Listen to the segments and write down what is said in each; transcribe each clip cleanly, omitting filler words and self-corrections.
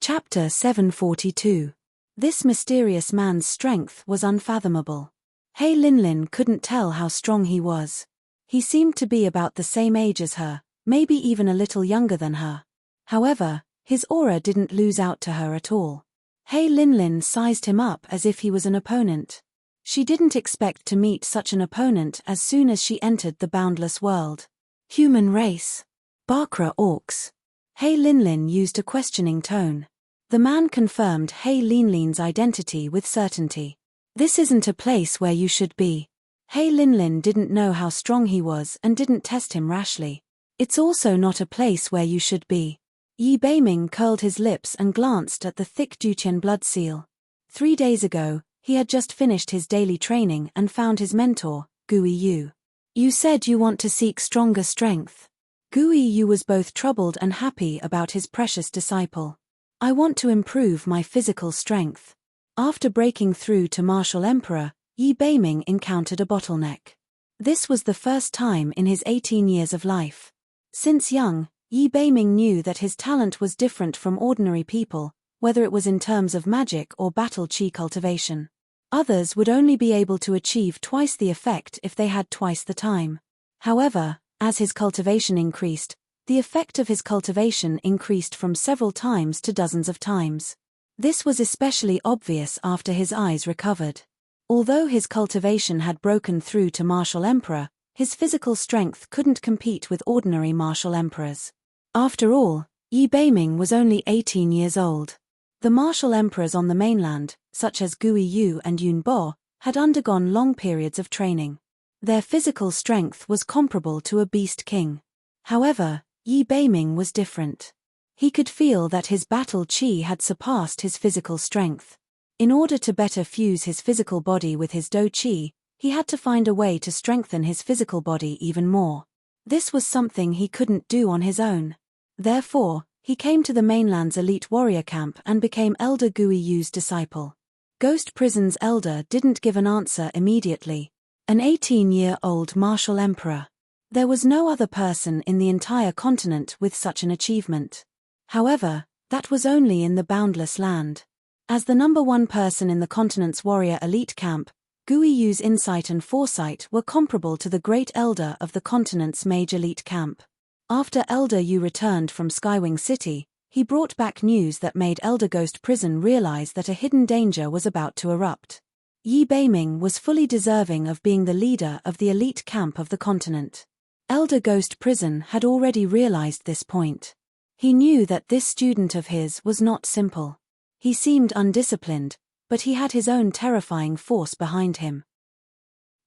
Chapter 742. This mysterious man's strength was unfathomable. He Linlin couldn't tell how strong he was. He seemed to be about the same age as her, maybe even a little younger than her. However, his aura didn't lose out to her at all. He Linlin sized him up as if he was an opponent. She didn't expect to meet such an opponent as soon as she entered the boundless world. Human race. Bakra orcs. He Linlin used a questioning tone. The man confirmed He Linlin's identity with certainty. This isn't a place where you should be. He Linlin didn't know how strong he was and didn't test him rashly. It's also not a place where you should be. Yi Beiming curled his lips and glanced at the thick Dutian blood seal. 3 days ago, he had just finished his daily training and found his mentor, Gui Yu. You said you want to seek stronger strength. Gui Yu was both troubled and happy about his precious disciple. I want to improve my physical strength. After breaking through to Martial Emperor, Yi Beiming encountered a bottleneck. This was the first time in his 18 years of life. Since young, Yi Beiming knew that his talent was different from ordinary people, whether it was in terms of magic or battle chi cultivation. Others would only be able to achieve twice the effect if they had twice the time. However, as his cultivation increased, the effect of his cultivation increased from several times to dozens of times. This was especially obvious after his eyes recovered. Although his cultivation had broken through to Martial Emperor, his physical strength couldn't compete with ordinary Martial Emperors. After all, Yi Beiming was only 18 years old. The Martial Emperors on the mainland, such as Gui Yu and Yun Bo, had undergone long periods of training. Their physical strength was comparable to a beast king. However, Yi Beiming was different. He could feel that his battle chi had surpassed his physical strength. In order to better fuse his physical body with his do chi, he had to find a way to strengthen his physical body even more. This was something he couldn't do on his own. Therefore, he came to the mainland's elite warrior camp and became Elder Gui Yu's disciple. Ghost Prison's elder didn't give an answer immediately. An 18-year-old Martial Emperor. There was no other person in the entire continent with such an achievement. However, that was only in the boundless land. As the #1 person in the continent's warrior elite camp, Gui Yu's insight and foresight were comparable to the great elder of the continent's mage elite camp. After Elder Yu returned from Skywing City, he brought back news that made Elder Ghost Prison realize that a hidden danger was about to erupt. Yi Beiming was fully deserving of being the leader of the elite camp of the continent. Elder Ghost Prison had already realized this point. He knew that this student of his was not simple. He seemed undisciplined, but he had his own terrifying force behind him.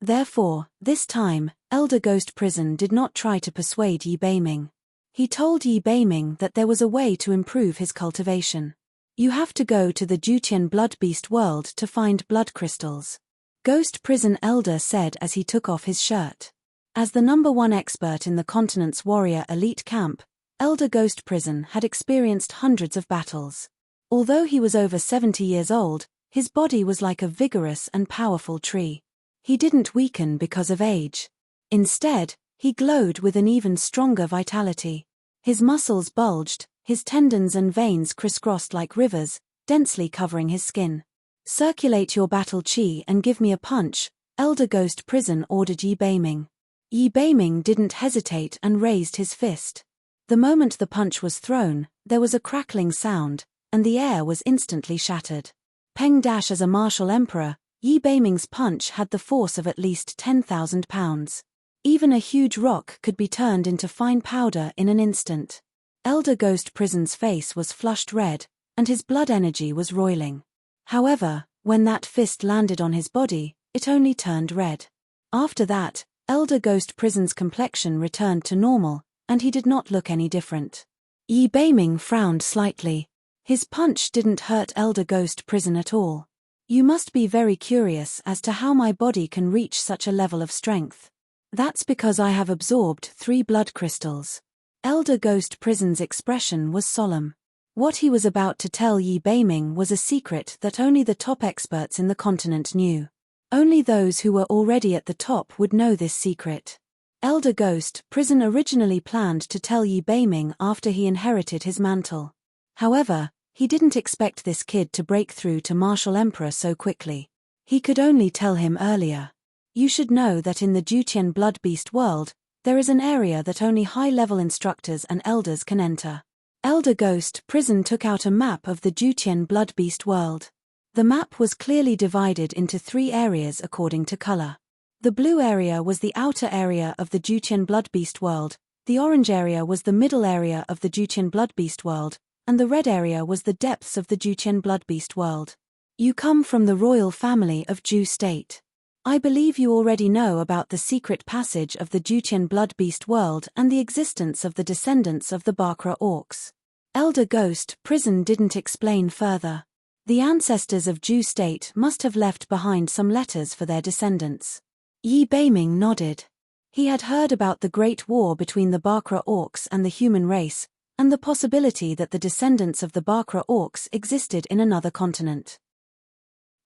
Therefore, this time, Elder Ghost Prison did not try to persuade Yi Beiming. He told Yi Beiming that there was a way to improve his cultivation. You have to go to the Dutian blood beast world to find blood crystals. Ghost Prison Elder said as he took off his shirt. As the #1 expert in the continent's warrior elite camp, Elder Ghost Prison had experienced hundreds of battles. Although he was over 70 years old, his body was like a vigorous and powerful tree. He didn't weaken because of age. Instead, he glowed with an even stronger vitality. His muscles bulged, his tendons and veins crisscrossed like rivers, densely covering his skin. Circulate your battle chi and give me a punch, Elder Ghost Prison ordered Yi Beiming. Yi Beiming didn't hesitate and raised his fist. The moment the punch was thrown, there was a crackling sound, and the air was instantly shattered. Peng Dash as a Martial Emperor, Yi Beiming's punch had the force of at least 10,000 pounds. Even a huge rock could be turned into fine powder in an instant. Elder Ghost Prison's face was flushed red, and his blood energy was roiling. However, when that fist landed on his body, it only turned red. After that, Elder Ghost Prison's complexion returned to normal, and he did not look any different. Yi Beiming frowned slightly. His punch didn't hurt Elder Ghost Prison at all. You must be very curious as to how my body can reach such a level of strength. That's because I have absorbed 3 blood crystals. Elder Ghost Prison's expression was solemn. What he was about to tell Yi Beiming was a secret that only the top experts in the continent knew. Only those who were already at the top would know this secret. Elder Ghost Prison originally planned to tell Yi Beiming after he inherited his mantle. However, He didn't expect this kid to break through to martial emperor so quickly. He could only tell him earlier. You should know that in the Jutian blood beast world, there is an area that only high-level instructors and elders can enter. Elder Ghost Prison took out a map of the Jutian blood beast world. The map was clearly divided into 3 areas according to color. The blue area was the outer area of the Jutian blood beast world, the orange area was the middle area of the Jutian blood beast world, and the red area was the depths of the Jutian blood beast world. You come from the royal family of Ju state. I believe you already know about the secret passage of the Jutian blood beast world and the existence of the descendants of the Bakra orcs. Elder Ghost Prison didn't explain further. The ancestors of Ju state must have left behind some letters for their descendants. Yi Beiming nodded. He had heard about the Great War between the Bakra orcs and the human race, and the possibility that the descendants of the Bakra orcs existed in another continent.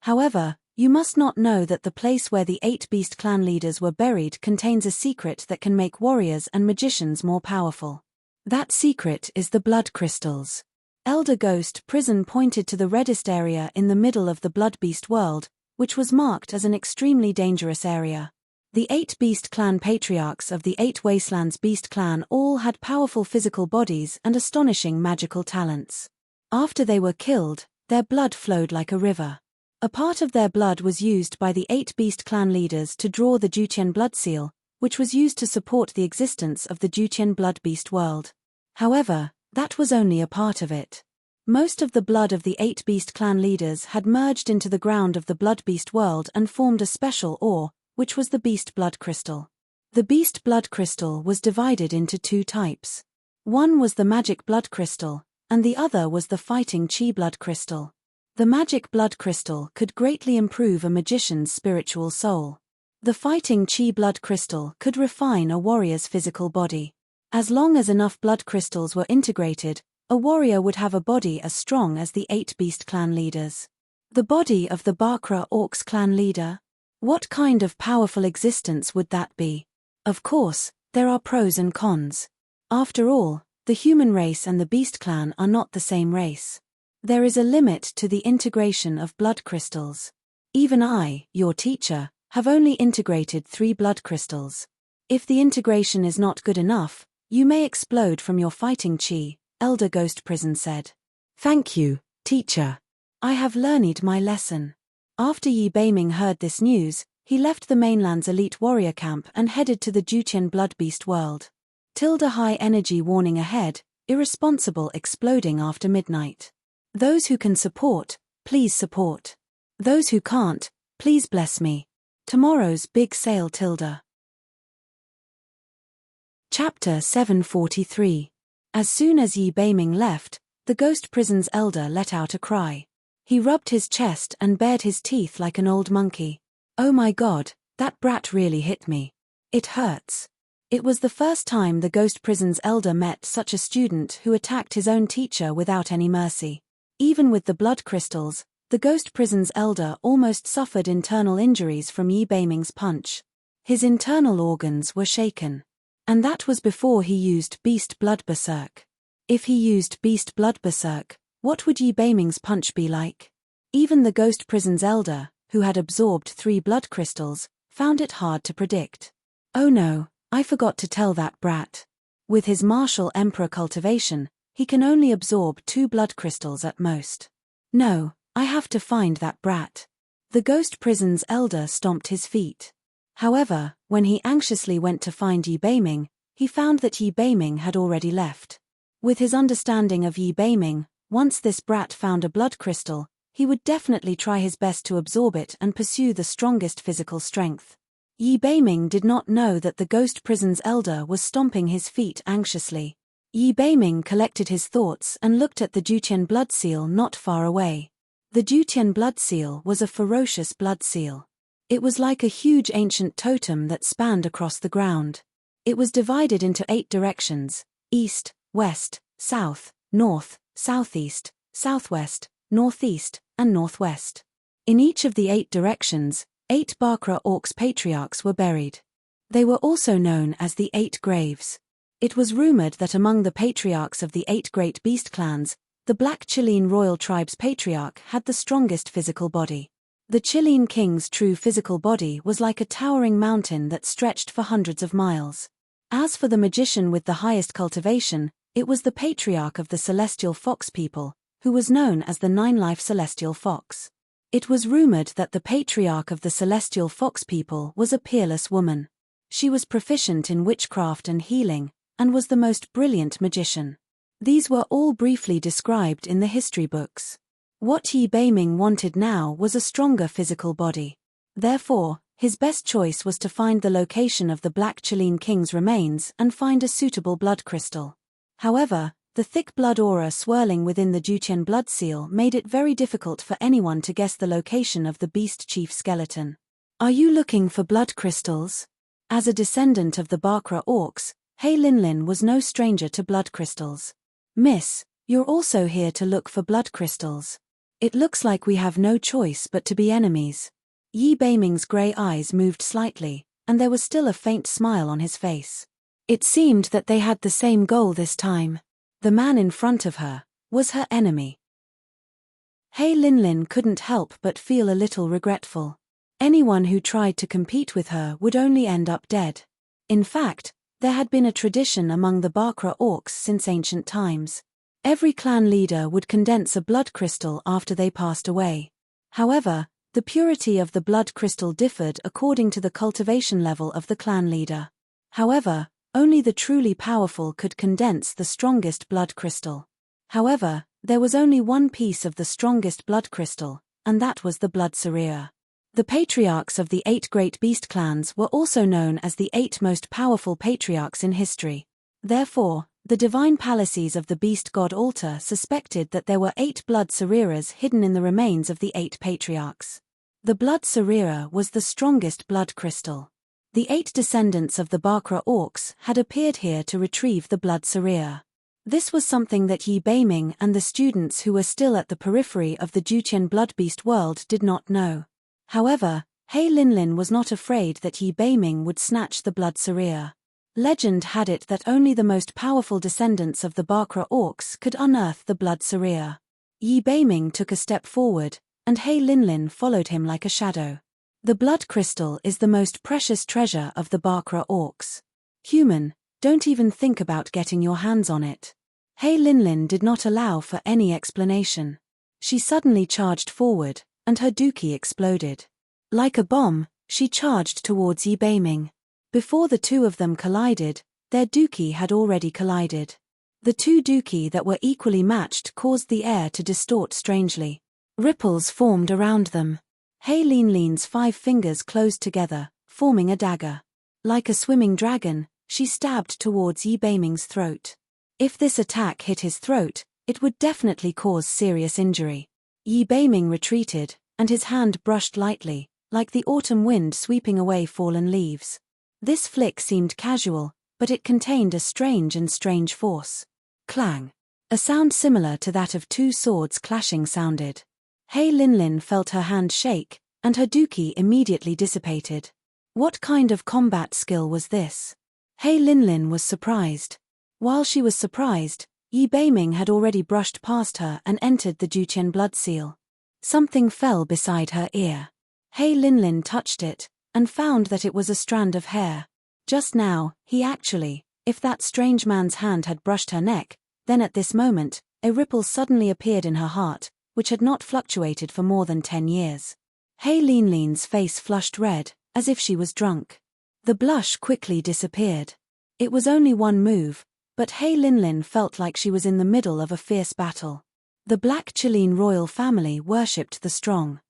However, you must not know that the place where the 8 beast clan leaders were buried contains a secret that can make warriors and magicians more powerful. That secret is the blood crystals. Elder Ghost Prison pointed to the reddest area in the middle of the blood beast world, which was marked as an extremely dangerous area. The 8 beast clan patriarchs of the 8 Wastelands beast clan all had powerful physical bodies and astonishing magical talents. After they were killed, their blood flowed like a river. A part of their blood was used by the 8 beast clan leaders to draw the Jutian blood seal, which was used to support the existence of the Jutian blood beast world. However, that was only a part of it. Most of the blood of the 8 beast clan leaders had merged into the ground of the blood beast world and formed a special ore, which was the beast blood crystal. The beast blood crystal was divided into 2 types. One was the magic blood crystal, and the other was the fighting chi blood crystal. The magic blood crystal could greatly improve a magician's spiritual soul. The fighting chi blood crystal could refine a warrior's physical body. As long as enough blood crystals were integrated, a warrior would have a body as strong as the 8 beast clan leaders. The body of the Bakra orcs clan leader? What kind of powerful existence would that be? Of course, there are pros and cons. After all, the human race and the beast clan are not the same race. There is a limit to the integration of blood crystals. Even I, your teacher, have only integrated 3 blood crystals. If the integration is not good enough, you may explode from your fighting chi, Elder Ghost Prison said. Thank you, teacher. I have learned my lesson. After Yi Beiming heard this news, he left the mainland's elite warrior camp and headed to the Jutian blood beast world. High energy warning ahead, irresponsible exploding after midnight. Those who can support, please support. Those who can't, please bless me. Tomorrow's big sale Chapter 743. As soon as Yi Beiming left, the ghost prison's elder let out a cry. He rubbed his chest and bared his teeth like an old monkey. Oh my God, that brat really hit me. It hurts. It was the first time the ghost prison's elder met such a student who attacked his own teacher without any mercy. Even with the blood crystals, the ghost prison's elder almost suffered internal injuries from Yi Beiming's punch. His internal organs were shaken. And that was before he used Beast Blood Berserk. If he used Beast Blood Berserk, what would Yi Beiming's punch be like? Even the ghost prison's elder, who had absorbed 3 blood crystals, found it hard to predict. Oh no, I forgot to tell that brat. With his martial emperor cultivation, he can only absorb 2 blood crystals at most. No, I have to find that brat. The ghost prison's elder stomped his feet. However, when he anxiously went to find Yi Beiming, he found that Yi Beiming had already left. With his understanding of Yi Beiming, once this brat found a blood crystal, he would definitely try his best to absorb it and pursue the strongest physical strength. Yi Beiming did not know that the ghost prison's elder was stomping his feet anxiously. Yi Beiming collected his thoughts and looked at the Jutian blood seal not far away. The Jutian blood seal was a ferocious blood seal. It was like a huge ancient totem that spanned across the ground. It was divided into 8 directions: east, west, south, north, southeast, southwest, northeast, and northwest. In each of the 8 directions, 8 Bakra orcs patriarchs were buried. They were also known as the 8 graves. It was rumored that among the patriarchs of the 8 great beast clans, The Black Chilean royal tribe's patriarch had the strongest physical body. The Chilean king's true physical body was like a towering mountain that stretched for hundreds of miles. As for the magician with the highest cultivation, it was the patriarch of the celestial fox people, who was known as the Nine-Life Celestial Fox. It was rumored that the patriarch of the celestial fox people was a peerless woman. She was proficient in witchcraft and healing, and was the most brilliant magician. These were all briefly described in the history books. What Yi Beiming wanted now was a stronger physical body. Therefore, his best choice was to find the location of the Black Chilean king's remains and find a suitable blood crystal. However, the thick blood aura swirling within the Juqian blood seal made it very difficult for anyone to guess the location of the beast chief skeleton. Are you looking for blood crystals? As a descendant of the Bakra orcs, He Linlin was no stranger to blood crystals. Miss, you're also here to look for blood crystals. It looks like we have no choice but to be enemies. Yi Beiming's grey eyes moved slightly, and there was still a faint smile on his face. It seemed that they had the same goal this time. The man in front of her was her enemy. He Linlin couldn't help but feel a little regretful. Anyone who tried to compete with her would only end up dead. In fact, there had been a tradition among the Bakra orcs since ancient times. Every clan leader would condense a blood crystal after they passed away. However, the purity of the blood crystal differed according to the cultivation level of the clan leader. However, only the truly powerful could condense the strongest blood crystal. However, there was only one piece of the strongest blood crystal, and that was the blood Saria. The patriarchs of the 8 great beast clans were also known as the 8 most powerful patriarchs in history. Therefore, the divine palaces of the beast god altar suspected that there were 8 blood Sariras hidden in the remains of the 8 patriarchs. The blood Sarira was the strongest blood crystal. The 8 descendants of the Bakra orcs had appeared here to retrieve the blood Sarira. This was something that Yi Beiming and the students who were still at the periphery of the Juqian blood-beast world did not know. However, He Linlin was not afraid that Yi Beiming would snatch the blood Sarira. Legend had it that only the most powerful descendants of the Bakra orcs could unearth the blood Saria. Yi Beiming took a step forward, and He Linlin followed him like a shadow. The blood crystal is the most precious treasure of the Bakra orcs. Human, don't even think about getting your hands on it. He Linlin did not allow for any explanation. She suddenly charged forward, and her dookie exploded. Like a bomb, she charged towards Yi Beiming. Before the two of them collided, their dookie had already collided. The two dookie that were equally matched caused the air to distort strangely. Ripples formed around them. He Linlin's 5 fingers closed together, forming a dagger. Like a swimming dragon, she stabbed towards Yi Beiming's throat. If this attack hit his throat, it would definitely cause serious injury. Yi Beiming retreated, and his hand brushed lightly, like the autumn wind sweeping away fallen leaves. This flick seemed casual, but it contained a strange force. Clang! A sound similar to that of 2 swords clashing sounded. He Linlin felt her hand shake, and her dookie immediately dissipated. What kind of combat skill was this? He Linlin was surprised. While she was surprised, Yi Beiming had already brushed past her and entered the Juqian blood seal. Something fell beside her ear. He Linlin touched it, and found that it was a strand of hair. Just now, if that strange man's hand had brushed her neck, then at this moment, a ripple suddenly appeared in her heart, which had not fluctuated for more than 10 years. He Linlin's face flushed red, as if she was drunk. The blush quickly disappeared. It was only one move, but He Linlin felt like she was in the middle of a fierce battle. The Black Chilean royal family worshipped the strong.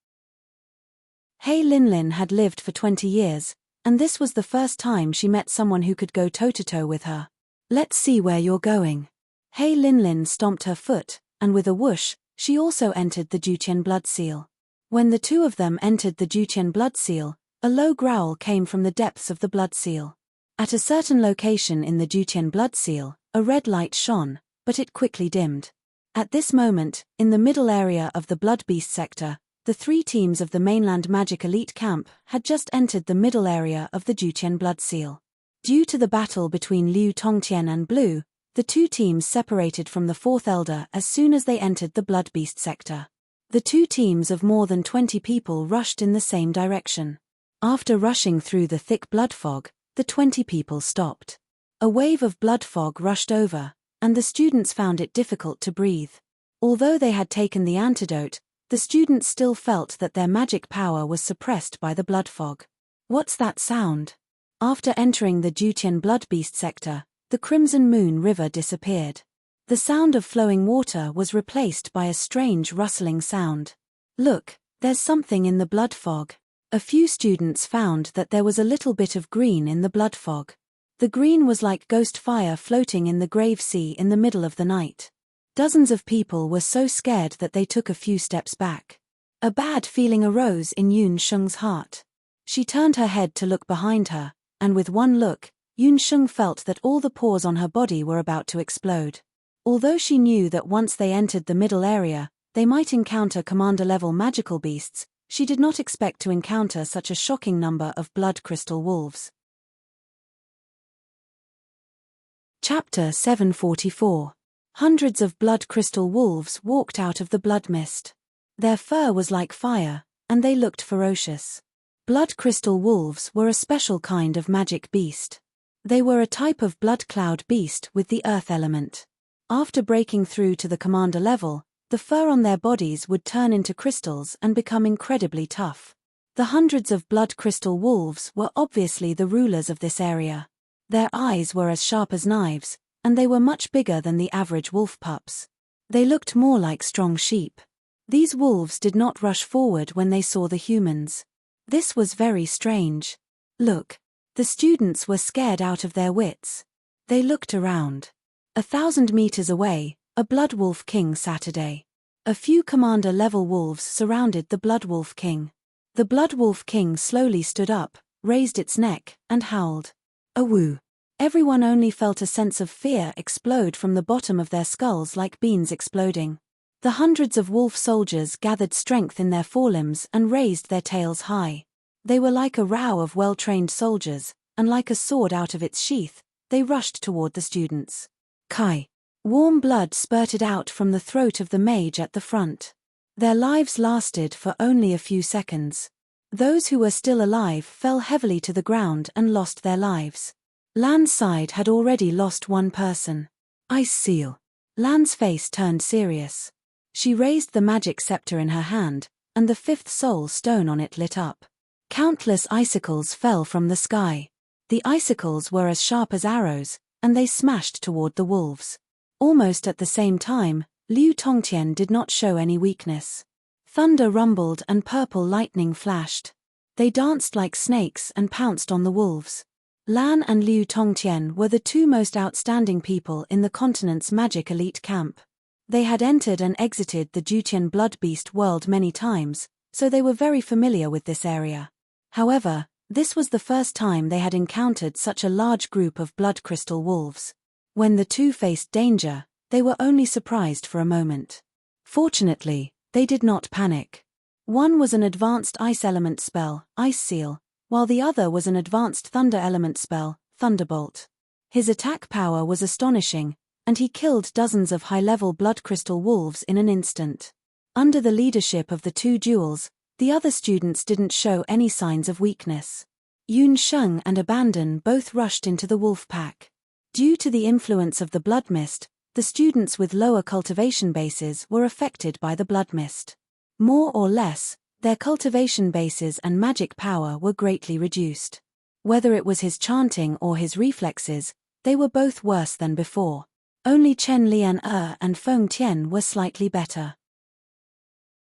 He Linlin had lived for 20 years, and this was the first time she met someone who could go toe-to-toe with her. Let's see where you're going. He Linlin stomped her foot, and with a whoosh, she also entered the Juqian blood seal. When the two of them entered the Juqian blood seal, a low growl came from the depths of the blood seal. At a certain location in the Juqian blood seal, a red light shone, but it quickly dimmed. At this moment, in the middle area of the blood beast sector, the 3 teams of the mainland magic elite camp had just entered the middle area of the Juqian blood seal. Due to the battle between Liu Tongtian and Blue, The two teams separated from the fourth elder as soon as they entered the blood beast sector. The two teams of more than 20 people rushed in the same direction. After rushing through the thick blood fog, the 20 people stopped. A wave of blood fog rushed over, and the students found it difficult to breathe. Although they had taken the antidote, the students still felt that their magic power was suppressed by the blood fog. What's that sound? After entering the Dutian blood beast sector, the Crimson Moon River disappeared. The sound of flowing water was replaced by a strange rustling sound. Look, there's something in the blood fog. A few students found that there was a little bit of green in the blood fog. The green was like ghost fire floating in the grave sea in the middle of the night. Dozens of people were so scared that they took a few steps back. A bad feeling arose in Yun Sheng's heart. She turned her head to look behind her, and with one look, Yun Sheng felt that all the pores on her body were about to explode. Although she knew that once they entered the middle area, they might encounter commander-level magical beasts, she did not expect to encounter such a shocking number of blood crystal wolves. Chapter 744. Hundreds of blood crystal wolves walked out of the blood mist. Their fur was like fire, and they looked ferocious. Blood crystal wolves were a special kind of magic beast. They were a type of blood cloud beast with the earth element. After breaking through to the commander level, the fur on their bodies would turn into crystals and become incredibly tough. The hundreds of blood crystal wolves were obviously the rulers of this area. Their eyes were as sharp as knives, and they were much bigger than the average wolf pups. They looked more like strong sheep. These wolves did not rush forward when they saw the humans. This was very strange. Look. The students were scared out of their wits. They looked around. 1,000 meters away, a blood wolf king sat. A few commander-level wolves surrounded the blood wolf king. The blood wolf king slowly stood up, raised its neck, and howled. Awoo! Everyone only felt a sense of fear explode from the bottom of their skulls like beans exploding. The hundreds of wolf soldiers gathered strength in their forelimbs and raised their tails high. They were like a row of well-trained soldiers, and like a sword out of its sheath, they rushed toward the students. Kai! Warm blood spurted out from the throat of the mage at the front. Their lives lasted for only a few seconds. Those who were still alive fell heavily to the ground and lost their lives. Lan's side had already lost one person. Ice seal. Lan's face turned serious. She raised the magic scepter in her hand, and the fifth soul stone on it lit up. Countless icicles fell from the sky. The icicles were as sharp as arrows, and they smashed toward the wolves. Almost at the same time, Liu Tongtian did not show any weakness. Thunder rumbled and purple lightning flashed. They danced like snakes and pounced on the wolves. Lan and Liu Tongtian were the two most outstanding people in the continent's magic elite camp. They had entered and exited the Dutian blood beast world many times, so they were very familiar with this area. However, this was the first time they had encountered such a large group of blood crystal wolves. When the two faced danger, they were only surprised for a moment. Fortunately, they did not panic. One was an advanced ice element spell, Ice Seal, while the other was an advanced thunder element spell, Thunderbolt. His attack power was astonishing, and he killed dozens of high-level blood crystal wolves in an instant. Under the leadership of the two duels, the other students didn't show any signs of weakness. Yun Sheng and Abandon both rushed into the wolf pack. Due to the influence of the blood mist, the students with lower cultivation bases were affected by the blood mist. More or less, their cultivation bases and magic power were greatly reduced. Whether it was his chanting or his reflexes, they were both worse than before. Only Chen Lian and Feng Tian were slightly better.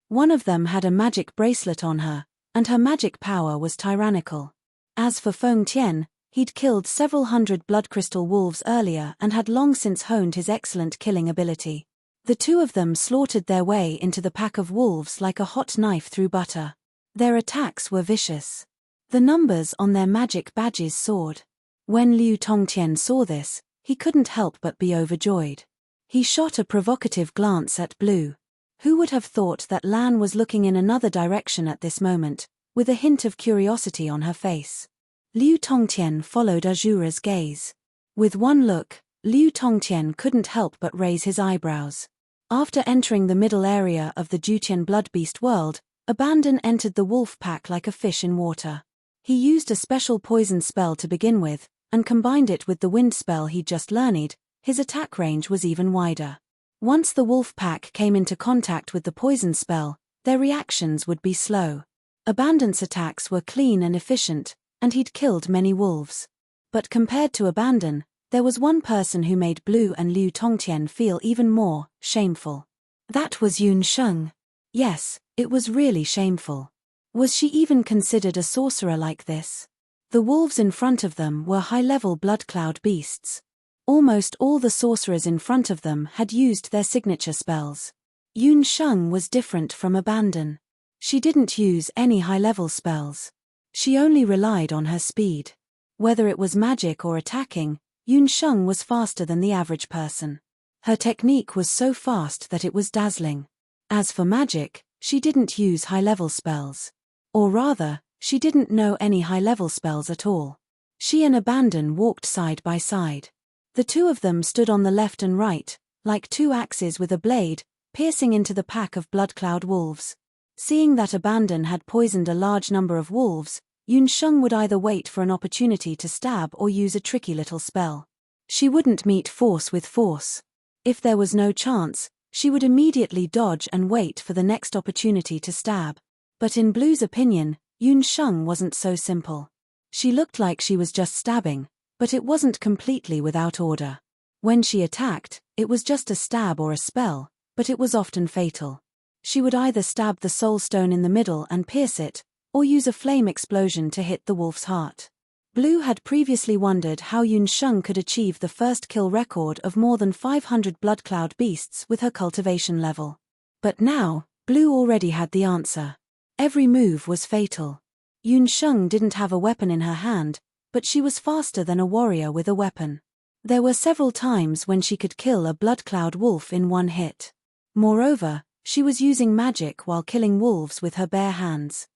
One of them had a magic bracelet on her, and her magic power was tyrannical. As for Feng Tian, he'd killed several hundred blood crystal wolves earlier and had long since honed his excellent killing ability. The two of them slaughtered their way into the pack of wolves like a hot knife through butter. Their attacks were vicious. The numbers on their magic badges soared. When Liu Tongtian saw this, he couldn't help but be overjoyed. He shot a provocative glance at Blue. Who would have thought that Lan was looking in another direction at this moment, with a hint of curiosity on her face? Liu Tongtian followed Azura's gaze. With one look, Liu Tongtian couldn't help but raise his eyebrows. After entering the middle area of the Jutian blood beast world, Abandon entered the wolf pack like a fish in water. He used a special poison spell to begin with, and combined it with the wind spell he'd just learned. His attack range was even wider. Once the wolf pack came into contact with the poison spell, their reactions would be slow. Abandon's attacks were clean and efficient, and he'd killed many wolves. But compared to Abandon, there was one person who made Blue and Liu Tongtian feel even more shameful. That was Yun Sheng. Yes, it was really shameful. Was she even considered a sorcerer like this? The wolves in front of them were high-level blood cloud beasts. Almost all the sorcerers in front of them had used their signature spells. Yun Sheng was different from Abandon. She didn't use any high-level spells. She only relied on her speed. Whether it was magic or attacking, Yun Sheng was faster than the average person. Her technique was so fast that it was dazzling. As for magic, she didn't use high-level spells. Or rather, she didn't know any high-level spells at all. She and Abandon walked side by side. The two of them stood on the left and right, like two axes with a blade, piercing into the pack of blood cloud wolves. Seeing that Abandon had poisoned a large number of wolves, Yun Sheng would either wait for an opportunity to stab or use a tricky little spell. She wouldn't meet force with force. If there was no chance, she would immediately dodge and wait for the next opportunity to stab. But in Blue's opinion, Yun Sheng wasn't so simple. She looked like she was just stabbing, but it wasn't completely without order. When she attacked, it was just a stab or a spell, but it was often fatal. She would either stab the soul stone in the middle and pierce it, or use a flame explosion to hit the wolf's heart. Blue had previously wondered how Yun Sheng could achieve the first kill record of more than 500 blood cloud beasts with her cultivation level. But now, Blue already had the answer. Every move was fatal. Yun Sheng didn't have a weapon in her hand, but she was faster than a warrior with a weapon. There were several times when she could kill a blood cloud wolf in one hit. Moreover, she was using magic while killing wolves with her bare hands.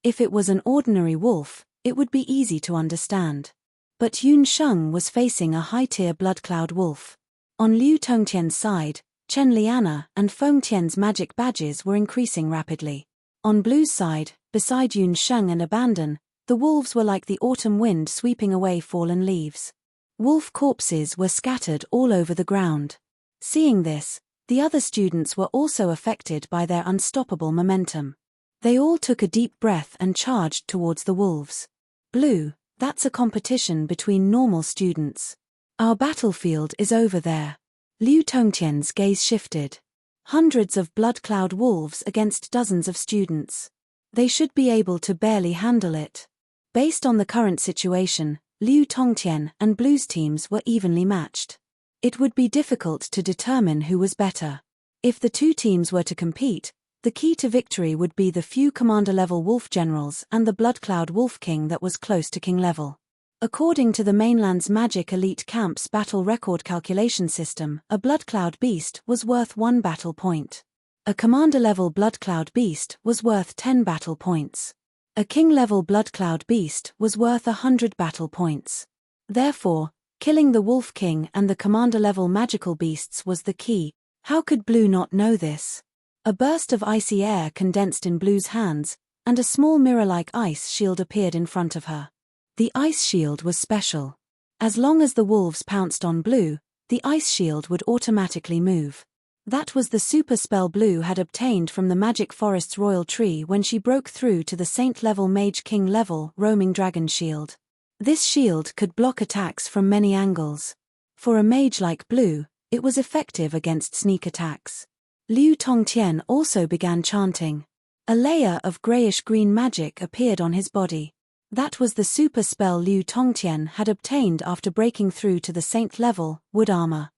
If it was an ordinary wolf, it would be easy to understand. But Yun Sheng was facing a high-tier blood cloud wolf. On Liu Tongtian's side, Chen Liana and Feng Tian's magic badges were increasing rapidly. On Blue's side, beside Yun Sheng and Abandon, the wolves were like the autumn wind sweeping away fallen leaves. Wolf corpses were scattered all over the ground. Seeing this, the other students were also affected by their unstoppable momentum. They all took a deep breath and charged towards the wolves. Blue, that's a competition between normal students. Our battlefield is over there. Liu Tongtian's gaze shifted. Hundreds of blood cloud wolves against dozens of students. They should be able to barely handle it. Based on the current situation, Liu Tongtian and Blue's teams were evenly matched. It would be difficult to determine who was better. If the two teams were to compete, the key to victory would be the few commander-level wolf generals and the blood cloud wolf king that was close to king level. According to the mainland's Magic Elite Camp's battle record calculation system, a blood cloud beast was worth 1 battle point. A commander-level blood cloud beast was worth 10 battle points. A king-level blood cloud beast was worth 100 battle points. Therefore, killing the wolf king and the commander-level magical beasts was the key. How could Blue not know this? A burst of icy air condensed in Blue's hands, and a small mirror-like ice shield appeared in front of her. The ice shield was special. As long as the wolves pounced on Blue, the ice shield would automatically move. That was the super spell Blue had obtained from the Magic Forest's royal tree when she broke through to the Saint-level Mage King-level roaming dragon shield. This shield could block attacks from many angles. For a mage like Blue, it was effective against sneak attacks. Liu Tongtian also began chanting. A layer of grayish-green magic appeared on his body. That was the super spell Liu Tongtian had obtained after breaking through to the Saint-level wood armor.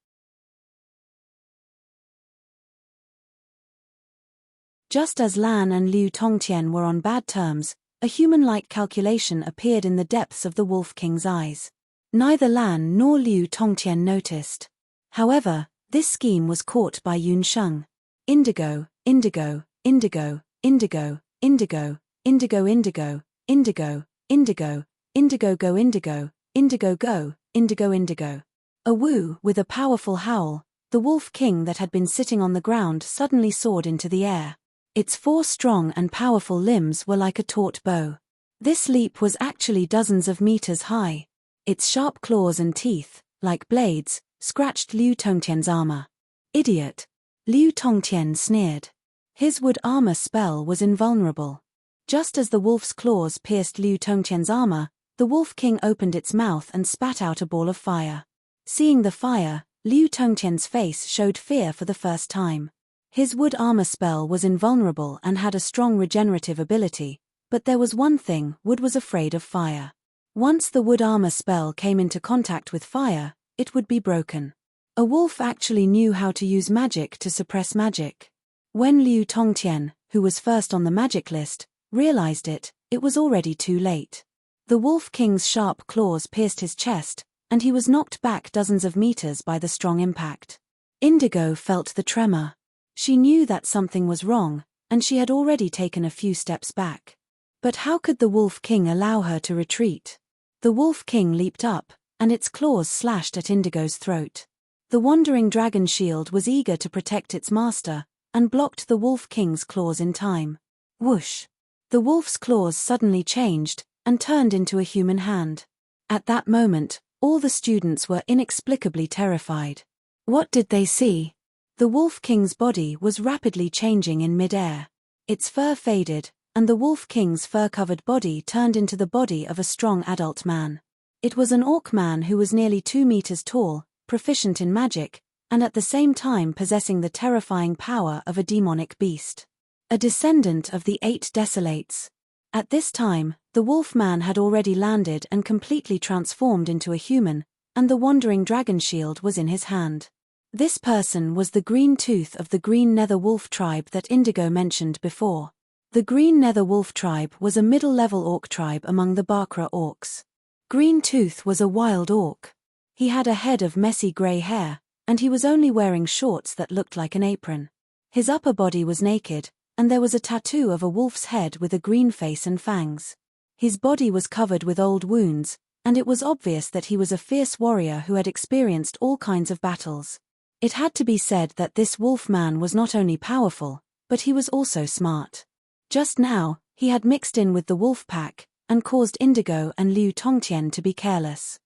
Just as Lan and Liu Tongtian were on bad terms, a human-like calculation appeared in the depths of the Wolf King's eyes. Neither Lan nor Liu Tongtian noticed. However, this scheme was caught by Yun Sheng. Indigo, indigo, indigo, indigo, indigo, indigo, indigo, indigo, indigo, indigo go indigo, indigo go, indigo indigo. A woo, with a powerful howl, the Wolf King that had been sitting on the ground suddenly soared into the air. Its 4 strong and powerful limbs were like a taut bow. This leap was actually dozens of meters high. Its sharp claws and teeth, like blades, scratched Liu Tongtian's armor. Idiot! Liu Tongtian sneered. His wood armor spell was invulnerable. Just as the wolf's claws pierced Liu Tongtian's armor, the Wolf King opened its mouth and spat out a ball of fire. Seeing the fire, Liu Tongtian's face showed fear for the first time. His wood armor spell was invulnerable and had a strong regenerative ability, but there was one thing: wood was afraid of fire. Once the wood armor spell came into contact with fire, it would be broken. A wolf actually knew how to use magic to suppress magic. When Liu Tongtian, who was first on the magic list, realized it, it was already too late. The Wolf King's sharp claws pierced his chest, and he was knocked back dozens of meters by the strong impact. Indigo felt the tremor. She knew that something was wrong, and she had already taken a few steps back. But how could the Wolf King allow her to retreat? The Wolf King leaped up, and its claws slashed at Indigo's throat. The wandering dragon shield was eager to protect its master, and blocked the Wolf King's claws in time. Whoosh! The wolf's claws suddenly changed, and turned into a human hand. At that moment, all the students were inexplicably terrified. What did they see? The Wolf King's body was rapidly changing in mid-air. Its fur faded, and the Wolf King's fur-covered body turned into the body of a strong adult man. It was an orc man who was nearly 2 meters tall, proficient in magic, and at the same time possessing the terrifying power of a demonic beast. A descendant of the 8 Desolates. At this time, the wolf man had already landed and completely transformed into a human, and the wandering dragon shield was in his hand. This person was the Green Tooth of the Green Nether Wolf tribe that Indigo mentioned before. The Green Nether Wolf tribe was a middle-level orc tribe among the Bakra orcs. Green Tooth was a wild orc. He had a head of messy grey hair, and he was only wearing shorts that looked like an apron. His upper body was naked, and there was a tattoo of a wolf's head with a green face and fangs. His body was covered with old wounds, and it was obvious that he was a fierce warrior who had experienced all kinds of battles. It had to be said that this wolf man was not only powerful, but he was also smart. Just now, he had mixed in with the wolf pack, and caused Indigo and Liu Tongtian to be careless.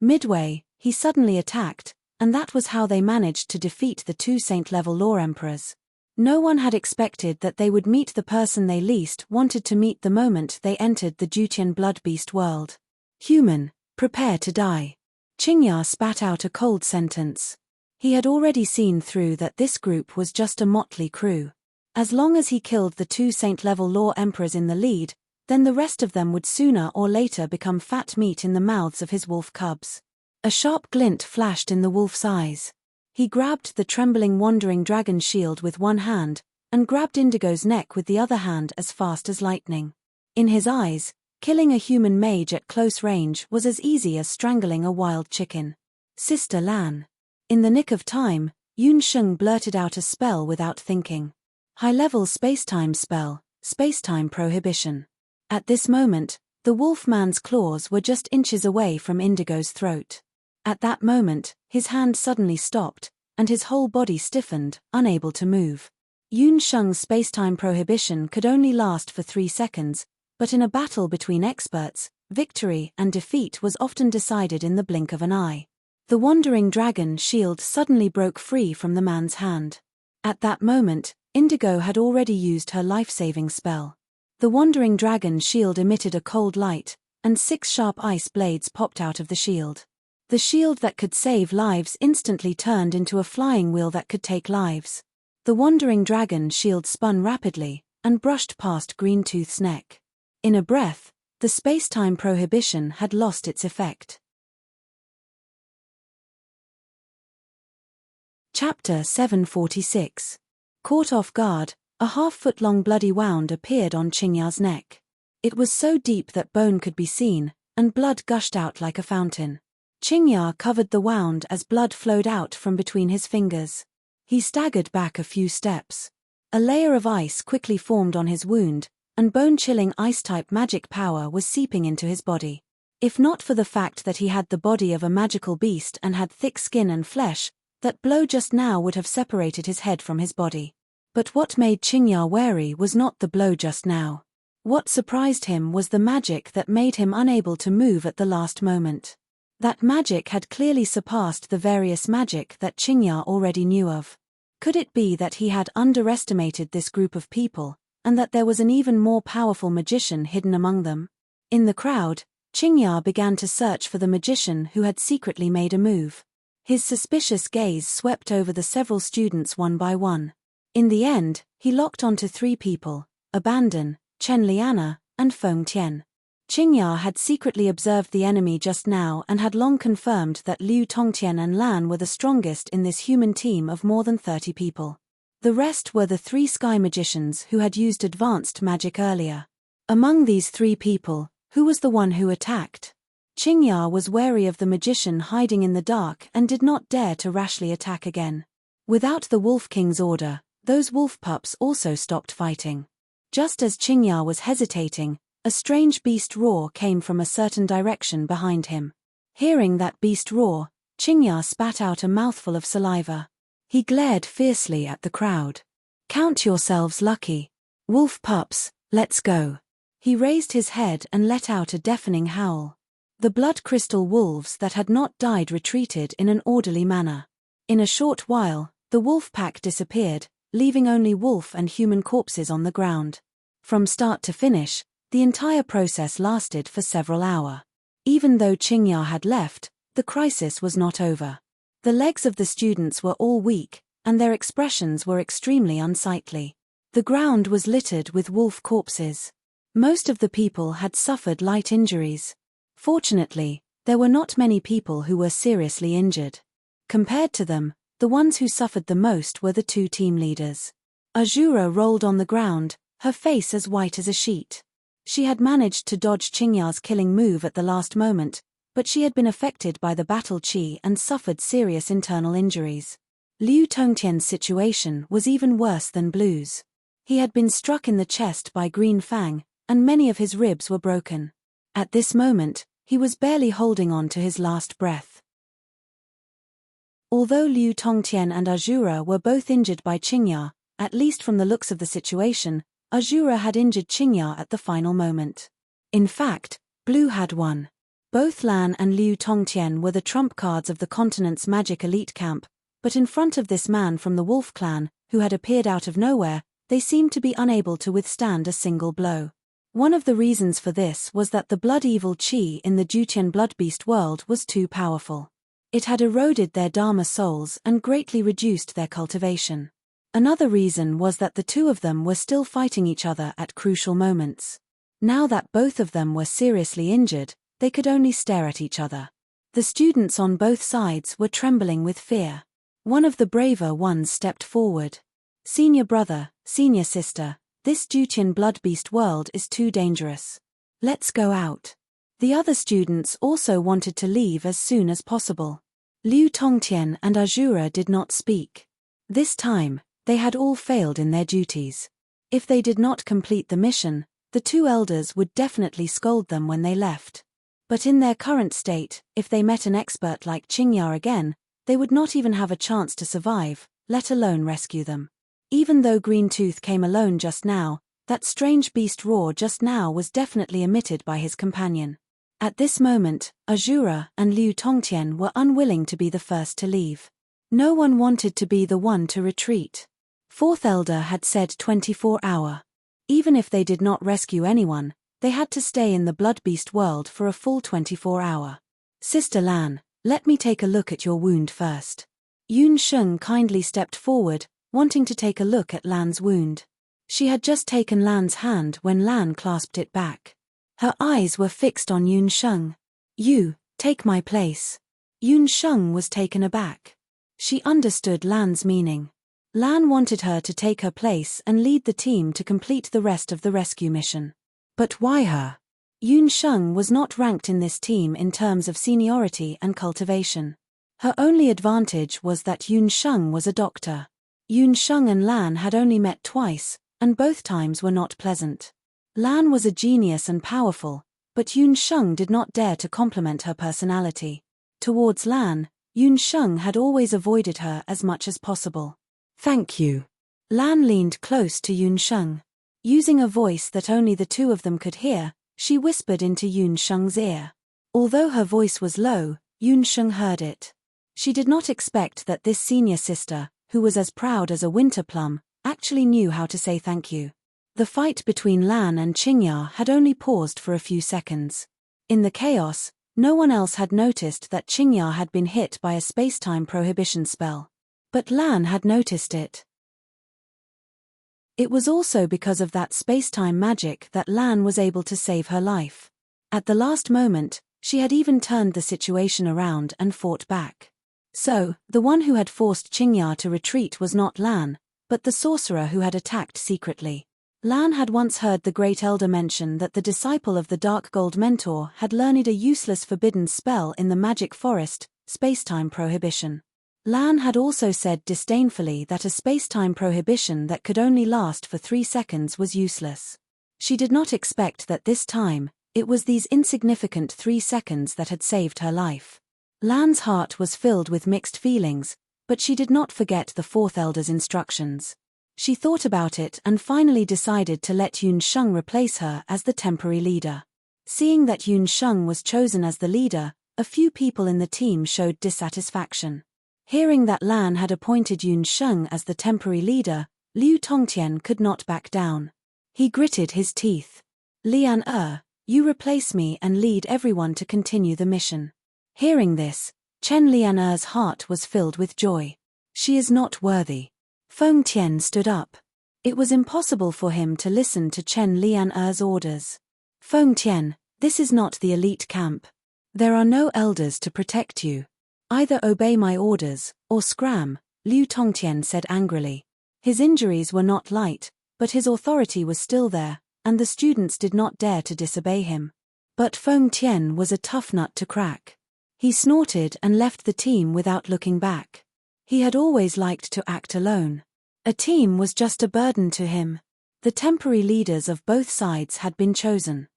Midway, he suddenly attacked, and that was how they managed to defeat the 2 Saint-level law emperors. No one had expected that they would meet the person they least wanted to meet the moment they entered the Jutian blood beast world. Human, prepare to die. Qingya spat out a cold sentence. He had already seen through that this group was just a motley crew. As long as he killed the 2 Saint-level law emperors in the lead, then the rest of them would sooner or later become fat meat in the mouths of his wolf cubs. A sharp glint flashed in the wolf's eyes. He grabbed the trembling wandering dragon shield with one hand, and grabbed Indigo's neck with the other hand as fast as lightning. In his eyes, killing a human mage at close range was as easy as strangling a wild chicken. Sister Lan. In the nick of time, Yun Sheng blurted out a spell without thinking. High-level spacetime spell, spacetime prohibition. At this moment, the wolf-man's claws were just inches away from Indigo's throat. At that moment, his hand suddenly stopped, and his whole body stiffened, unable to move. Yun Sheng's spacetime prohibition could only last for 3 seconds, but in a battle between experts, victory and defeat was often decided in the blink of an eye. The wandering dragon shield suddenly broke free from the man's hand. At that moment, Indigo had already used her life-saving spell. The wandering dragon shield emitted a cold light, and 6 sharp ice blades popped out of the shield. The shield that could save lives instantly turned into a flying wheel that could take lives. The wandering dragon shield spun rapidly, and brushed past Green Tooth's neck. In a breath, the space-time prohibition had lost its effect. Chapter 746. Caught off guard, a half-foot-long bloody wound appeared on Qingya's neck. It was so deep that bone could be seen, and blood gushed out like a fountain. Qingya covered the wound as blood flowed out from between his fingers. He staggered back a few steps. A layer of ice quickly formed on his wound, and bone-chilling ice-type magic power was seeping into his body. If not for the fact that he had the body of a magical beast and had thick skin and flesh, that blow just now would have separated his head from his body. But what made Qingya wary was not the blow just now. What surprised him was the magic that made him unable to move at the last moment. That magic had clearly surpassed the various magic that Qingya already knew of. Could it be that he had underestimated this group of people, and that there was an even more powerful magician hidden among them? In the crowd, Qingya began to search for the magician who had secretly made a move. His suspicious gaze swept over the several students one by one. In the end, he locked onto 3 people: Abandon, Chen Liana, and Feng Tian. Qingya had secretly observed the enemy just now and had long confirmed that Liu Tongtian and Lan were the strongest in this human team of more than 30 people. The rest were the 3 sky magicians who had used advanced magic earlier. Among these 3 people, who was the one who attacked? Qingya was wary of the magician hiding in the dark and did not dare to rashly attack again. Without the Wolf King's order, those wolf pups also stopped fighting. Just as Qingya was hesitating, a strange beast roar came from a certain direction behind him. Hearing that beast roar, Qingya spat out a mouthful of saliva. He glared fiercely at the crowd. "Count yourselves lucky. Wolf pups, let's go." He raised his head and let out a deafening howl. The blood crystal wolves that had not died retreated in an orderly manner. In a short while, the wolf pack disappeared, leaving only wolf and human corpses on the ground. From start to finish, the entire process lasted for several hours. Even though Qingya had left, the crisis was not over. The legs of the students were all weak, and their expressions were extremely unsightly. The ground was littered with wolf corpses. Most of the people had suffered light injuries. Fortunately, there were not many people who were seriously injured. Compared to them, the ones who suffered the most were the 2 team leaders. Azura rolled on the ground, her face as white as a sheet. She had managed to dodge Qingya's killing move at the last moment, but she had been affected by the battle chi and suffered serious internal injuries. Liu Tongtian's situation was even worse than Blue's. He had been struck in the chest by Green Fang, and many of his ribs were broken. At this moment, he was barely holding on to his last breath. Although Liu Tongtian and Azura were both injured by Qingya, at least from the looks of the situation, Azura had injured Qingya at the final moment. In fact, Blue had won. Both Lan and Liu Tongtian were the trump cards of the continent's magic elite camp, but in front of this man from the Wolf clan, who had appeared out of nowhere, they seemed to be unable to withstand a single blow. One of the reasons for this was that the blood evil chi in the Jutian bloodbeast world was too powerful. It had eroded their Dharma souls and greatly reduced their cultivation. Another reason was that the 2 of them were still fighting each other at crucial moments. Now that both of them were seriously injured, they could only stare at each other. The students on both sides were trembling with fear. One of the braver ones stepped forward. "Senior brother, senior sister, this Jutian bloodbeast world is too dangerous. Let's go out." The other students also wanted to leave as soon as possible. Liu Tongtian and Azura did not speak. This time, they had all failed in their duties. If they did not complete the mission, the 2 elders would definitely scold them when they left. But in their current state, if they met an expert like Qingya again, they would not even have a chance to survive, let alone rescue them. Even though Green Tooth came alone just now, that strange beast roar just now was definitely emitted by his companion. At this moment, Azura and Liu Tongtian were unwilling to be the first to leave. No one wanted to be the one to retreat. 4th Elder had said 24-hour. Even if they did not rescue anyone, they had to stay in the bloodbeast world for a full 24-hour. "Sister Lan, let me take a look at your wound first." Yun Sheng kindly stepped forward, wanting to take a look at Lan's wound. She had just taken Lan's hand when Lan clasped it back. Her eyes were fixed on Yun Sheng. "You, take my place." Yun Sheng was taken aback. She understood Lan's meaning. Lan wanted her to take her place and lead the team to complete the rest of the rescue mission. But why her? Yun Sheng was not ranked in this team in terms of seniority and cultivation. Her only advantage was that Yun Sheng was a doctor. Yun Sheng and Lan had only met twice, and both times were not pleasant. Lan was a genius and powerful, but Yun Sheng did not dare to compliment her personality. Towards Lan, Yun Sheng had always avoided her as much as possible. "Thank you." Lan leaned close to Yun Sheng. Using a voice that only the two of them could hear, she whispered into Yun Sheng's ear. Although her voice was low, Yun Sheng heard it. She did not expect that this senior sister, who was as proud as a winter plum, actually knew how to say thank you. The fight between Lan and Qingya had only paused for a few seconds. In the chaos, no one else had noticed that Qingya had been hit by a space-time prohibition spell. But Lan had noticed it. It was also because of that space-time magic that Lan was able to save her life. At the last moment, she had even turned the situation around and fought back. So, the one who had forced Qingya to retreat was not Lan, but the sorcerer who had attacked secretly. Lan had once heard the Great Elder mention that the disciple of the Dark Gold Mentor had learned a useless forbidden spell in the magic forest, space-time prohibition. Lan had also said disdainfully that a space-time prohibition that could only last for 3 seconds was useless. She did not expect that this time, it was these insignificant 3 seconds that had saved her life. Lan's heart was filled with mixed feelings, but she did not forget the Fourth Elder's instructions. She thought about it and finally decided to let Yun Sheng replace her as the temporary leader. Seeing that Yun Sheng was chosen as the leader, a few people in the team showed dissatisfaction. Hearing that Lan had appointed Yun Sheng as the temporary leader, Liu Tongtian could not back down. He gritted his teeth. "Lian you replace me and lead everyone to continue the mission." Hearing this, Chen Lian's heart was filled with joy. "She is not worthy." Feng Tian stood up. It was impossible for him to listen to Chen Lian's orders. "Feng Tian, this is not the elite camp. There are no elders to protect you. Either obey my orders, or scram," Liu Tongtian said angrily. His injuries were not light, but his authority was still there, and the students did not dare to disobey him. But Feng Tian was a tough nut to crack. He snorted and left the team without looking back. He had always liked to act alone. A team was just a burden to him. The temporary leaders of both sides had been chosen.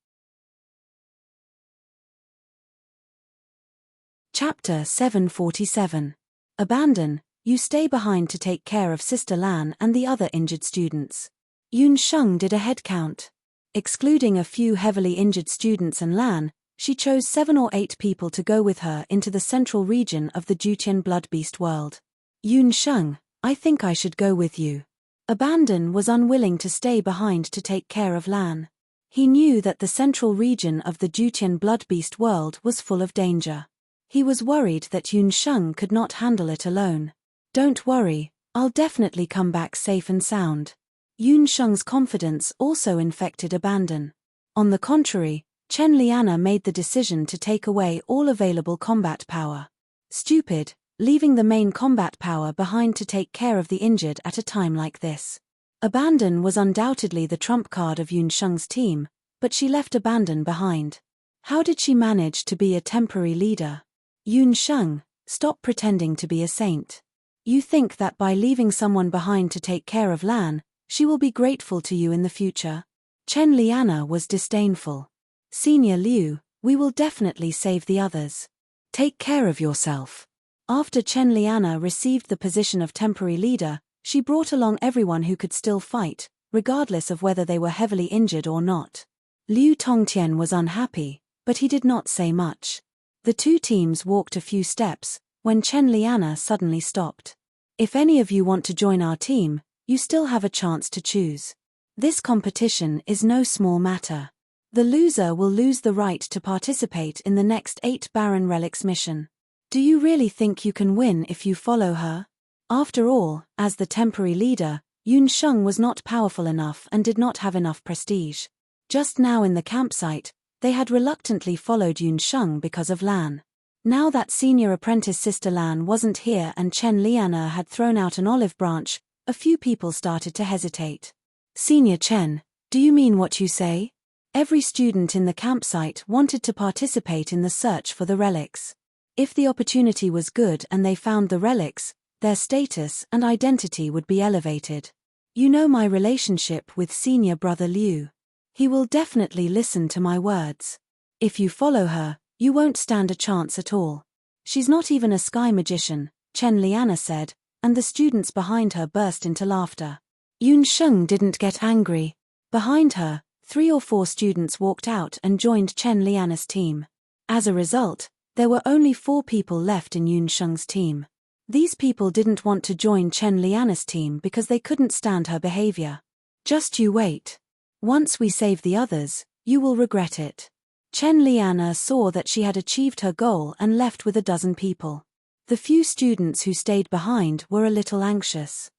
Chapter 747. Abandon, you stay behind to take care of Sister Lan and the other injured students. Yun Sheng did a head count. Excluding a few heavily injured students and Lan, she chose 7 or 8 people to go with her into the central region of the Jutian Bloodbeast world. "Yun Sheng, I think I should go with you." Abandon was unwilling to stay behind to take care of Lan. He knew that the central region of the Jutian Bloodbeast world was full of danger. He was worried that Yun Sheng could not handle it alone. "Don't worry, I'll definitely come back safe and sound." Yun Sheng's confidence also infected Abandon. On the contrary, Chen Liana made the decision to take away all available combat power. Stupid, leaving the main combat power behind to take care of the injured at a time like this. Abandon was undoubtedly the trump card of Yun Sheng's team, but she left Abandon behind. How did she manage to be a temporary leader? Yun Sheng, stop pretending to be a saint. You think that by leaving someone behind to take care of Lan, she will be grateful to you in the future? Chen Liana was disdainful. "Senior Liu, we will definitely save the others. Take care of yourself." After Chen Liana received the position of temporary leader, she brought along everyone who could still fight, regardless of whether they were heavily injured or not. Liu Tongtian was unhappy, but he did not say much. The two teams walked a few steps, when Chen Liana suddenly stopped. "If any of you want to join our team, you still have a chance to choose. This competition is no small matter. The loser will lose the right to participate in the next 8 Baron Relics mission. Do you really think you can win if you follow her?" After all, as the temporary leader, Yun Sheng was not powerful enough and did not have enough prestige. Just now in the campsite, they had reluctantly followed Yun Sheng because of Lan. Now that senior apprentice Sister Lan wasn't here and Chen Liana had thrown out an olive branch, a few people started to hesitate. "Senior Chen, do you mean what you say?" Every student in the campsite wanted to participate in the search for the relics. If the opportunity was good and they found the relics, their status and identity would be elevated. "You know my relationship with senior brother Liu. He will definitely listen to my words." If you follow her, you won't stand a chance at all. She's not even a sky magician, Chen Liana said, and the students behind her burst into laughter. Yun Sheng didn't get angry. Behind her, 3 or 4 students walked out and joined Chen Liana's team. As a result, there were only 4 people left in Yun Sheng's team. These people didn't want to join Chen Liana's team because they couldn't stand her behavior. Just you wait. Once we save the others, you will regret it. Chen Liana saw that she had achieved her goal and left with a dozen people. The few students who stayed behind were a little anxious.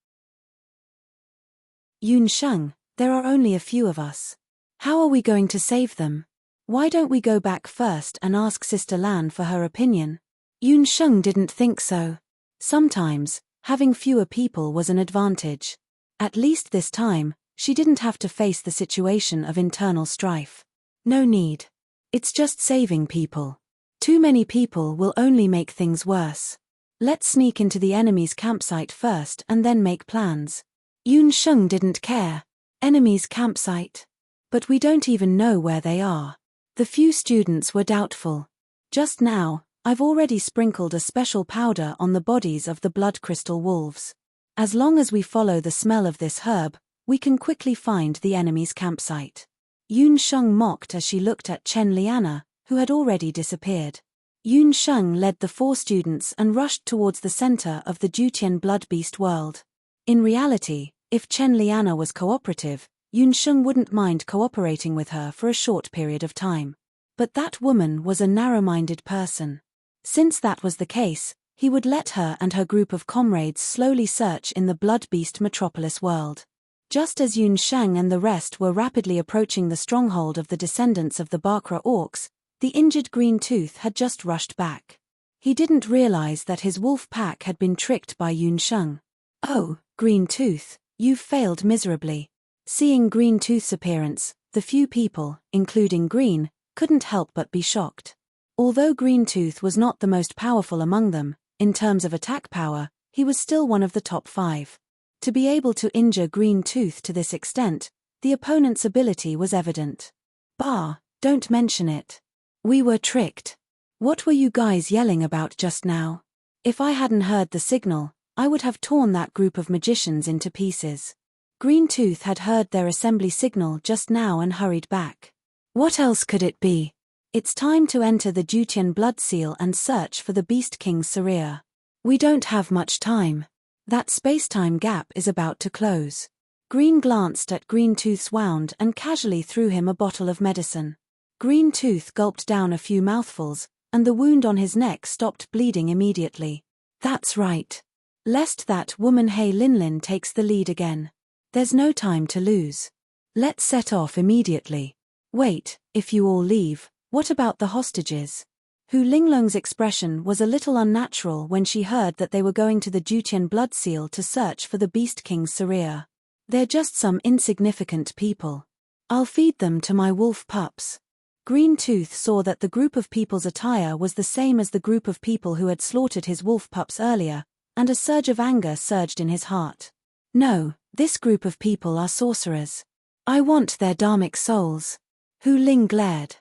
Yun Sheng, there are only a few of us. How are we going to save them? Why don't we go back first and ask Sister Lan for her opinion? Yun Sheng didn't think so. Sometimes, having fewer people was an advantage. At least this time, she didn't have to face the situation of internal strife. No need. It's just saving people. Too many people will only make things worse. Let's sneak into the enemy's campsite first and then make plans. Yun Sheng didn't care. Enemy's campsite. But we don't even know where they are. The few students were doubtful. Just now, I've already sprinkled a special powder on the bodies of the blood crystal wolves. As long as we follow the smell of this herb, we can quickly find the enemy's campsite. Yun Sheng mocked as she looked at Chen Liana, who had already disappeared. Yun Sheng led the 4 students and rushed towards the center of the Jutian blood beast world. In reality, if Chen Liana was cooperative, Yun Sheng wouldn't mind cooperating with her for a short period of time. But that woman was a narrow-minded person. Since that was the case, he would let her and her group of comrades slowly search in the blood beast metropolis world. Just as Yun Sheng and the rest were rapidly approaching the stronghold of the descendants of the Bakra orcs, the injured Green Tooth had just rushed back. He didn't realize that his wolf pack had been tricked by Yun Sheng. Oh, Green Tooth, you've failed miserably. Seeing Green Tooth's appearance, the few people, including Green, couldn't help but be shocked. Although Green Tooth was not the most powerful among them, in terms of attack power, he was still one of the top 5. To be able to injure Green Tooth to this extent, the opponent's ability was evident. Bah, don't mention it. We were tricked. What were you guys yelling about just now? If I hadn't heard the signal, I would have torn that group of magicians into pieces. Green Tooth had heard their assembly signal just now and hurried back. What else could it be? It's time to enter the Jutian blood seal and search for the Beast King's Saria. We don't have much time. That space-time gap is about to close. Green glanced at Green Tooth's wound and casually threw him a bottle of medicine. Green Tooth gulped down a few mouthfuls, and the wound on his neck stopped bleeding immediately. That's right. Lest that woman Hei Linlin takes the lead again. There's no time to lose. Let's set off immediately. Wait, if you all leave, what about the hostages? Hu Linglong's expression was a little unnatural when she heard that they were going to the Jutian blood seal to search for the Beast King's Saria. They're just some insignificant people. I'll feed them to my wolf pups. Green Tooth saw that the group of people's attire was the same as the group of people who had slaughtered his wolf pups earlier, and a surge of anger surged in his heart. No, this group of people are sorcerers. I want their dharmic souls. Hu Ling glared.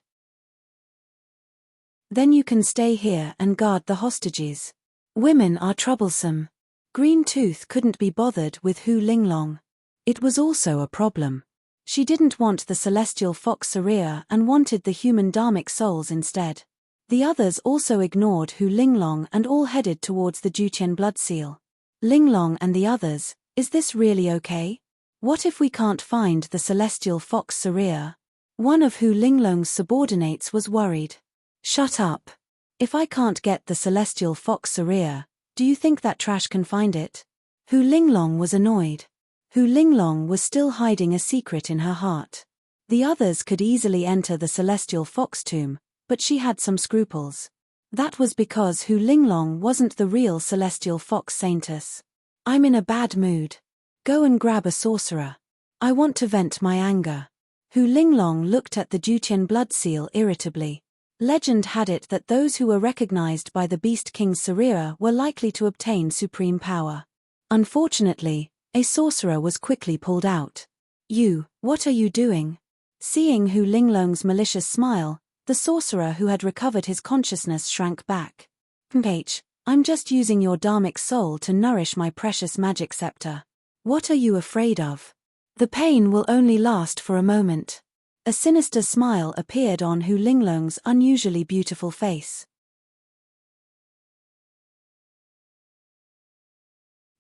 Then you can stay here and guard the hostages. Women are troublesome. Green Tooth couldn't be bothered with Hu Linglong. It was also a problem. She didn't want the celestial fox Saria and wanted the human dharmic souls instead. The others also ignored Hu Linglong and all headed towards the Jutian blood seal. Linglong and the others, is this really okay? What if we can't find the celestial fox Saria? One of Hu Linglong's subordinates was worried. Shut up. If I can't get the celestial fox Saria, do you think that trash can find it? Hu Linglong was annoyed. Hu Linglong was still hiding a secret in her heart. The others could easily enter the celestial fox tomb, but she had some scruples. That was because Hu Linglong wasn't the real celestial fox saintess. I'm in a bad mood. Go and grab a sorcerer. I want to vent my anger. Hu Linglong looked at the Jutian blood seal irritably. Legend had it that those who were recognized by the Beast King's Saria were likely to obtain supreme power. Unfortunately, a sorcerer was quickly pulled out. You, what are you doing? Seeing Hu Linglong's malicious smile, The sorcerer who had recovered his consciousness shrank back. I'm just using your dharmic soul to nourish my precious magic scepter. What are you afraid of? The pain will only last for a moment. A sinister smile appeared on Hu Linglong's unusually beautiful face.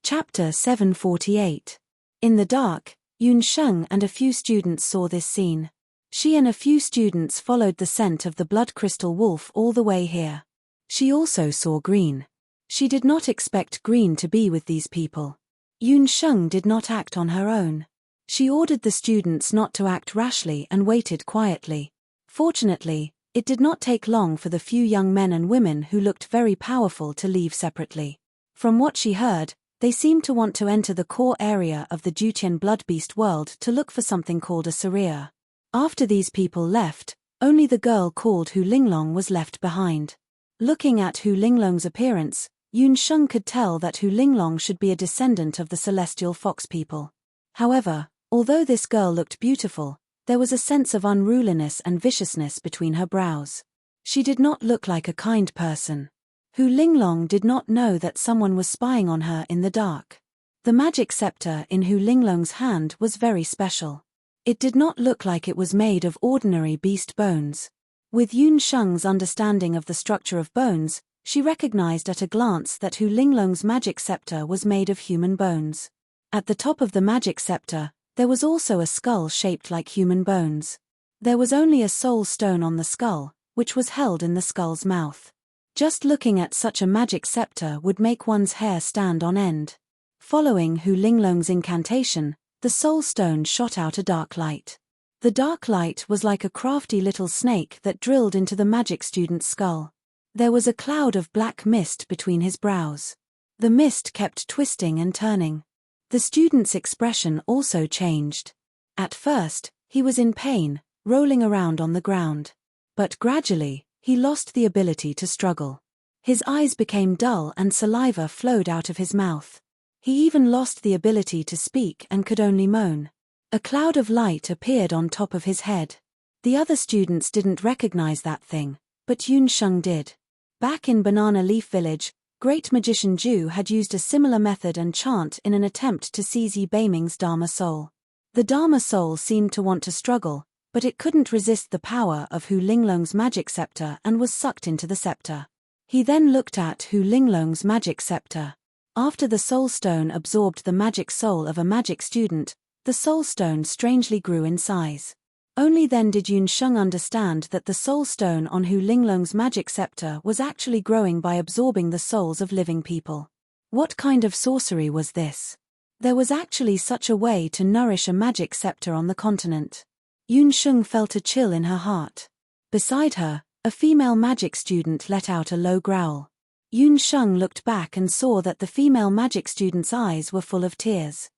Chapter 748. In the dark, Yun Sheng and a few students saw this scene. She and a few students followed the scent of the blood crystal wolf all the way here. She also saw Green. She did not expect Green to be with these people. Yun Sheng did not act on her own. She ordered the students not to act rashly and waited quietly. Fortunately, it did not take long for the few young men and women who looked very powerful to leave separately. From what she heard, they seemed to want to enter the core area of the Jutian bloodbeast world to look for something called a Saria. After these people left, only the girl called Hu Linglong was left behind. Looking at Hu Linglong's appearance, Yun Sheng could tell that Hu Linglong should be a descendant of the celestial fox people. However, although this girl looked beautiful, there was a sense of unruliness and viciousness between her brows. She did not look like a kind person. Hu Linglong did not know that someone was spying on her in the dark. The magic scepter in Hu Linglong's hand was very special. It did not look like it was made of ordinary beast bones. With Yun Sheng's understanding of the structure of bones, she recognized at a glance that Hu Linglong's magic scepter was made of human bones. At the top of the magic scepter, there was also a skull shaped like human bones. There was only a soul stone on the skull, which was held in the skull's mouth. Just looking at such a magic scepter would make one's hair stand on end. Following Hu Linglong's incantation, the soul stone shot out a dark light. The dark light was like a crafty little snake that drilled into the magic student's skull. There was a cloud of black mist between his brows. The mist kept twisting and turning. The student's expression also changed. At first, he was in pain, rolling around on the ground. But gradually, he lost the ability to struggle. His eyes became dull and saliva flowed out of his mouth. He even lost the ability to speak and could only moan. A cloud of light appeared on top of his head. The other students didn't recognize that thing, but Yun Sheng did. Back in Banana Leaf Village, Great Magician Ju had used a similar method and chant in an attempt to seize Yi Beiming's Dharma soul. The Dharma soul seemed to want to struggle, but it couldn't resist the power of Hu Linglong's magic scepter and was sucked into the scepter. He then looked at Hu Linglong's magic scepter. After the soul stone absorbed the magic soul of a magic student, the soul stone strangely grew in size. Only then did Yun Sheng understand that the soul stone on Hu Linglong's magic scepter was actually growing by absorbing the souls of living people. What kind of sorcery was this? There was actually such a way to nourish a magic scepter on the continent. Yun Sheng felt a chill in her heart. Beside her, a female magic student let out a low growl. Yun Sheng looked back and saw that the female magic student's eyes were full of tears.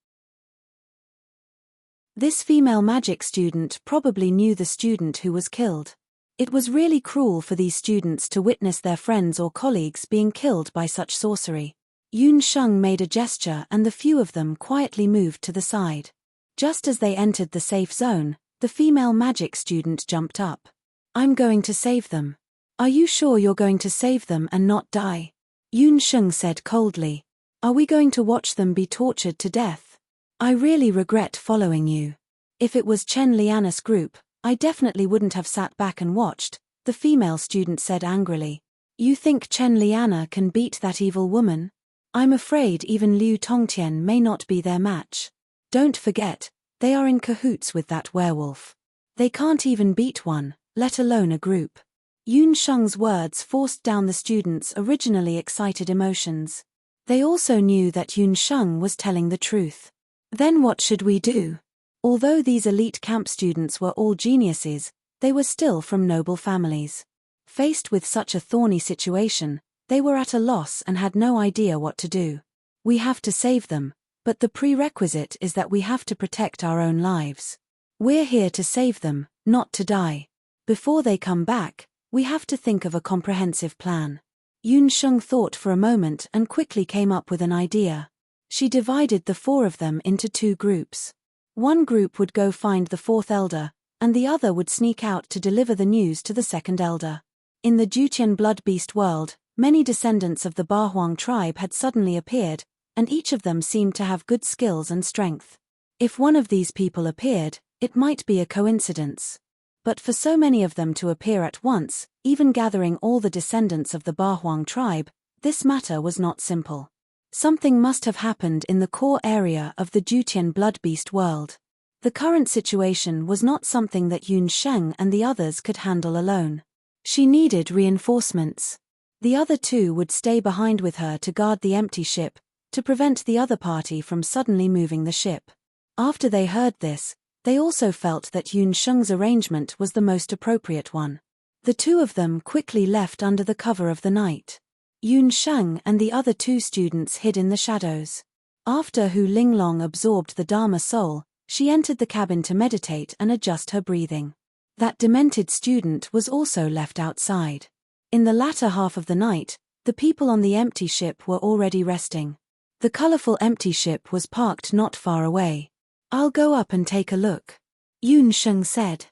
This female magic student probably knew the student who was killed. It was really cruel for these students to witness their friends or colleagues being killed by such sorcery. Yun Sheng made a gesture and the few of them quietly moved to the side. Just as they entered the safe zone, the female magic student jumped up. "I'm going to save them." "Are you sure you're going to save them and not die?" Yun Sheng said coldly. "Are we going to watch them be tortured to death? I really regret following you. If it was Chen Liana's group, I definitely wouldn't have sat back and watched," the female student said angrily. "You think Chen Liana can beat that evil woman? I'm afraid even Liu Tongtian may not be their match. Don't forget, they are in cahoots with that werewolf. They can't even beat one, let alone a group." Yun Sheng's words forced down the students' originally excited emotions. They also knew that Yun Sheng was telling the truth. Then what should we do? Although these elite camp students were all geniuses, they were still from noble families. Faced with such a thorny situation, they were at a loss and had no idea what to do. "We have to save them, but the prerequisite is that we have to protect our own lives. We're here to save them, not to die. Before they come back, we have to think of a comprehensive plan." Yun Sheng thought for a moment and quickly came up with an idea. She divided the four of them into two groups. One group would go find the fourth elder, and the other would sneak out to deliver the news to the second elder. In the Jutian blood beast world, many descendants of the Bahuang tribe had suddenly appeared, and each of them seemed to have good skills and strength. If one of these people appeared, it might be a coincidence. But for so many of them to appear at once, even gathering all the descendants of the Bahuang tribe, this matter was not simple. Something must have happened in the core area of the Jutian blood beast world. The current situation was not something that Yun Sheng and the others could handle alone. She needed reinforcements. The other two would stay behind with her to guard the empty ship, to prevent the other party from suddenly moving the ship. After they heard this, they also felt that Yun Sheng's arrangement was the most appropriate one. The two of them quickly left under the cover of the night. Yun Sheng and the other two students hid in the shadows. After Hu Linglong absorbed the Dharma soul, she entered the cabin to meditate and adjust her breathing. That demented student was also left outside. In the latter half of the night, the people on the empty ship were already resting. The colorful empty ship was parked not far away. "I'll go up and take a look," Yun Sheng said.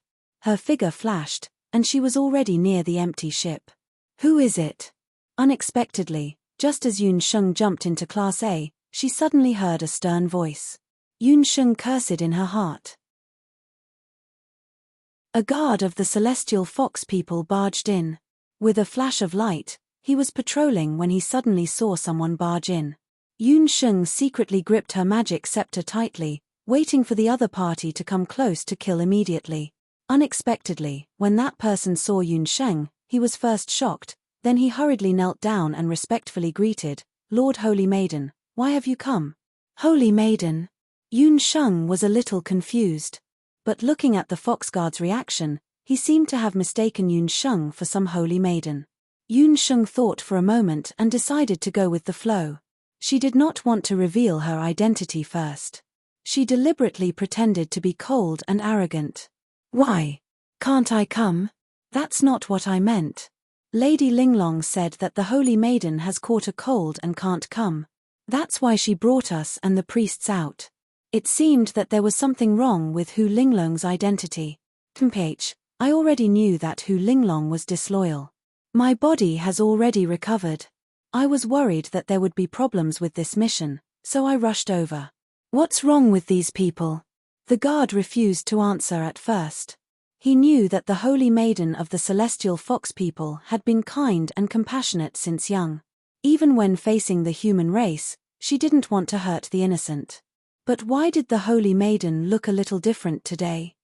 Her figure flashed, and she was already near the empty ship. "Who is it?" Unexpectedly, just as Yun Sheng jumped into Class A, she suddenly heard a stern voice. Yun Sheng cursed in her heart. A guard of the celestial fox people barged in. With a flash of light, he was patrolling when he suddenly saw someone barge in. Yun Sheng secretly gripped her magic scepter tightly, waiting for the other party to come close to kill immediately. Unexpectedly, when that person saw Yun Sheng, he was first shocked, then he hurriedly knelt down and respectfully greeted, "Lord Holy Maiden, why have you come?" "Holy Maiden?" Yun Sheng was a little confused. But looking at the foxguard's reaction, he seemed to have mistaken Yun Sheng for some holy maiden. Yun Sheng thought for a moment and decided to go with the flow. She did not want to reveal her identity first. She deliberately pretended to be cold and arrogant. "Why? Can't I come?" "That's not what I meant. Lady Linglong said that the holy maiden has caught a cold and can't come. That's why she brought us and the priests out." It seemed that there was something wrong with Hu Linglong's identity. "Temph, I already knew that Hu Linglong was disloyal. My body has already recovered. I was worried that there would be problems with this mission, so I rushed over." "What's wrong with these people?" The guard refused to answer at first. He knew that the holy maiden of the celestial fox people had been kind and compassionate since young. Even when facing the human race, she didn't want to hurt the innocent. But why did the holy maiden look a little different today?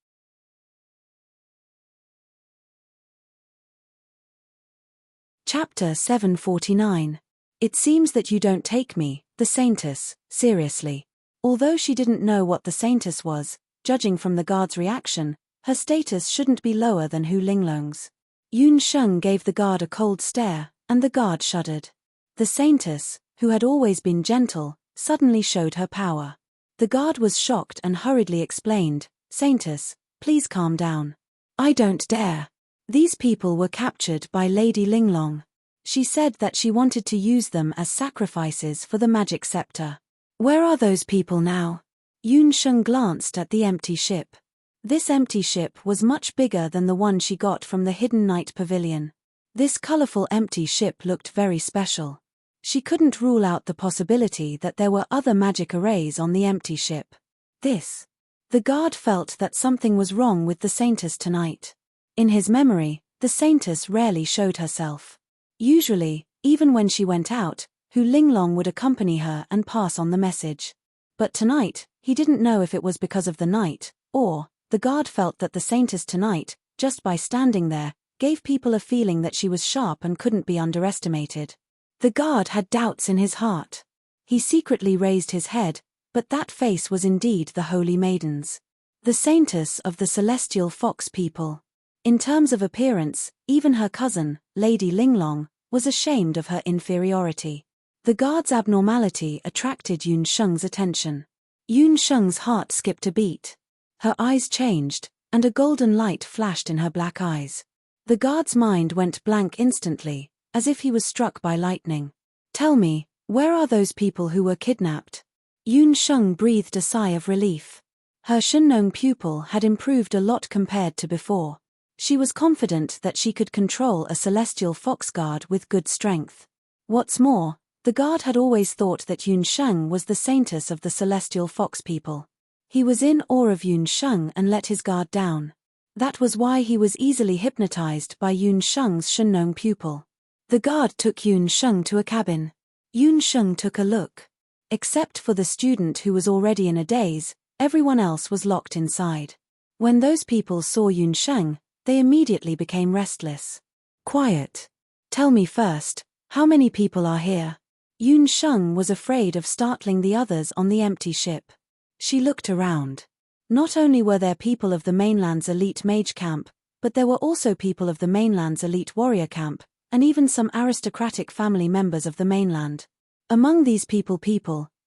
Chapter 749. It seems that you don't take me, the Saintess, seriously. Although she didn't know what the Saintess was, judging from the guard's reaction, her status shouldn't be lower than Hu Linglong's. Yun Sheng gave the guard a cold stare, and the guard shuddered. The Saintess, who had always been gentle, suddenly showed her power. The guard was shocked and hurriedly explained, "Saintess, please calm down. I don't dare. These people were captured by Lady Linglong. She said that she wanted to use them as sacrifices for the magic scepter." "Where are those people now?" Yun Sheng glanced at the empty ship. This empty ship was much bigger than the one she got from the Hidden Night Pavilion. This colorful empty ship looked very special. She couldn't rule out the possibility that there were other magic arrays on the empty ship. The guard felt that something was wrong with the Saintess tonight. In his memory, the Saintess rarely showed herself. Usually, even when she went out, Hu Linglong would accompany her and pass on the message. But tonight, he didn't know if it was because of the night, or, the guard felt that the Saintess tonight, just by standing there, gave people a feeling that she was sharp and couldn't be underestimated. The guard had doubts in his heart. He secretly raised his head, but that face was indeed the holy maiden's. The Saintess of the celestial fox people. In terms of appearance, even her cousin, Lady Linglong, was ashamed of her inferiority. The guard's abnormality attracted Yun Sheng's attention. Yun Sheng's heart skipped a beat. Her eyes changed, and a golden light flashed in her black eyes. The guard's mind went blank instantly, as if he was struck by lightning. "Tell me, where are those people who were kidnapped?" Yun Sheng breathed a sigh of relief. Her Shunnong pupil had improved a lot compared to before. She was confident that she could control a celestial fox guard with good strength. What's more, the guard had always thought that Yun Sheng was the saintess of the celestial fox people. He was in awe of Yun Sheng and let his guard down. That was why he was easily hypnotized by Yun Sheng's Shunnong pupil. The guard took Yun Sheng to a cabin. Yun Sheng took a look. Except for the student who was already in a daze, everyone else was locked inside. When those people saw Yun Sheng, they immediately became restless. Quiet. Tell me first, how many people are here? Yun Sheng was afraid of startling the others on the empty ship. She looked around. Not only were there people of the mainland's elite mage camp, but there were also people of the mainland's elite warrior camp, and even some aristocratic family members of the mainland. Among these people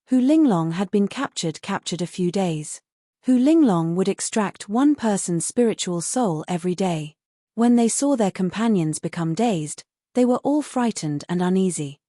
Hu Linglong had been captured a few days. Hu Linglong would extract one person's spiritual soul every day. When they saw their companions become dazed, they were all frightened and uneasy.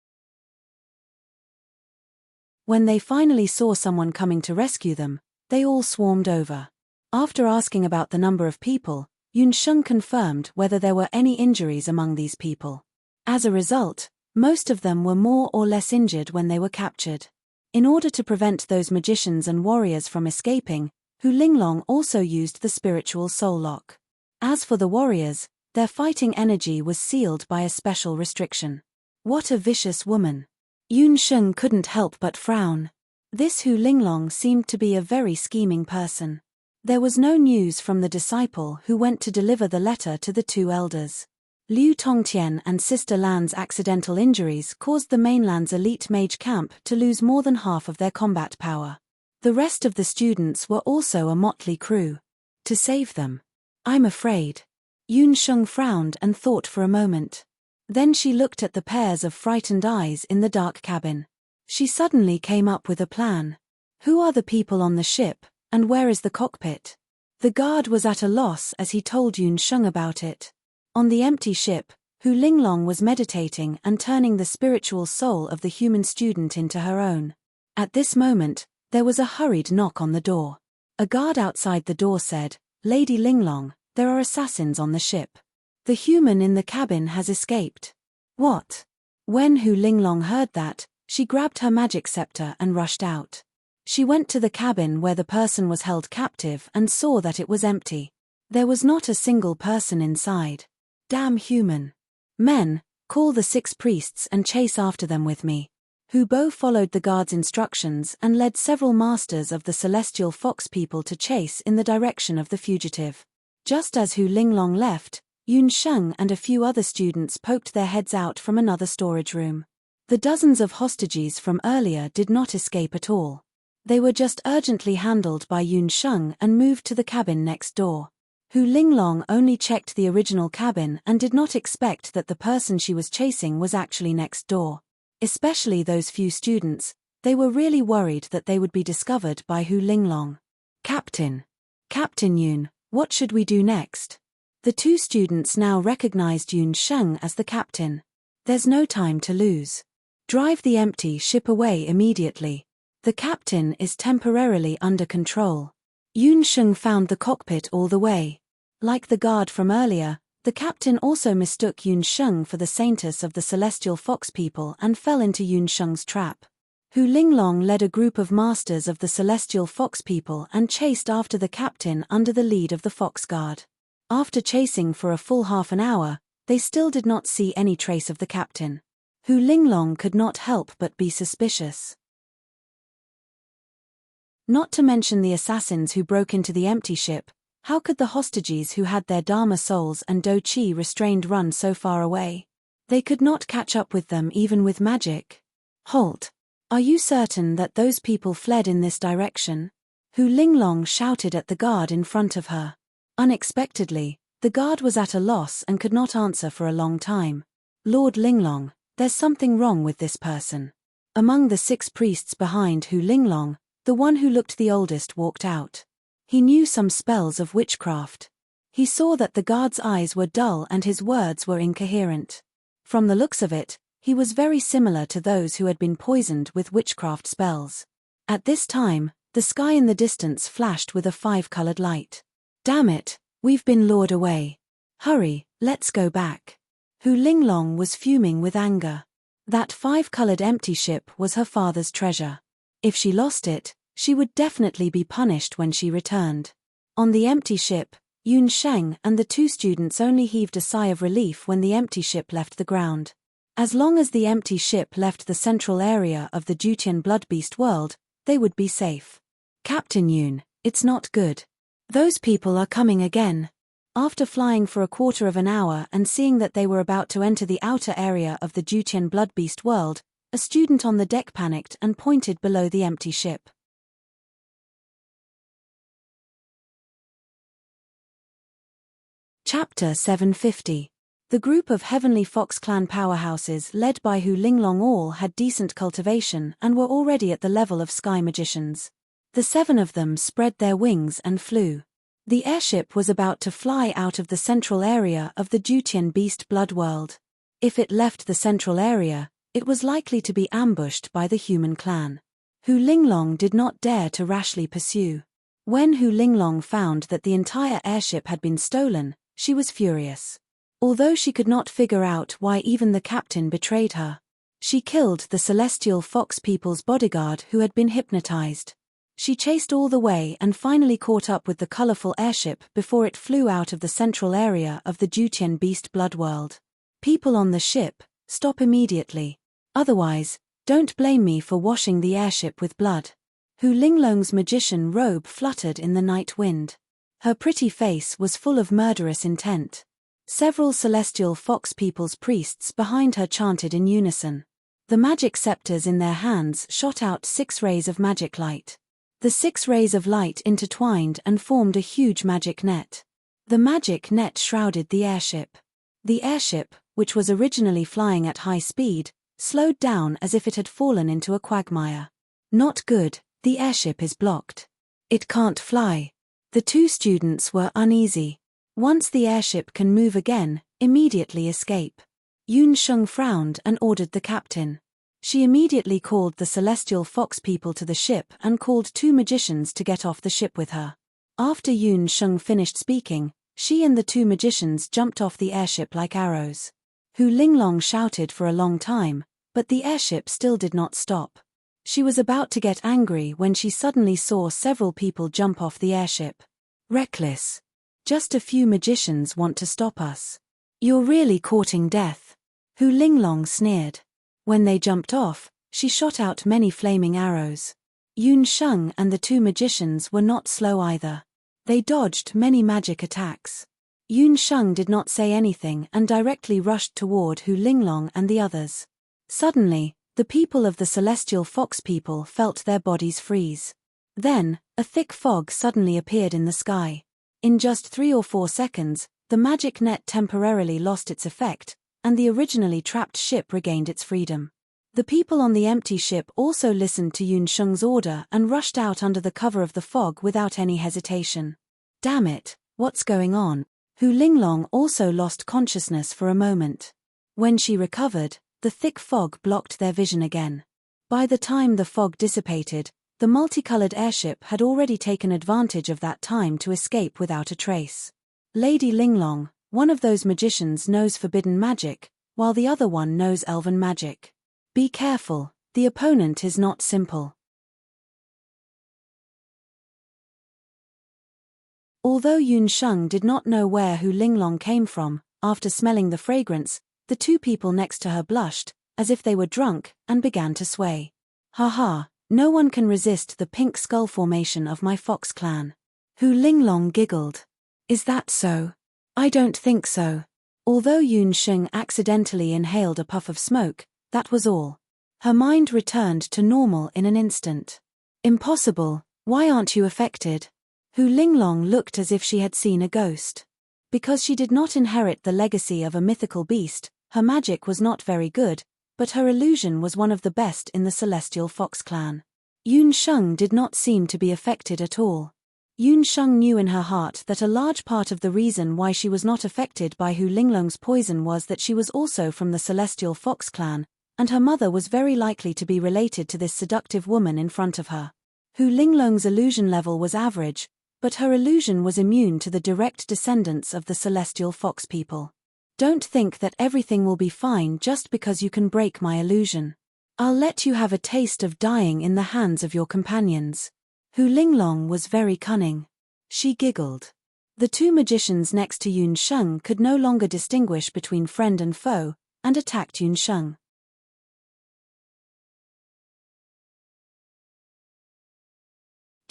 When they finally saw someone coming to rescue them, they all swarmed over. After asking about the number of people, Yun Sheng confirmed whether there were any injuries among these people. As a result, most of them were more or less injured when they were captured. In order to prevent those magicians and warriors from escaping, Hu Linglong also used the spiritual soul lock. As for the warriors, their fighting energy was sealed by a special restriction. What a vicious woman! Yun Sheng couldn't help but frown. This Hu Linglong seemed to be a very scheming person. There was no news from the disciple who went to deliver the letter to the two elders. Liu Tongtian and Sister Lan's accidental injuries caused the mainland's elite mage camp to lose more than half of their combat power. The rest of the students were also a motley crew. To save them? I'm afraid. Yun Sheng frowned and thought for a moment. Then she looked at the pairs of frightened eyes in the dark cabin. She suddenly came up with a plan. Who are the people on the ship, and where is the cockpit? The guard was at a loss as he told Yun Sheng about it. On the empty ship, Hu Linglong was meditating and turning the spiritual soul of the human student into her own. At this moment, there was a hurried knock on the door. A guard outside the door said, "Lady Linglong, there are assassins on the ship. The human in the cabin has escaped." What? When Hu Linglong heard that, she grabbed her magic scepter and rushed out. She went to the cabin where the person was held captive and saw that it was empty. There was not a single person inside. Damn human. Men, call the 6 priests and chase after them with me. Hu Bo followed the guard's instructions and led several masters of the celestial fox people to chase in the direction of the fugitive. Just as Hu Linglong left, Yun Sheng and a few other students poked their heads out from another storage room. The dozens of hostages from earlier did not escape at all. They were just urgently handled by Yun Sheng and moved to the cabin next door. Hu Linglong only checked the original cabin and did not expect that the person she was chasing was actually next door. Especially those few students, they were really worried that they would be discovered by Hu Linglong. Captain Yun, what should we do next? The two students now recognized Yun Sheng as the captain. There's no time to lose. Drive the empty ship away immediately. The captain is temporarily under control. Yun Sheng found the cockpit all the way. Like the guard from earlier, the captain also mistook Yun Sheng for the saintess of the celestial fox people and fell into Yun Sheng's trap. Hu Linglong led a group of masters of the celestial fox people and chased after the captain under the lead of the fox guard. After chasing for a full half an hour, they still did not see any trace of the captain. Hu Linglong could not help but be suspicious. Not to mention the assassins who broke into the empty ship, how could the hostages who had their Dharma souls and Do Chi restrained run so far away? They could not catch up with them even with magic. Halt! Are you certain that those people fled in this direction? Hu Linglong shouted at the guard in front of her. Unexpectedly, the guard was at a loss and could not answer for a long time. Lord Linglong, there's something wrong with this person. Among the 6 priests behind Hu Linglong, the one who looked the oldest walked out. He knew some spells of witchcraft. He saw that the guard's eyes were dull and his words were incoherent. From the looks of it, he was very similar to those who had been poisoned with witchcraft spells. At this time, The sky in the distance flashed with a 5-colored light. Damn it, we've been lured away. Hurry, let's go back. Hu Linglong was fuming with anger. That 5-colored empty ship was her father's treasure. If she lost it, she would definitely be punished when she returned. On the empty ship, Yun Sheng and the 2 students only heaved a sigh of relief when the empty ship left the ground. As long as the empty ship left the central area of the Jutian Bloodbeast world, they would be safe. Captain Yun, it's not good. Those people are coming again. After flying for a quarter of an hour and seeing that they were about to enter the outer area of the Jutian Bloodbeast world, a student on the deck panicked and pointed below the empty ship. Chapter 750. The group of Heavenly Fox Clan powerhouses led by Hu Linglong all had decent cultivation and were already at the level of sky magicians. The 7 of them spread their wings and flew. The airship was about to fly out of the central area of the Jutian Beast Blood world. If it left the central area, it was likely to be ambushed by the human clan. Hu Linglong did not dare to rashly pursue. When Hu Linglong found that the entire airship had been stolen, she was furious. Although she could not figure out why even the captain betrayed her. She killed the Celestial Fox people's bodyguard who had been hypnotized. She chased all the way and finally caught up with the colorful airship before it flew out of the central area of the Jutian Beast Blood world. People on the ship, stop immediately. Otherwise, don't blame me for washing the airship with blood. Hu Linglong's magician robe fluttered in the night wind. Her pretty face was full of murderous intent. Several Celestial Fox people's priests behind her chanted in unison. The magic scepters in their hands shot out 6 rays of magic light. The 6 rays of light intertwined and formed a huge magic net. The magic net shrouded the airship. The airship, which was originally flying at high speed, slowed down as if it had fallen into a quagmire. Not good, the airship is blocked. It can't fly. The 2 students were uneasy. Once the airship can move again, immediately escape. Yun Sheng frowned and ordered the captain. She immediately called the Celestial Fox people to the ship and called 2 magicians to get off the ship with her. After Yun Sheng finished speaking, she and the 2 magicians jumped off the airship like arrows. Hu Linglong shouted for a long time, but the airship still did not stop. She was about to get angry when she suddenly saw several people jump off the airship. Reckless. Just a few magicians want to stop us. You're really courting death. Hu Linglong sneered. When they jumped off, she shot out many flaming arrows. Yun Sheng and the 2 magicians were not slow either. They dodged many magic attacks. Yun Sheng did not say anything and directly rushed toward Hu Linglong and the others. Suddenly, the people of the Celestial Fox people felt their bodies freeze. Then, a thick fog suddenly appeared in the sky. In just 3 or 4 seconds, the magic net temporarily lost its effect, and the originally trapped ship regained its freedom. The people on the empty ship also listened to Yun Sheng's order and rushed out under the cover of the fog without any hesitation. Damn it, what's going on? Hu Linglong also lost consciousness for a moment. When she recovered, the thick fog blocked their vision again. By the time the fog dissipated, the multicolored airship had already taken advantage of that time to escape without a trace. Lady Linglong, one of those magicians, knows forbidden magic, while the other one knows elven magic. Be careful, the opponent is not simple. Although Yun Sheng did not know where Hu Linglong came from, after smelling the fragrance, the 2 people next to her blushed, as if they were drunk, and began to sway. Ha, no one can resist the pink skull formation of my fox clan. Hu Linglong giggled. Is that so? I don't think so. Although Yun Sheng accidentally inhaled a puff of smoke, that was all. Her mind returned to normal in an instant. Impossible, why aren't you affected? Hu Linglong looked as if she had seen a ghost. Because she did not inherit the legacy of a mythical beast, her magic was not very good, but her illusion was one of the best in the Celestial Fox clan. Yun Sheng did not seem to be affected at all. Yun Sheng knew in her heart that a large part of the reason why she was not affected by Hu Linglong's poison was that she was also from the Celestial Fox clan, and her mother was very likely to be related to this seductive woman in front of her. Hu Linglong's illusion level was average, but her illusion was immune to the direct descendants of the celestial fox people. Don't think that everything will be fine just because you can break my illusion. I'll let you have a taste of dying in the hands of your companions. Hu Linglong was very cunning. She giggled. The two magicians next to Yun Sheng could no longer distinguish between friend and foe, and attacked Yun Sheng.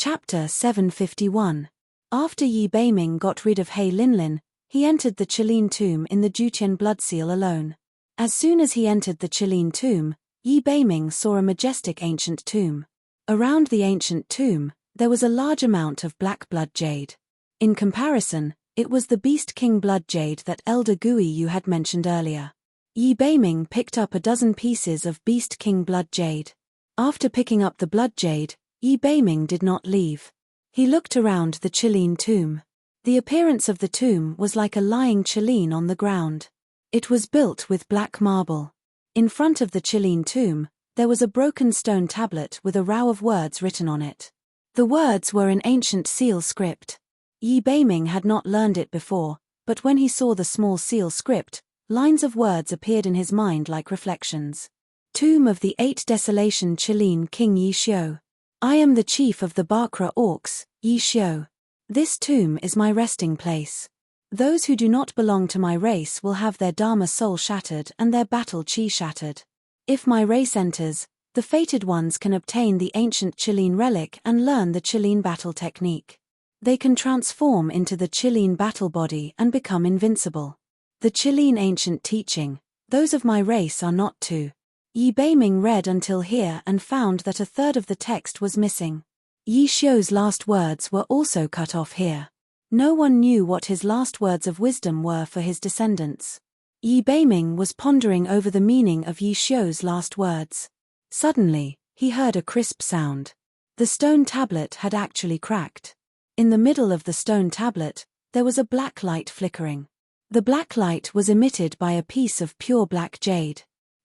Chapter 751. After Yi Beiming got rid of He Linlin, he entered the Qilin tomb in the Jutian blood seal alone. As soon as he entered the Qilin tomb, Yi Beiming saw a majestic ancient tomb. Around the ancient tomb, there was a large amount of black blood jade. In comparison, it was the Beast King blood jade that Elder Gui Yu had mentioned earlier. Yi Beiming picked up a dozen pieces of Beast King blood jade. After picking up the blood jade, Yi Beiming did not leave. He looked around the Qilin tomb. The appearance of the tomb was like a lying Qilin on the ground. It was built with black marble. In front of the Qilin tomb, there was a broken stone tablet with a row of words written on it. The words were in ancient seal script. Yi Beiming had not learned it before, but when he saw the small seal script, lines of words appeared in his mind like reflections. Tomb of the 8 Desolation Qilin King Yi Xiu. I am the chief of the Bakra orcs, Yi Xiu. This tomb is my resting place. Those who do not belong to my race will have their Dharma soul shattered and their battle chi shattered. If my race enters, the fated ones can obtain the ancient Qilin relic and learn the Qilin battle technique. They can transform into the Qilin battle body and become invincible. The Qilin ancient teaching, those of my race are not to. Yi Beiming read until here and found that a third of the text was missing. Yi Xiu's last words were also cut off here. No one knew what his last words of wisdom were for his descendants. Yi Beiming was pondering over the meaning of Yi Xiu's last words. Suddenly, he heard a crisp sound. The stone tablet had actually cracked. In the middle of the stone tablet, there was a black light flickering. The black light was emitted by a piece of pure black jade.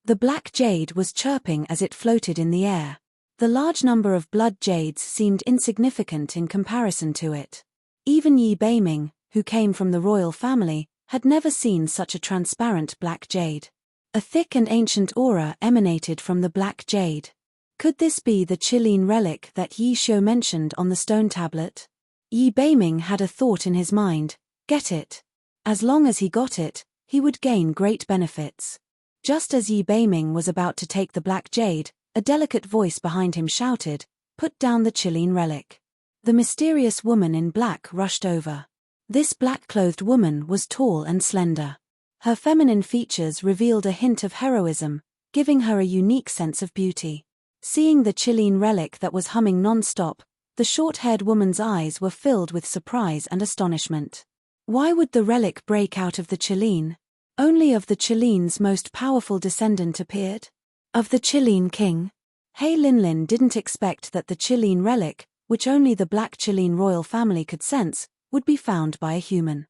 The black jade was chirping as it floated in the air. The large number of blood jades seemed insignificant in comparison to it. Even Yi Beiming, who came from the royal family, had never seen such a transparent black jade. A thick and ancient aura emanated from the black jade. Could this be the Qilin relic that Yi Xiu mentioned on the stone tablet? Yi Beiming had a thought in his mind: get it. As long as he got it, he would gain great benefits. Just as Yi Beiming was about to take the black jade, a delicate voice behind him shouted, "Put down the Qilin relic." The mysterious woman in black rushed over. This black-clothed woman was tall and slender. Her feminine features revealed a hint of heroism, giving her a unique sense of beauty. Seeing the Qilin relic that was humming non-stop, the short-haired woman's eyes were filled with surprise and astonishment. Why would the relic break out of the Qilin? Only of the Qilin's most powerful descendant appeared? Of the Qilin king? He Linlin didn't expect that the Qilin relic, which only the black Qilin royal family could sense, would be found by a human.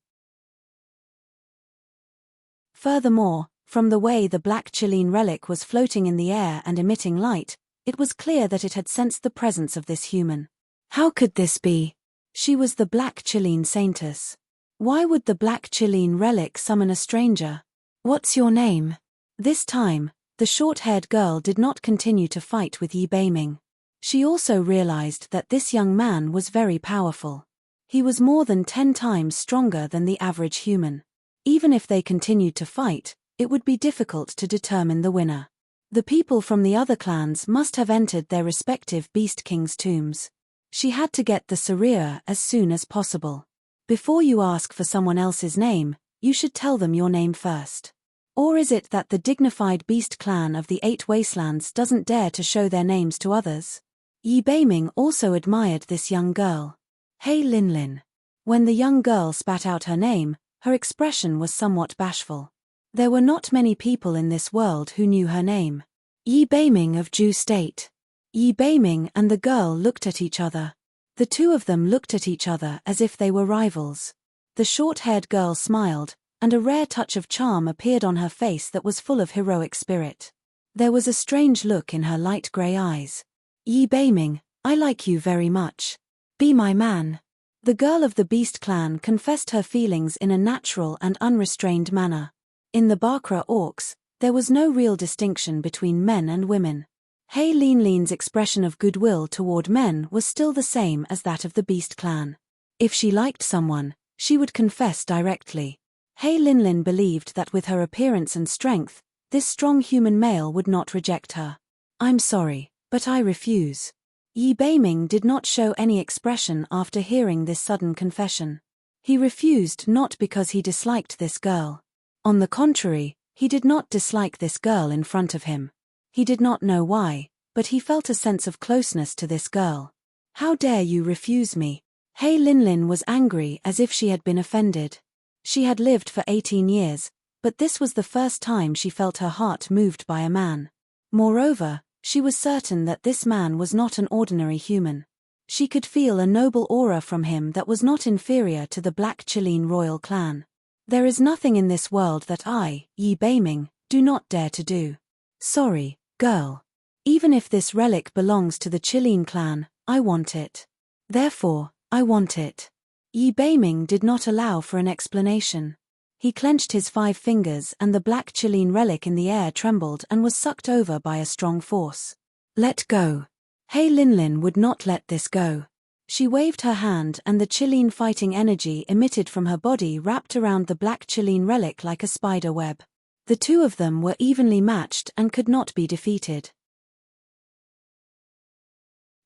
Furthermore, from the way the black Qilin relic was floating in the air and emitting light, it was clear that it had sensed the presence of this human. How could this be? She was the black Qilin saintess. Why would the black Qilin relic summon a stranger? What's your name? This time, the short-haired girl did not continue to fight with Yi Beiming. She also realized that this young man was very powerful. He was more than 10 times stronger than the average human. Even if they continued to fight, it would be difficult to determine the winner. The people from the other clans must have entered their respective Beast King's tombs. She had to get the Saria as soon as possible. Before you ask for someone else's name, you should tell them your name first. Or is it that the dignified beast clan of the 8 Wastelands doesn't dare to show their names to others? Yi Beiming also admired this young girl. He Linlin. When the young girl spat out her name, her expression was somewhat bashful. There were not many people in this world who knew her name. Yi Beiming of Ju State. Yi Beiming and the girl looked at each other. The two of them looked at each other as if they were rivals. The short-haired girl smiled, and a rare touch of charm appeared on her face that was full of heroic spirit. There was a strange look in her light grey eyes. Yi Beiming, I like you very much. Be my man. The girl of the Beast clan confessed her feelings in a natural and unrestrained manner. In the Bakra orcs, there was no real distinction between men and women. Hei Linlin's expression of goodwill toward men was still the same as that of the Beast clan. If she liked someone, she would confess directly. Hei Linlin believed that with her appearance and strength, this strong human male would not reject her. I'm sorry, but I refuse. Yi Beiming did not show any expression after hearing this sudden confession. He refused not because he disliked this girl. On the contrary, he did not dislike this girl in front of him. He did not know why, but he felt a sense of closeness to this girl. How dare you refuse me? Hei Linlin was angry as if she had been offended. She had lived for 18 years, but this was the first time she felt her heart moved by a man. Moreover, she was certain that this man was not an ordinary human. She could feel a noble aura from him that was not inferior to the Black Qilin royal clan. There is nothing in this world that I, Yi Beiming, do not dare to do. Sorry, girl. Even if this relic belongs to the Qilin clan, I want it. Therefore, I want it. Yi Beiming did not allow for an explanation. He clenched his 5 fingers and the Black Qilin relic in the air trembled and was sucked over by a strong force. Let go. Hei Linlin would not let this go. She waved her hand and the Qilin fighting energy emitted from her body wrapped around the Black Qilin relic like a spider web. The two of them were evenly matched and could not be defeated.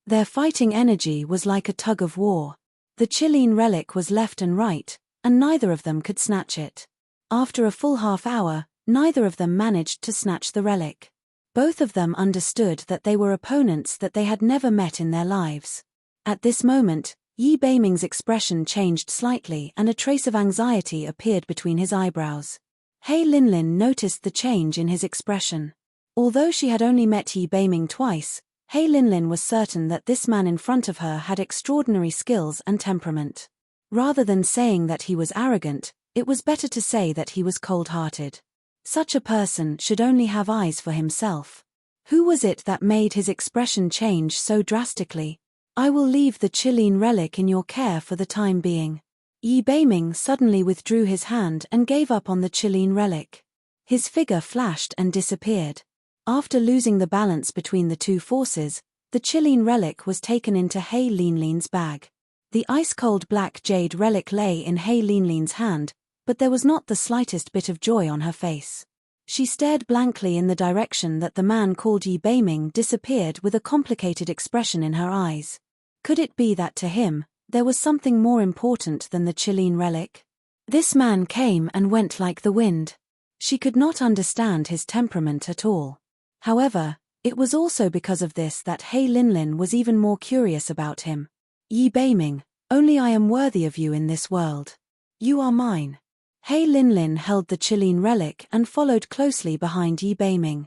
Their fighting energy was like a tug of war. The Qilin relic was left and right, and neither of them could snatch it. After a full half hour, neither of them managed to snatch the relic. Both of them understood that they were opponents that they had never met in their lives. At this moment, Yi Beiming's expression changed slightly and a trace of anxiety appeared between his eyebrows. Hei Linlin noticed the change in his expression. Although she had only met Yi Beiming twice, Hei Linlin was certain that this man in front of her had extraordinary skills and temperament. Rather than saying that he was arrogant, it was better to say that he was cold-hearted. Such a person should only have eyes for himself. Who was it that made his expression change so drastically? I will leave the Qilin relic in your care for the time being. Yi Beiming suddenly withdrew his hand and gave up on the Qilin relic. His figure flashed and disappeared. After losing the balance between the two forces, the Qilin relic was taken into Hei Linlin's bag. The ice-cold black jade relic lay in Hei Linlin's hand, but there was not the slightest bit of joy on her face. She stared blankly in the direction that the man called Yi Beiming disappeared with a complicated expression in her eyes. Could it be that to him, there was something more important than the Qilin relic? This man came and went like the wind. She could not understand his temperament at all. However, it was also because of this that Hei Linlin was even more curious about him. Yi Beiming, only I am worthy of you in this world. You are mine. Hei Linlin held the Qilin relic and followed closely behind Yi Beiming.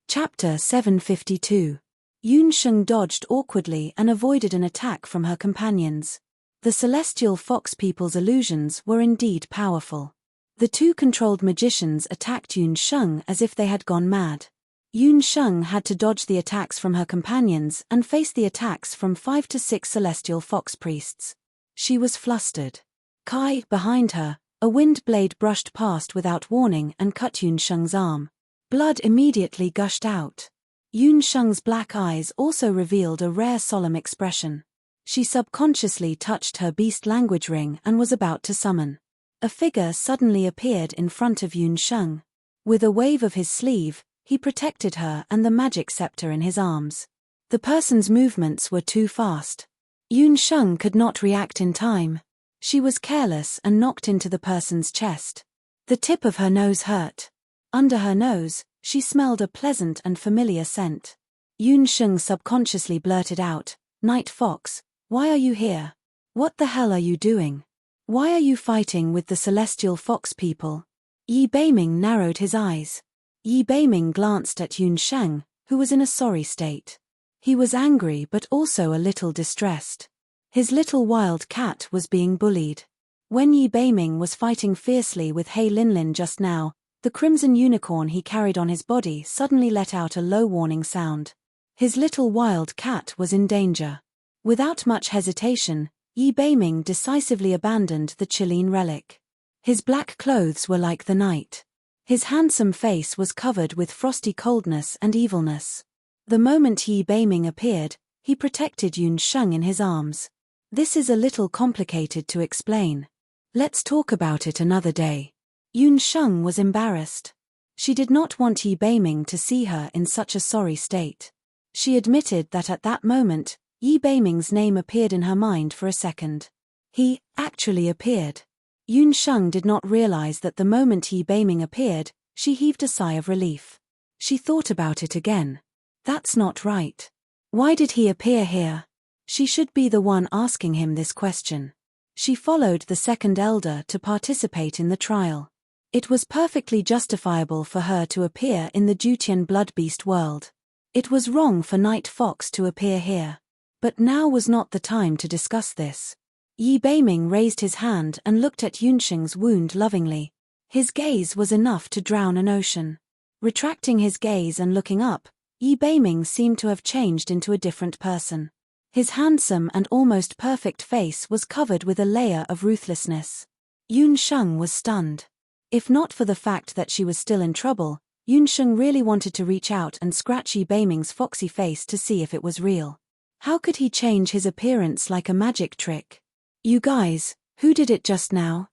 Chapter 752. Yun Sheng dodged awkwardly and avoided an attack from her companions. The celestial fox people's illusions were indeed powerful. The two controlled magicians attacked Yun Sheng as if they had gone mad. Yun Sheng had to dodge the attacks from her companions and face the attacks from 5 to 6 celestial fox priests. She was flustered. Kai, behind her, a wind blade brushed past without warning and cut Yun Sheng's arm. Blood immediately gushed out. Yun Sheng's black eyes also revealed a rare solemn expression. She subconsciously touched her beast language ring and was about to summon. A figure suddenly appeared in front of Yun Sheng. With a wave of his sleeve, he protected her and the magic scepter in his arms. The person's movements were too fast. Yun Sheng could not react in time. She was careless and knocked into the person's chest. The tip of her nose hurt. Under her nose, she smelled a pleasant and familiar scent. Yun Sheng subconsciously blurted out, "Night Fox, why are you here? What the hell are you doing? Why are you fighting with the celestial fox people?" Yi Beiming narrowed his eyes. Yi Beiming glanced at Yun Sheng, who was in a sorry state. He was angry but also a little distressed. His little wild cat was being bullied. When Yi Beiming was fighting fiercely with Hei Linlin just now, The crimson unicorn he carried on his body suddenly let out a low warning sound. His little wild cat was in danger. Without much hesitation, Yi Beiming decisively abandoned the Qilin relic. His black clothes were like the night. His handsome face was covered with frosty coldness and evilness. The moment Yi Beiming appeared, he protected Yun Sheng in his arms. This is a little complicated to explain. Let's talk about it another day. Yun Sheng was embarrassed. She did not want Yi Beiming to see her in such a sorry state. She admitted that at that moment, Yi Beiming's name appeared in her mind for a second. He actually appeared. Yun Sheng did not realize that the moment Yi Beiming appeared, she heaved a sigh of relief. She thought about it again. That's not right. Why did he appear here? She should be the one asking him this question. She followed the second elder to participate in the trial. It was perfectly justifiable for her to appear in the Jutian blood-beast world. It was wrong for Night Fox to appear here. But now was not the time to discuss this. Yi Beiming raised his hand and looked at Yunsheng's wound lovingly. His gaze was enough to drown an ocean. Retracting his gaze and looking up, Yi Beiming seemed to have changed into a different person. His handsome and almost perfect face was covered with a layer of ruthlessness. Yun Sheng was stunned. If not for the fact that she was still in trouble, Yun Sheng really wanted to reach out and scratch Yi Beiming's foxy face to see if it was real. How could he change his appearance like a magic trick? You guys, who did it just now?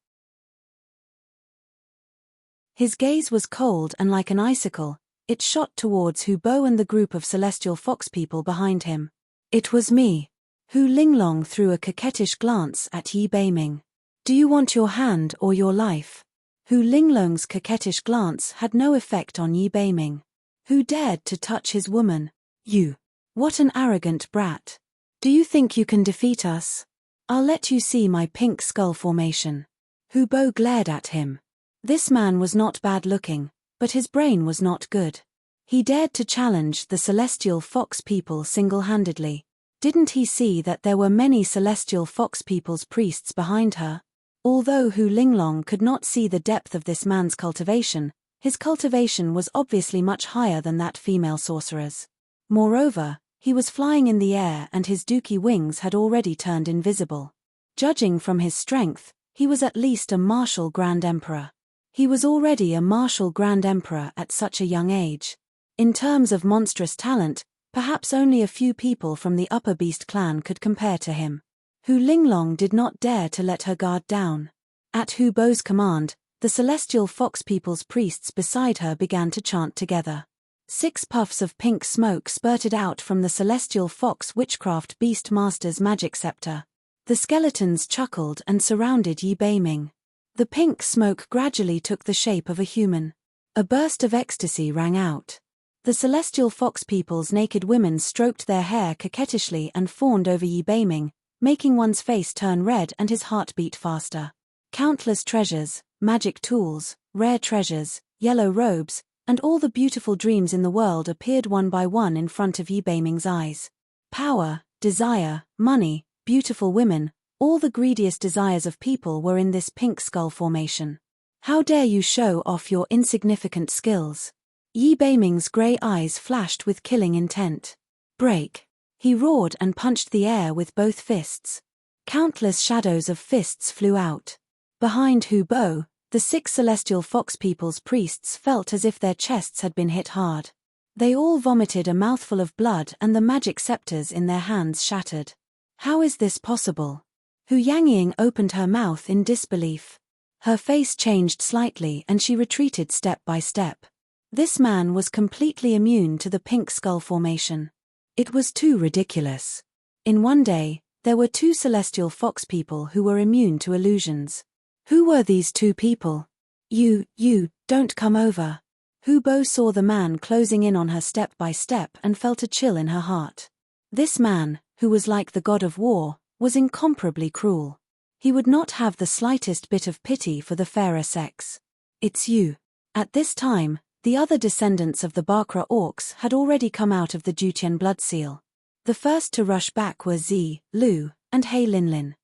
His gaze was cold and like an icicle. It shot towards Hu Bo and the group of celestial fox people behind him. It was me. Hu Linglong threw a coquettish glance at Yi Beiming. Do you want your hand or your life? Hu Linglong's coquettish glance had no effect on Yi Beiming. Who dared to touch his woman? You. What an arrogant brat. Do you think you can defeat us? I'll let you see my pink skull formation. Hu Bo glared at him. This man was not bad looking, but his brain was not good. He dared to challenge the celestial fox people single-handedly. Didn't he see that there were many celestial fox people's priests behind her? Although Hu Linglong could not see the depth of this man's cultivation, his cultivation was obviously much higher than that female sorcerer's. Moreover, he was flying in the air and his dookie wings had already turned invisible. Judging from his strength, he was at least a martial Grand Emperor. He was already a martial Grand Emperor at such a young age. In terms of monstrous talent, perhaps only a few people from the Upper Beast clan could compare to him. Hu Linglong did not dare to let her guard down. At Hu Bo's command, the celestial fox people's priests beside her began to chant together. 6 puffs of pink smoke spurted out from the celestial fox witchcraft beast master's magic scepter. The skeletons chuckled and surrounded Yi Beiming. The pink smoke gradually took the shape of a human. A burst of ecstasy rang out. The celestial fox people's naked women stroked their hair coquettishly and fawned over Yi Beiming, making one's face turn red and his heart beat faster. Countless treasures, magic tools, rare treasures, yellow robes, and all the beautiful dreams in the world appeared one by one in front of Yi Beiming's eyes. Power, desire, money, beautiful women, all the greediest desires of people were in this pink skull formation. How dare you show off your insignificant skills? Yi Beiming's grey eyes flashed with killing intent. Break! He roared and punched the air with both fists. Countless shadows of fists flew out. Behind Hu Bo, the 6 celestial fox people's priests felt as if their chests had been hit hard. They all vomited a mouthful of blood and the magic scepters in their hands shattered. How is this possible? Hu Yangying opened her mouth in disbelief. Her face changed slightly and she retreated step by step. This man was completely immune to the pink skull formation. It was too ridiculous. In one day, there were 2 celestial fox people who were immune to illusions. Who were these 2 people? You, don't come over. Hu Bo saw the man closing in on her step by step and felt a chill in her heart. This man, who was like the god of war, was incomparably cruel. He would not have the slightest bit of pity for the fairer sex. It's you. At this time, the other descendants of the Bakra orcs had already come out of the Jutian blood seal. The first to rush back were Zi, Lu, and He Linlin.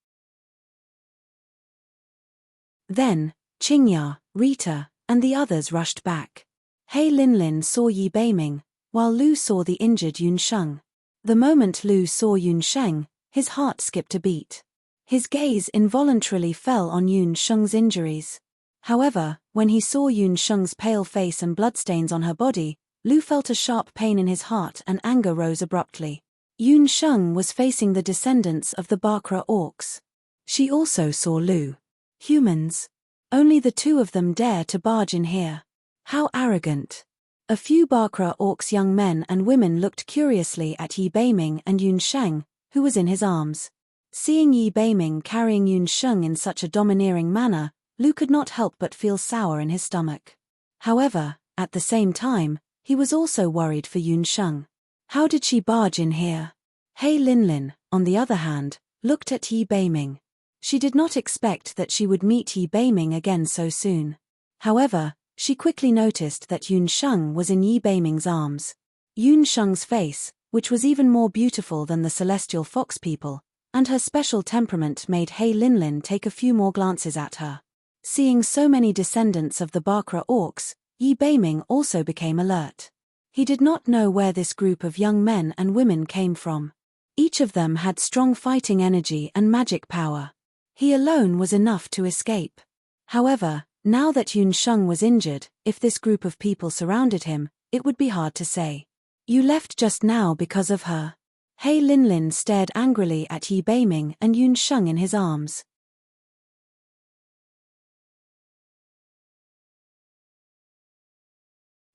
Then, Qingya, Rita, and the others rushed back. He Linlin saw Yi Beiming, while Lu saw the injured Yun Sheng. The moment Lu saw Yun Sheng, his heart skipped a beat. His gaze involuntarily fell on Yun Sheng's injuries. However, when he saw Yun Sheng's pale face and bloodstains on her body, Lu felt a sharp pain in his heart and anger rose abruptly. Yun Sheng was facing the descendants of the Bakra orcs. She also saw Lu. Humans. Only the two of them dare to barge in here. How arrogant. A few Bakra orcs young men and women looked curiously at Yi Beiming and Yun Sheng, who was in his arms. Seeing Yi Beiming carrying Yun Sheng in such a domineering manner, Lu could not help but feel sour in his stomach. However, at the same time, he was also worried for Yun Sheng. How did she barge in here? He Linlin, on the other hand, looked at Yi Beiming. She did not expect that she would meet Yi Beiming again so soon. However, she quickly noticed that Yun Sheng was in Yi Beiming's arms. Yun Sheng's face, which was even more beautiful than the celestial fox people, and her special temperament made He Linlin take a few more glances at her. Seeing so many descendants of the Bakra orcs, Yi Beiming also became alert. He did not know where this group of young men and women came from. Each of them had strong fighting energy and magic power. He alone was enough to escape. However, now that Yun Sheng was injured, if this group of people surrounded him, it would be hard to say. You left just now because of her. He Linlin stared angrily at Yi Beiming and Yun Sheng in his arms.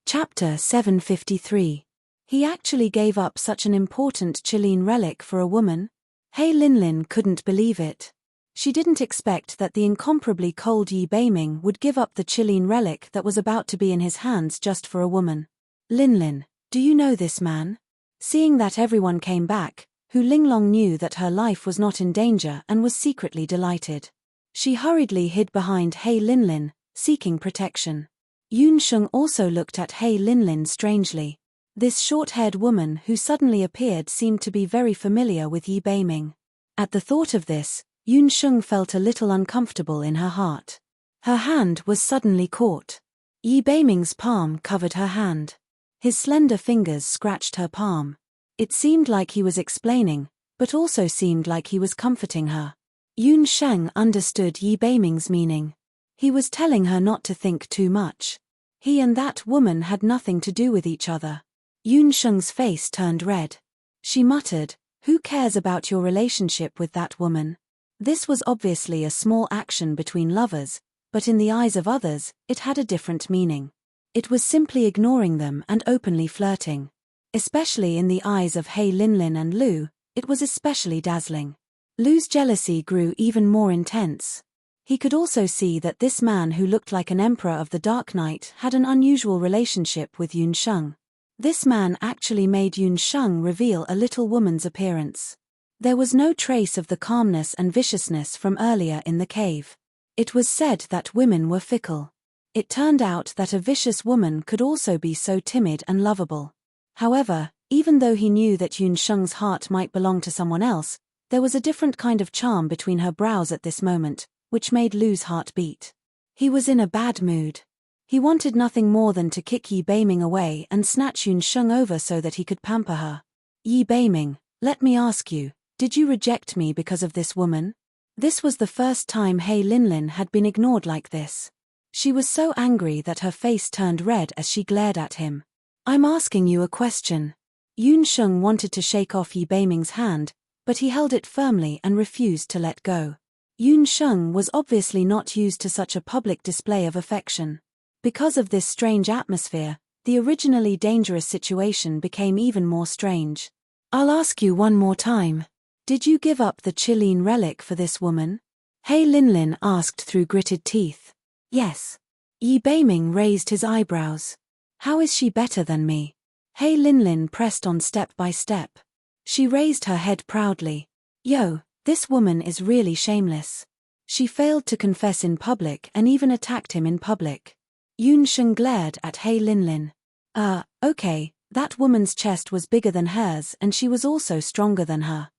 Chapter 753. He actually gave up such an important Qilin relic for a woman? He Linlin couldn't believe it. She didn't expect that the incomparably cold Yi Beiming would give up the Qilin relic that was about to be in his hands just for a woman. Linlin, do you know this man? Seeing that everyone came back, Hu Linglong knew that her life was not in danger and was secretly delighted. She hurriedly hid behind He Linlin, seeking protection. Yun Sheng also looked at He Linlin strangely. This short-haired woman who suddenly appeared seemed to be very familiar with Yi Beiming. At the thought of this, Yun Sheng felt a little uncomfortable in her heart. Her hand was suddenly caught. Yi Beiming's palm covered her hand. His slender fingers scratched her palm. It seemed like he was explaining, but also seemed like he was comforting her. Yun Sheng understood Yi Beiming's meaning. He was telling her not to think too much. He and that woman had nothing to do with each other. Yun Sheng's face turned red. She muttered, "Who cares about your relationship with that woman?" This was obviously a small action between lovers, but in the eyes of others, it had a different meaning. It was simply ignoring them and openly flirting. Especially in the eyes of He Linlin and Lu, it was especially dazzling. Lu's jealousy grew even more intense. He could also see that this man who looked like an emperor of the Dark Night had an unusual relationship with Yun Sheng. This man actually made Yun Sheng reveal a little woman's appearance. There was no trace of the calmness and viciousness from earlier in the cave. It was said that women were fickle. It turned out that a vicious woman could also be so timid and lovable. However, even though he knew that Yun Sheng's heart might belong to someone else, there was a different kind of charm between her brows at this moment, which made Lu's heart beat. He was in a bad mood. He wanted nothing more than to kick Yi Beiming away and snatch Yun Sheng over so that he could pamper her. Yi Beiming, let me ask you, did you reject me because of this woman? This was the first time He Linlin had been ignored like this. She was so angry that her face turned red as she glared at him. I'm asking you a question. Yun Sheng wanted to shake off Yi Beiming's hand, but he held it firmly and refused to let go. Yun Sheng was obviously not used to such a public display of affection. Because of this strange atmosphere, the originally dangerous situation became even more strange. I'll ask you one more time. Did you give up the Qilin relic for this woman? He Linlin asked through gritted teeth. Yes. Yi Beiming raised his eyebrows. How is she better than me? He Linlin pressed on step by step. She raised her head proudly. Yo, this woman is really shameless. She failed to confess in public and even attacked him in public. Yun Sheng glared at He Linlin. Okay, that woman's chest was bigger than hers and she was also stronger than her.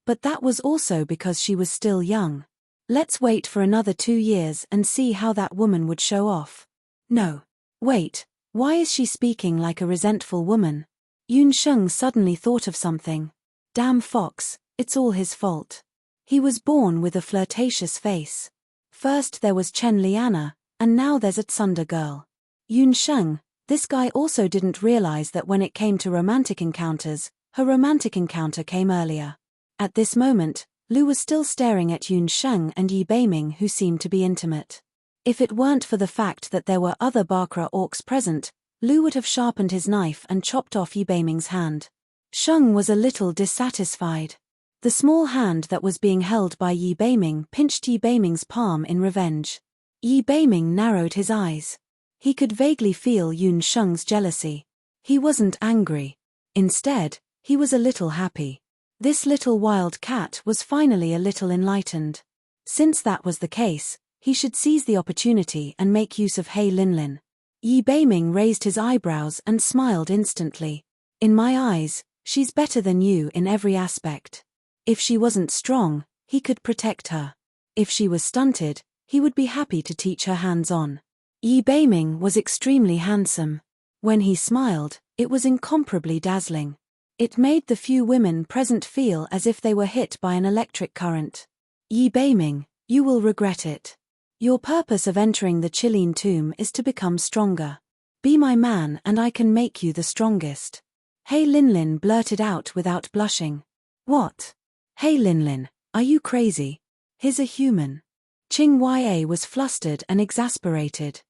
But that was also because she was still young. Let's wait for another 2 years and see how that woman would show off. No. Wait, why is she speaking like a resentful woman? Yun Sheng suddenly thought of something. Damn fox, it's all his fault. He was born with a flirtatious face. First there was Chen Liana, and now there's a Tsunda girl. Yun Sheng, this guy also didn't realize that when it came to romantic encounters, her romantic encounter came earlier. At this moment, Lu was still staring at Yun Sheng and Yi Beiming, who seemed to be intimate. If it weren't for the fact that there were other Bakra orcs present, Lu would have sharpened his knife and chopped off Yi Beiming's hand. Sheng was a little dissatisfied. The small hand that was being held by Yi Beiming pinched Yi Beiming's palm in revenge. Yi Beiming narrowed his eyes. He could vaguely feel Yun Sheng's jealousy. He wasn't angry. Instead, he was a little happy. This little wild cat was finally a little enlightened. Since that was the case, he should seize the opportunity and make use of He Linlin. Yi Beiming raised his eyebrows and smiled instantly. In my eyes, she's better than you in every aspect. If she wasn't strong, he could protect her. If she was stunted, he would be happy to teach her hands-on. Yi Beiming was extremely handsome. When he smiled, it was incomparably dazzling. It made the few women present feel as if they were hit by an electric current. Yi Beiming, you will regret it. Your purpose of entering the Qilin tomb is to become stronger. Be my man and I can make you the strongest. He Linlin blurted out without blushing. What? He Linlin, are you crazy? He's a human. Qing Ya was flustered and exasperated.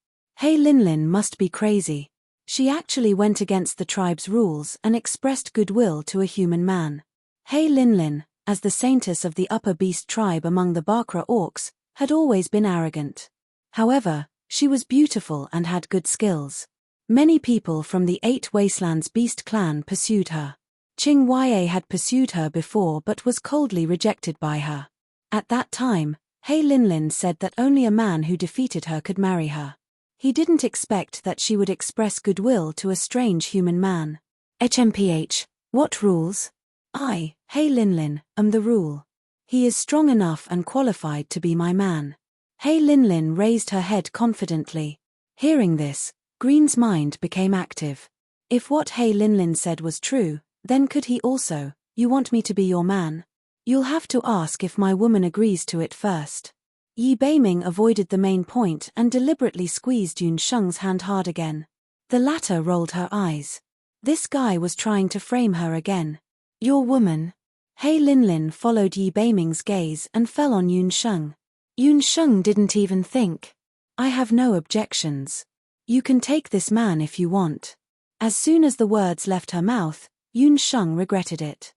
He Linlin must be crazy. She actually went against the tribe's rules and expressed goodwill to a human man. He Linlin, as the saintess of the upper beast tribe among the Bakra orcs, had always been arrogant. However, she was beautiful and had good skills. Many people from the 8 Wastelands beast clan pursued her. Qing Ya had pursued her before but was coldly rejected by her. At that time, He Linlin said that only a man who defeated her could marry her. He didn't expect that she would express goodwill to a strange human man. HMPH, what rules? I, He Linlin, am the rule. He is strong enough and qualified to be my man. He Linlin raised her head confidently. Hearing this, Green's mind became active. If what He Linlin said was true, then could he also, you want me to be your man? You'll have to ask if my woman agrees to it first. Yi Beiming avoided the main point and deliberately squeezed Yun Sheng's hand hard again. The latter rolled her eyes. This guy was trying to frame her again. Your woman. He Linlin followed Yi Beiming's gaze and fell on Yun Sheng. Yun Sheng didn't even think. I have no objections. You can take this man if you want. As soon as the words left her mouth, Yun Sheng regretted it.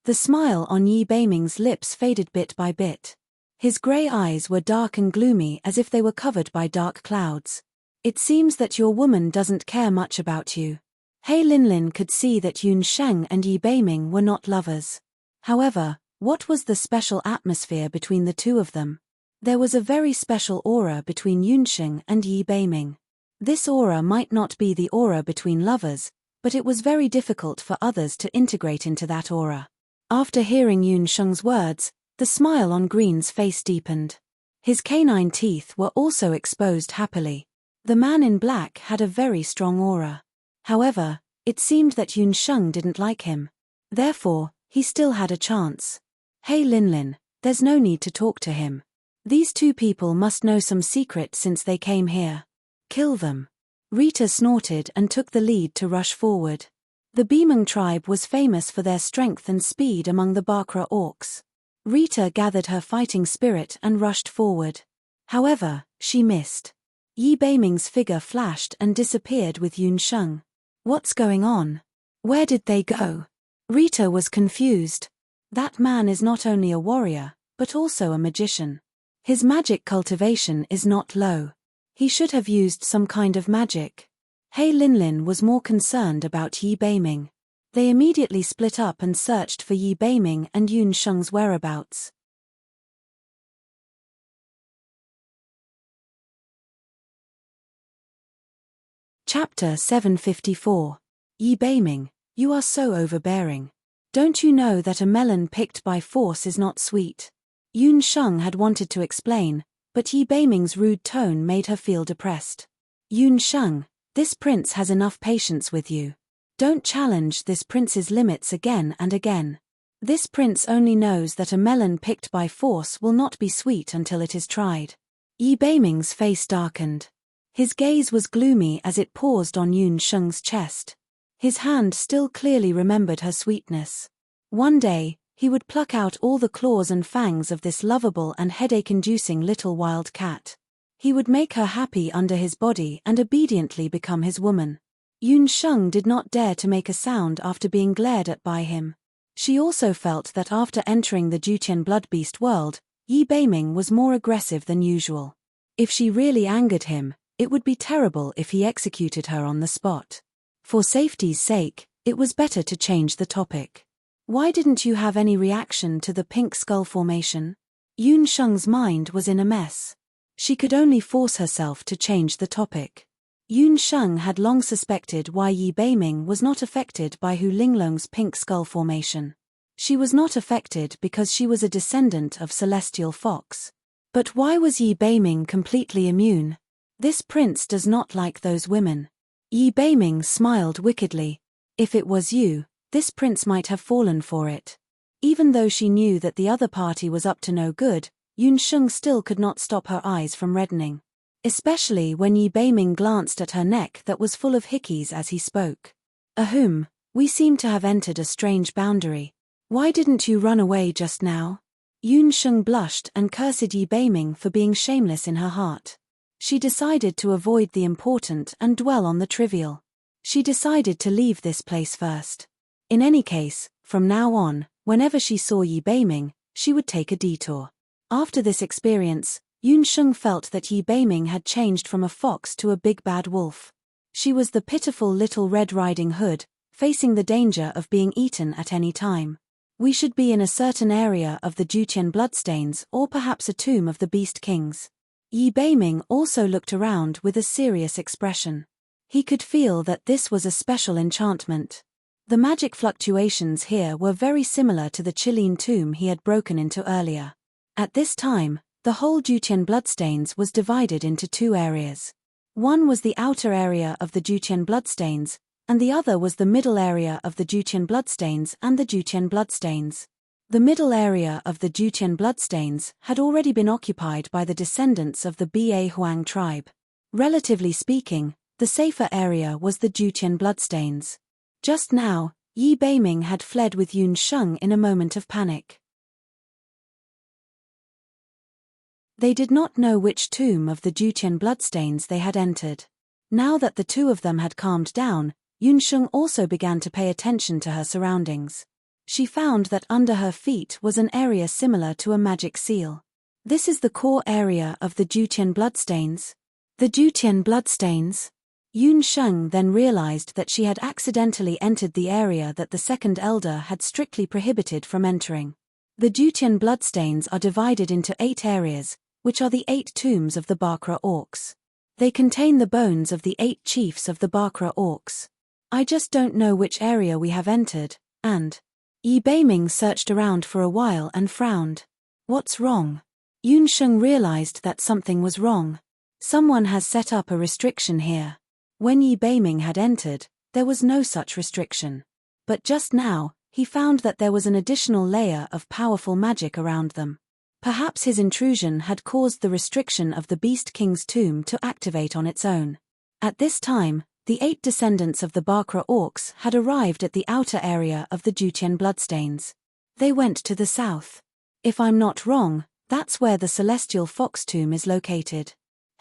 The smile on Yi Beiming's lips faded bit by bit. His grey eyes were dark and gloomy as if they were covered by dark clouds. It seems that your woman doesn't care much about you. He Linlin could see that Yun Sheng and Yi Beiming were not lovers. However, what was the special atmosphere between the two of them? There was a very special aura between Yun Sheng and Yi Beiming. This aura might not be the aura between lovers, but it was very difficult for others to integrate into that aura. After hearing Yun Sheng's words, the smile on Green's face deepened. His canine teeth were also exposed happily. The man in black had a very strong aura. However, it seemed that Yun Sheng didn't like him. Therefore, he still had a chance. He Linlin, there's no need to talk to him. These two people must know some secret since they came here. Kill them. Rita snorted and took the lead to rush forward. The Beemung tribe was famous for their strength and speed among the Bakra orcs. Rita gathered her fighting spirit and rushed forward. However, she missed. Yi Beiming's figure flashed and disappeared with Yun Sheng. What's going on? Where did they go? Rita was confused. That man is not only a warrior, but also a magician. His magic cultivation is not low. He should have used some kind of magic. He Linlin was more concerned about Yi Beiming. They immediately split up and searched for Yi Beiming and Yun Sheng's whereabouts. Chapter 754. Yi Beiming, you are so overbearing. Don't you know that a melon picked by force is not sweet? Yun Sheng had wanted to explain, but Yi Beiming's rude tone made her feel depressed. Yun Sheng, this prince has enough patience with you. Don't challenge this prince's limits again and again. This prince only knows that a melon picked by force will not be sweet until it is tried. Yi Beiming's face darkened. His gaze was gloomy as it paused on Yun Sheng's chest. His hand still clearly remembered her sweetness. One day, he would pluck out all the claws and fangs of this lovable and headache-inducing little wild cat. He would make her happy under his body and obediently become his woman. Yun Sheng did not dare to make a sound after being glared at by him. She also felt that after entering the Jutian blood-beast world, Yi Beiming was more aggressive than usual. If she really angered him, it would be terrible if he executed her on the spot. For safety's sake, it was better to change the topic. Why didn't you have any reaction to the pink skull formation? Yun Sheng's mind was in a mess. She could only force herself to change the topic. Yun Sheng had long suspected why Yi Beiming was not affected by Hu Linglong's pink skull formation. She was not affected because she was a descendant of celestial fox. But why was Yi Beiming completely immune? This prince does not like those women. Yi Beiming smiled wickedly. If it was you, this prince might have fallen for it. Even though she knew that the other party was up to no good, Yun Sheng still could not stop her eyes from reddening. Especially when Yi Beiming glanced at her neck that was full of hickeys as he spoke. Ahem, we seem to have entered a strange boundary. Why didn't you run away just now? Yun Sheng blushed and cursed Yi Beiming for being shameless in her heart. She decided to avoid the important and dwell on the trivial. She decided to leave this place first. In any case, from now on, whenever she saw Yi Beiming, she would take a detour. After this experience, Yun Sheng felt that Yi Beiming had changed from a fox to a big bad wolf. She was the pitiful little Red Riding Hood, facing the danger of being eaten at any time. We should be in a certain area of the Jutian bloodstains or perhaps a tomb of the Beast Kings. Yi Beiming also looked around with a serious expression. He could feel that this was a special enchantment. The magic fluctuations here were very similar to the Chilean tomb he had broken into earlier. At this time, the whole Jutian bloodstains was divided into two areas. One was the outer area of the Jutian bloodstains, and the other was the middle area of the Jutian bloodstains and the Jutian bloodstains. The middle area of the Jutian bloodstains had already been occupied by the descendants of the Ba Huang tribe. Relatively speaking, the safer area was the Jutian bloodstains. Just now, Yi Beiming had fled with Yun Sheng in a moment of panic. They did not know which tomb of the Jutian bloodstains they had entered. Now that the two of them had calmed down, Yun Sheng also began to pay attention to her surroundings. She found that under her feet was an area similar to a magic seal. This is the core area of the Jutian bloodstains. The Jutian bloodstains? Yun Sheng then realized that she had accidentally entered the area that the second elder had strictly prohibited from entering. The Jutian bloodstains are divided into 8 areas, which are the 8 tombs of the Bakra orcs. They contain the bones of the 8 chiefs of the Bakra orcs. I just don't know which area we have entered, and... Yi Beiming searched around for a while and frowned. What's wrong? Yun Sheng realized that something was wrong. Someone has set up a restriction here. When Yi Beiming had entered, there was no such restriction. But just now, he found that there was an additional layer of powerful magic around them. Perhaps his intrusion had caused the restriction of the Beast King's tomb to activate on its own. At this time, the 8 descendants of the Bakra orcs had arrived at the outer area of the Jutian bloodstains. They went to the south. If I'm not wrong, that's where the celestial fox tomb is located.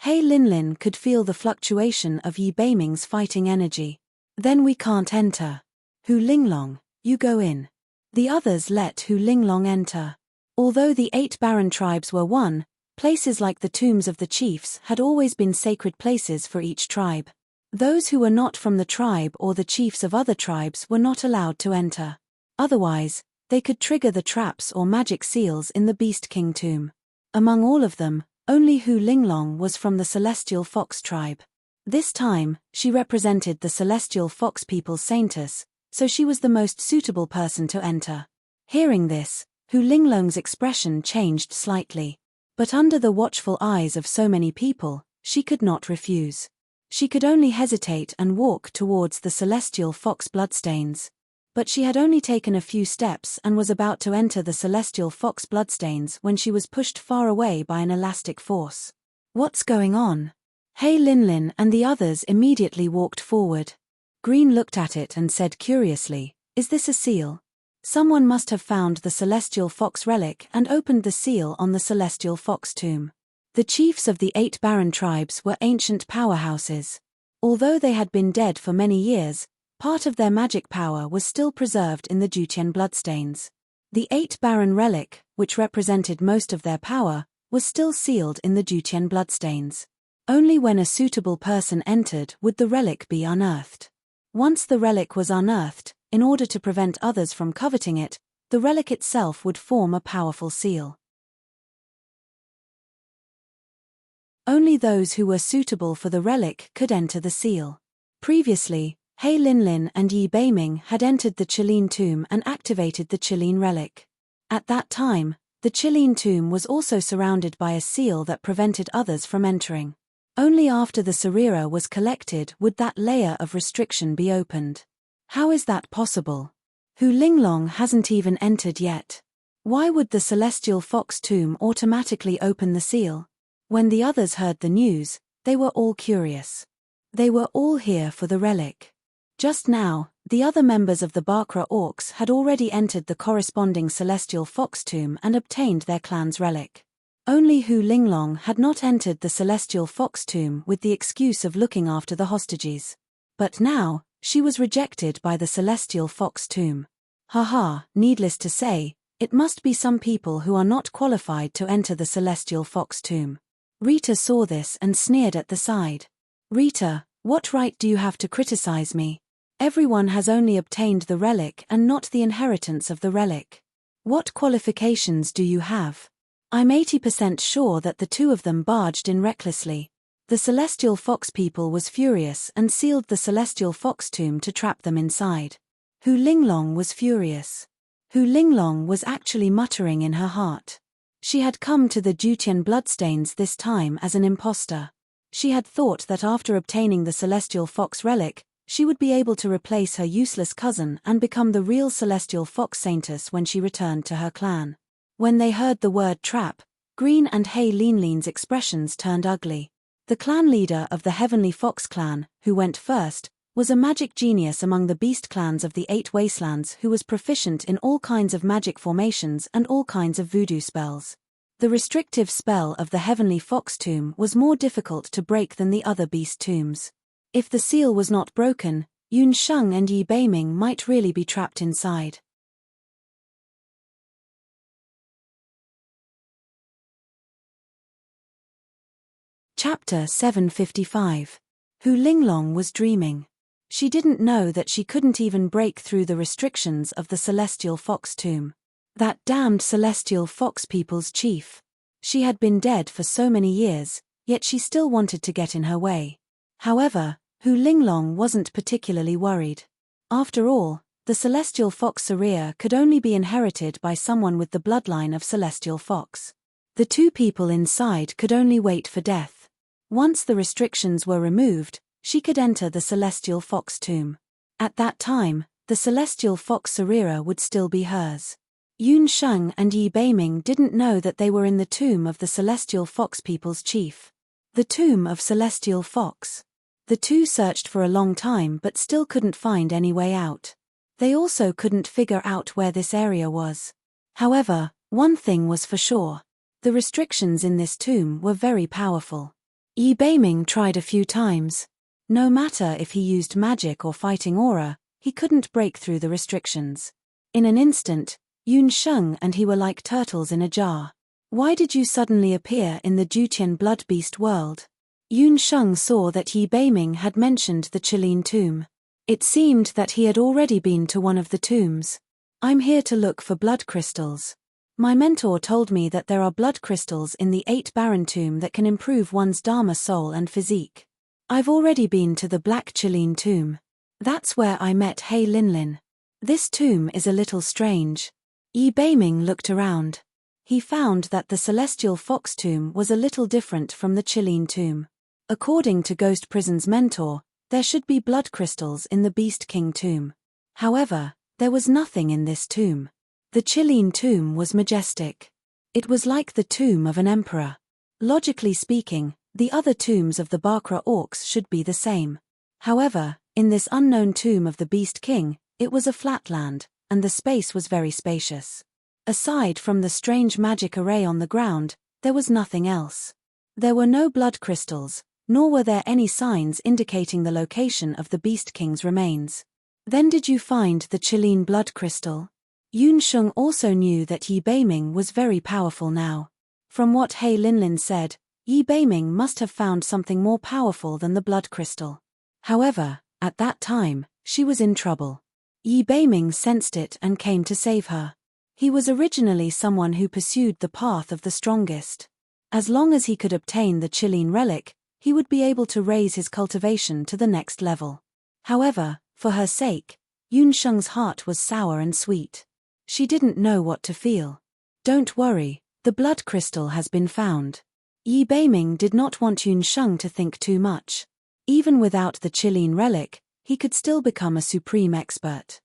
He Linlin could feel the fluctuation of Yi Beiming's fighting energy. Then we can't enter. Hu Linglong, you go in. The others let Hu Linglong enter. Although the 8 barren tribes were one, places like the tombs of the chiefs had always been sacred places for each tribe. Those who were not from the tribe or the chiefs of other tribes were not allowed to enter. Otherwise, they could trigger the traps or magic seals in the Beast King tomb. Among all of them, only Hu Linglong was from the Celestial Fox tribe. This time, she represented the Celestial Fox people's saintess, so she was the most suitable person to enter. Hearing this, Hu Linglong's expression changed slightly. But under the watchful eyes of so many people, she could not refuse. She could only hesitate and walk towards the celestial fox bloodstains. But she had only taken a few steps and was about to enter the celestial fox bloodstains when she was pushed far away by an elastic force. What's going on? He Linlin and the others immediately walked forward. Green looked at it and said curiously, "Is this a seal?" Someone must have found the celestial fox relic and opened the seal on the celestial fox tomb. The chiefs of the 8 barren tribes were ancient powerhouses. Although they had been dead for many years, part of their magic power was still preserved in the Jutian bloodstains. The 8 barren relic, which represented most of their power, was still sealed in the Jutian bloodstains. Only when a suitable person entered would the relic be unearthed. Once the relic was unearthed, in order to prevent others from coveting it, the relic itself would form a powerful seal. Only those who were suitable for the relic could enter the seal. Previously, He Linlin and Yi Beiming had entered the Qilin tomb and activated the Qilin relic. At that time, the Qilin tomb was also surrounded by a seal that prevented others from entering. Only after the Sarira was collected would that layer of restriction be opened. How is that possible? Hu Linglong hasn't even entered yet. Why would the celestial fox tomb automatically open the seal? When the others heard the news, they were all curious. They were all here for the relic. Just now, the other members of the Bakra orcs had already entered the corresponding celestial fox tomb and obtained their clan's relic. Only Hu Linglong had not entered the celestial fox tomb with the excuse of looking after the hostages. But now, she was rejected by the celestial fox tomb. Haha, needless to say, it must be some people who are not qualified to enter the celestial fox tomb. Rita saw this and sneered at the side. Rita, what right do you have to criticize me? Everyone has only obtained the relic and not the inheritance of the relic. What qualifications do you have? I'm 80% sure that the two of them barged in recklessly. The celestial fox people was furious and sealed the celestial fox tomb to trap them inside. Hu Linglong was furious. Hu Linglong was actually muttering in her heart. She had come to the Jutian bloodstains this time as an imposter. She had thought that after obtaining the celestial fox relic, she would be able to replace her useless cousin and become the real celestial fox saintess when she returned to her clan. When they heard the word trap, Green and He Linlin's expressions turned ugly. The clan leader of the Heavenly Fox clan, who went first, was a magic genius among the beast clans of the 8 wastelands who was proficient in all kinds of magic formations and all kinds of voodoo spells. The restrictive spell of the Heavenly Fox tomb was more difficult to break than the other beast tombs. If the seal was not broken, Yun Sheng and Yi Beiming might really be trapped inside. Chapter 755. Hu Linglong was dreaming. She didn't know that she couldn't even break through the restrictions of the celestial fox tomb. That damned celestial fox people's chief. She had been dead for so many years, yet she still wanted to get in her way. However, Hu Linglong wasn't particularly worried. After all, the celestial fox Saria could only be inherited by someone with the bloodline of celestial fox. The two people inside could only wait for death. Once the restrictions were removed, she could enter the celestial fox tomb. At that time, the celestial fox Sarira would still be hers. Yun Sheng and Yi Beiming didn't know that they were in the tomb of the celestial fox people's chief. The tomb of celestial fox. The two searched for a long time but still couldn't find any way out. They also couldn't figure out where this area was. However, one thing was for sure. The restrictions in this tomb were very powerful. Yi Beiming tried a few times. No matter if he used magic or fighting aura, he couldn't break through the restrictions. In an instant, Yun Sheng and he were like turtles in a jar. Why did you suddenly appear in the Jutian blood beast world? Yun Sheng saw that Yi Beiming had mentioned the Qilin tomb. It seemed that he had already been to one of the tombs. I'm here to look for blood crystals. My mentor told me that there are blood crystals in the 8 barren tomb that can improve one's Dharma soul and physique. I've already been to the Black Qilin tomb. That's where I met He Linlin. This tomb is a little strange. Yi Beiming looked around. He found that the Celestial Fox tomb was a little different from the Qilin tomb. According to Ghost Prison's mentor, there should be blood crystals in the Beast King tomb. However, there was nothing in this tomb. The Qilin tomb was majestic. It was like the tomb of an emperor. Logically speaking, the other tombs of the Bakra orcs should be the same. However, in this unknown tomb of the Beast King, it was a flat land, and the space was very spacious. Aside from the strange magic array on the ground, there was nothing else. There were no blood crystals, nor were there any signs indicating the location of the Beast King's remains. Then did you find the Qilin blood crystal? Yun Sheng also knew that Yi Beiming was very powerful now. From what He Linlin said, Yi Beiming must have found something more powerful than the blood crystal. However, at that time, she was in trouble. Yi Beiming sensed it and came to save her. He was originally someone who pursued the path of the strongest. As long as he could obtain the Qilin relic, he would be able to raise his cultivation to the next level. However, for her sake, Yun Sheng's heart was sour and sweet. She didn't know what to feel. Don't worry, the blood crystal has been found. Yi Beiming did not want Yun Sheng to think too much. Even without the Qilin relic, he could still become a supreme expert.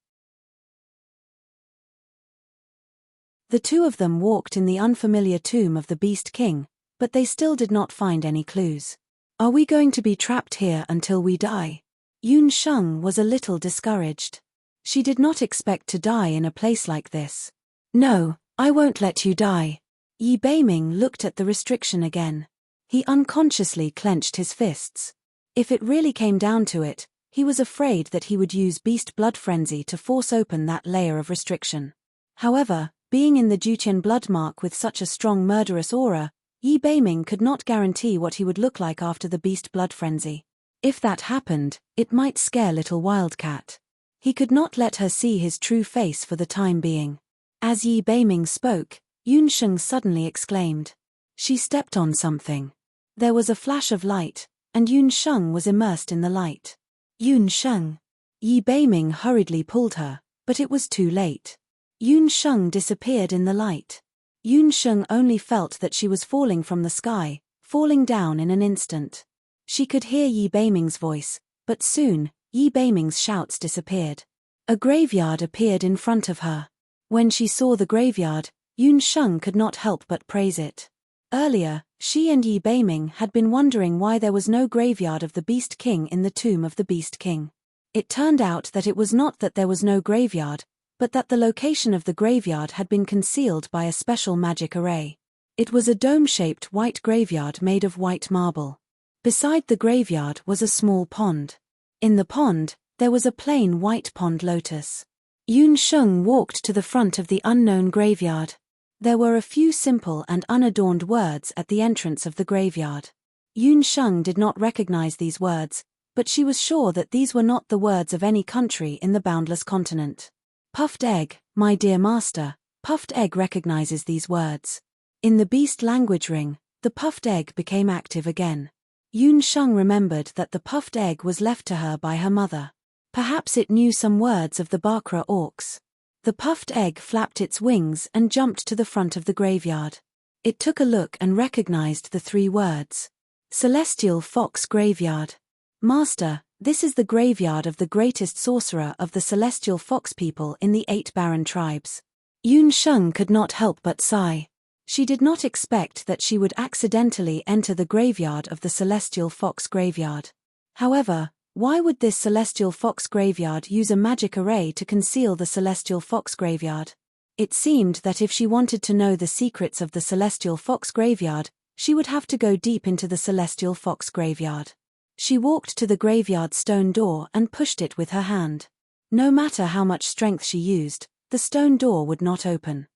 The two of them walked in the unfamiliar tomb of the Beast King, but they still did not find any clues. Are we going to be trapped here until we die? Yun Sheng was a little discouraged. She did not expect to die in a place like this. No, I won't let you die. Yi Beiming looked at the restriction again. He unconsciously clenched his fists. If it really came down to it, he was afraid that he would use Beast Blood Frenzy to force open that layer of restriction. However, being in the Jutian blood mark with such a strong murderous aura, Yi Beiming could not guarantee what he would look like after the Beast Blood Frenzy. If that happened, it might scare little Wildcat. He could not let her see his true face for the time being. As Yi Beiming spoke, Yun Sheng suddenly exclaimed. She stepped on something. There was a flash of light, and Yun Sheng was immersed in the light. Yun Sheng. Yi Beiming hurriedly pulled her, but it was too late. Yun Sheng disappeared in the light. Yun Sheng only felt that she was falling from the sky, falling down in an instant. She could hear Yi Beiming's voice, but soon, Yi Beiming's shouts disappeared. A graveyard appeared in front of her. When she saw the graveyard, Yun Sheng could not help but praise it. Earlier, she and Yi Beiming had been wondering why there was no graveyard of the Beast King in the tomb of the Beast King. It turned out that it was not that there was no graveyard, but that the location of the graveyard had been concealed by a special magic array. It was a dome-shaped white graveyard made of white marble. Beside the graveyard was a small pond. In the pond, there was a plain white pond lotus. Yun Sheng walked to the front of the unknown graveyard. There were a few simple and unadorned words at the entrance of the graveyard. Yun Sheng did not recognize these words, but she was sure that these were not the words of any country in the boundless continent. Puffed egg, my dear master. Puffed egg recognizes these words. In the beast language ring, the puffed egg became active again. Yun Sheng remembered that the puffed egg was left to her by her mother. Perhaps it knew some words of the Bakra orcs. The puffed egg flapped its wings and jumped to the front of the graveyard. It took a look and recognized the 3 words. Celestial Fox Graveyard. Master, this is the graveyard of the greatest sorcerer of the Celestial Fox people in the 8 barren tribes. Yun Sheng could not help but sigh. She did not expect that she would accidentally enter the graveyard of the Celestial Fox Graveyard. However, why would this Celestial Fox Graveyard use a magic array to conceal the Celestial Fox Graveyard? It seemed that if she wanted to know the secrets of the Celestial Fox Graveyard, she would have to go deep into the Celestial Fox Graveyard. She walked to the graveyard's stone door and pushed it with her hand. No matter how much strength she used, the stone door would not open.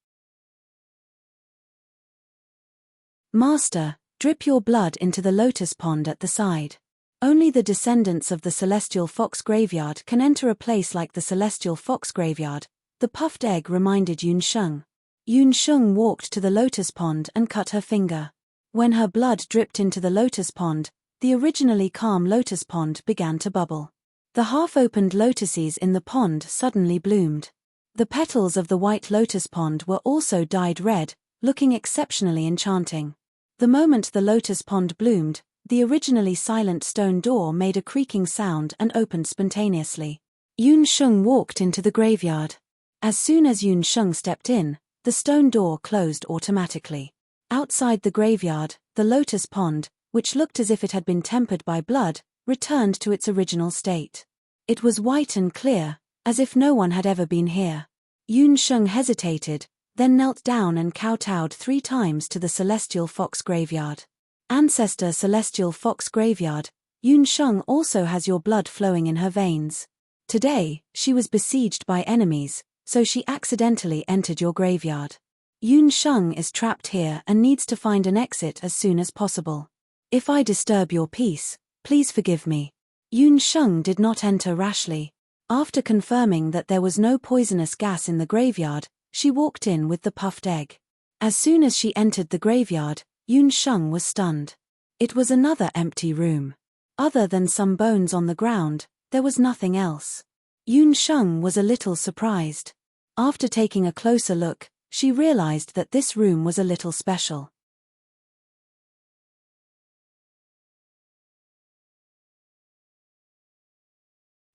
Master, drip your blood into the lotus pond at the side. Only the descendants of the Celestial Fox Graveyard can enter a place like the Celestial Fox Graveyard, the puffed egg reminded Yun Sheng. Yun Sheng walked to the lotus pond and cut her finger. When her blood dripped into the lotus pond, the originally calm lotus pond began to bubble. The half-opened lotuses in the pond suddenly bloomed. The petals of the white lotus pond were also dyed red, looking exceptionally enchanting. The moment the lotus pond bloomed, the originally silent stone door made a creaking sound and opened spontaneously. Yun Sheng walked into the graveyard. As soon as Yun Sheng stepped in, the stone door closed automatically. Outside the graveyard, the lotus pond, which looked as if it had been tempered by blood, returned to its original state. It was white and clear, as if no one had ever been here. Yun Sheng hesitated, then knelt down and kowtowed 3 times to the celestial fox graveyard. Ancestor Celestial Fox Graveyard, Yun Sheng also has your blood flowing in her veins. Today, she was besieged by enemies, so she accidentally entered your graveyard. Yun Sheng is trapped here and needs to find an exit as soon as possible. If I disturb your peace, please forgive me. Yun Sheng did not enter rashly. After confirming that there was no poisonous gas in the graveyard, she walked in with the puffed egg. As soon as she entered the graveyard, Yun Sheng was stunned. It was another empty room. Other than some bones on the ground, there was nothing else. Yun Sheng was a little surprised. After taking a closer look, she realized that this room was a little special.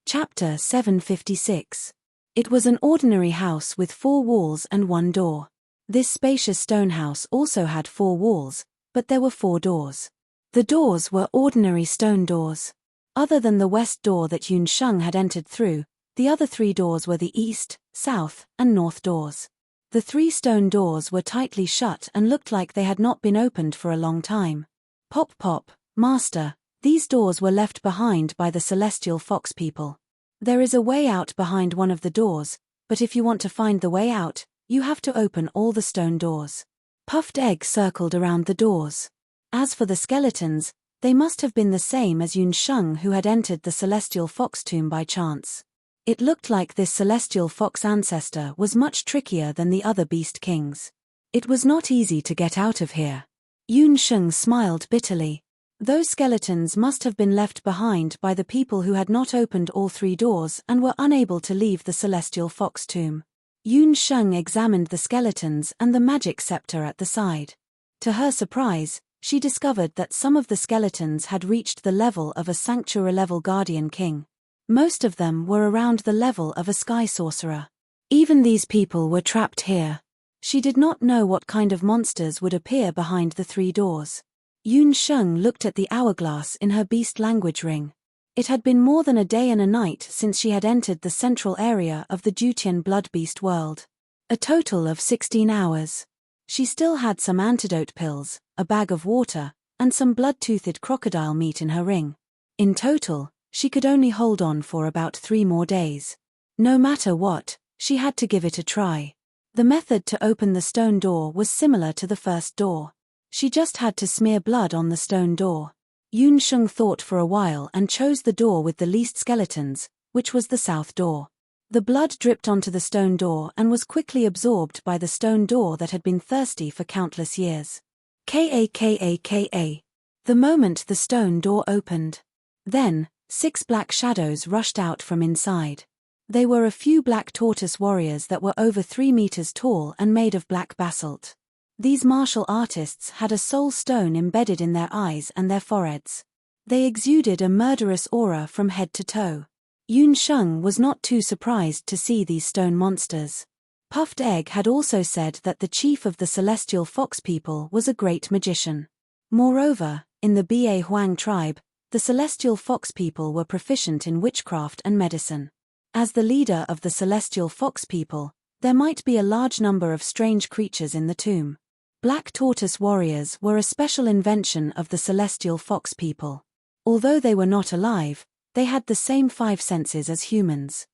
Chapter 756. It was an ordinary house with 4 walls and 1 door. This spacious stone house also had 4 walls, but there were 4 doors. The doors were ordinary stone doors. Other than the west door that Yun Sheng had entered through, the other 3 doors were the east, south, and north doors. The 3 stone doors were tightly shut and looked like they had not been opened for a long time. Pop pop, master, these doors were left behind by the celestial fox people. There is a way out behind one of the doors, but if you want to find the way out, you have to open all the stone doors. Puffed egg circled around the doors. As for the skeletons, they must have been the same as Yun Sheng, who had entered the celestial fox tomb by chance. It looked like this celestial fox ancestor was much trickier than the other beast kings. It was not easy to get out of here. Yun Sheng smiled bitterly. Those skeletons must have been left behind by the people who had not opened all 3 doors and were unable to leave the celestial fox tomb. Yun Sheng examined the skeletons and the magic scepter at the side. To her surprise, she discovered that some of the skeletons had reached the level of a sanctuary-level guardian king. Most of them were around the level of a sky sorcerer. Even these people were trapped here. She did not know what kind of monsters would appear behind the 3 doors. Yun Sheng looked at the hourglass in her beast language ring. It had been more than a day and a night since she had entered the central area of the Jutian blood beast world. A total of 16 hours. She still had some antidote pills, a bag of water, and some blood-toothed crocodile meat in her ring. In total, she could only hold on for about 3 more days. No matter what, she had to give it a try. The method to open the stone door was similar to the first door. She just had to smear blood on the stone door. Yun Sheng thought for a while and chose the door with the least skeletons, which was the south door. The blood dripped onto the stone door and was quickly absorbed by the stone door that had been thirsty for countless years. Kaka. The moment the stone door opened. Then, 6 black shadows rushed out from inside. They were a few black tortoise warriors that were over 3 meters tall and made of black basalt. These martial artists had a soul stone embedded in their eyes and their foreheads. They exuded a murderous aura from head to toe. Yun Sheng was not too surprised to see these stone monsters. Puffed Egg had also said that the chief of the celestial fox people was a great magician. Moreover, in the Ba Huang tribe, the celestial fox people were proficient in witchcraft and medicine. As the leader of the celestial fox people, there might be a large number of strange creatures in the tomb. Black tortoise warriors were a special invention of the celestial fox people. Although they were not alive, they had the same 5 senses as humans.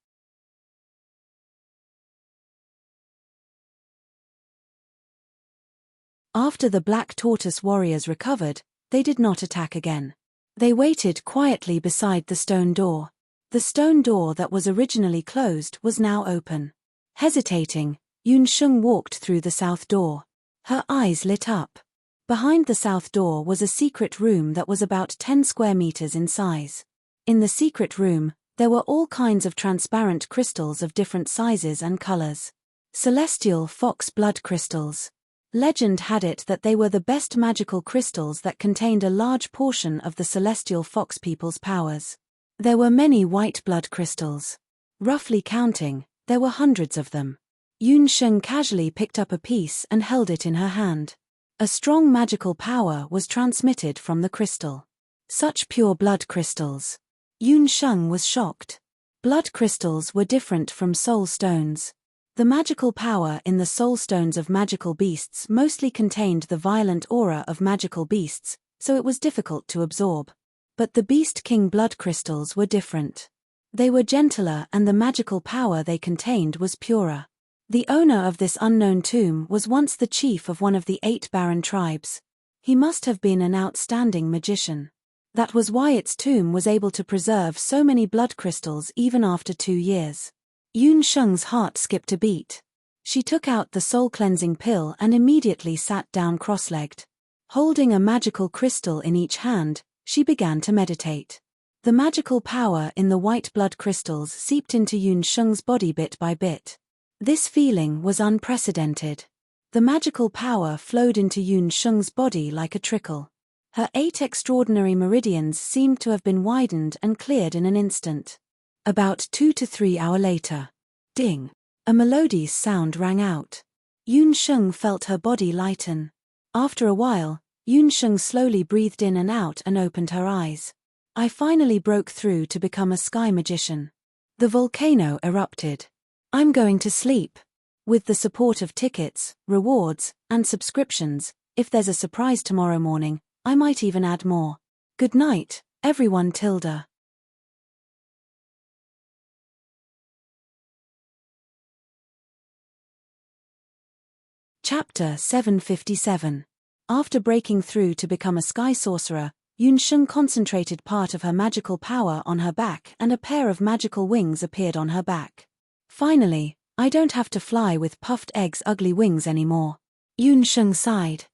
After the black tortoise warriors recovered, they did not attack again. They waited quietly beside the stone door. The stone door that was originally closed was now open. Hesitating, Yun Sheng walked through the south door. Her eyes lit up. Behind the south door was a secret room that was about 10 square meters in size. In the secret room, There were all kinds of transparent crystals of different sizes and colors. Celestial fox blood crystals. Legend had it that they were the best magical crystals that contained a large portion of the celestial fox people's powers. There were many white blood crystals. Roughly counting, there were hundreds of them. Yun Sheng casually picked up a piece and held it in her hand. A strong magical power was transmitted from the crystal. Such pure blood crystals. Yun Sheng was shocked. Blood crystals were different from soul stones. The magical power in the soul stones of magical beasts mostly contained the violent aura of magical beasts, so it was difficult to absorb. But the Beast King blood crystals were different. They were gentler and the magical power they contained was purer. The owner of this unknown tomb was once the chief of one of the 8 barren tribes. He must have been an outstanding magician. That was why its tomb was able to preserve so many blood crystals even after 2 years. Yun Sheng's heart skipped a beat. She took out the soul-cleansing pill and immediately sat down cross-legged. Holding a magical crystal in each hand, she began to meditate. The magical power in the white blood crystals seeped into Yun Sheng's body bit by bit. This feeling was unprecedented. The magical power flowed into Yun Sheng's body like a trickle. Her 8 extraordinary meridians seemed to have been widened and cleared in an instant. About 2 to 3 hours later. Ding! A melodious sound rang out. Yun Sheng felt her body lighten. After a while, Yun Sheng slowly breathed in and out and opened her eyes. I finally broke through to become a sky magician. The volcano erupted. I'm going to sleep. With the support of tickets, rewards, and subscriptions, if there's a surprise tomorrow morning, I might even add more. Good night, everyone. Tilda. Chapter 757. After breaking through to become a sky sorcerer, Yun Sheng concentrated part of her magical power on her back and a pair of magical wings appeared on her back. Finally, I don't have to fly with Puffed Egg's ugly wings anymore. Yun Sheng sighed.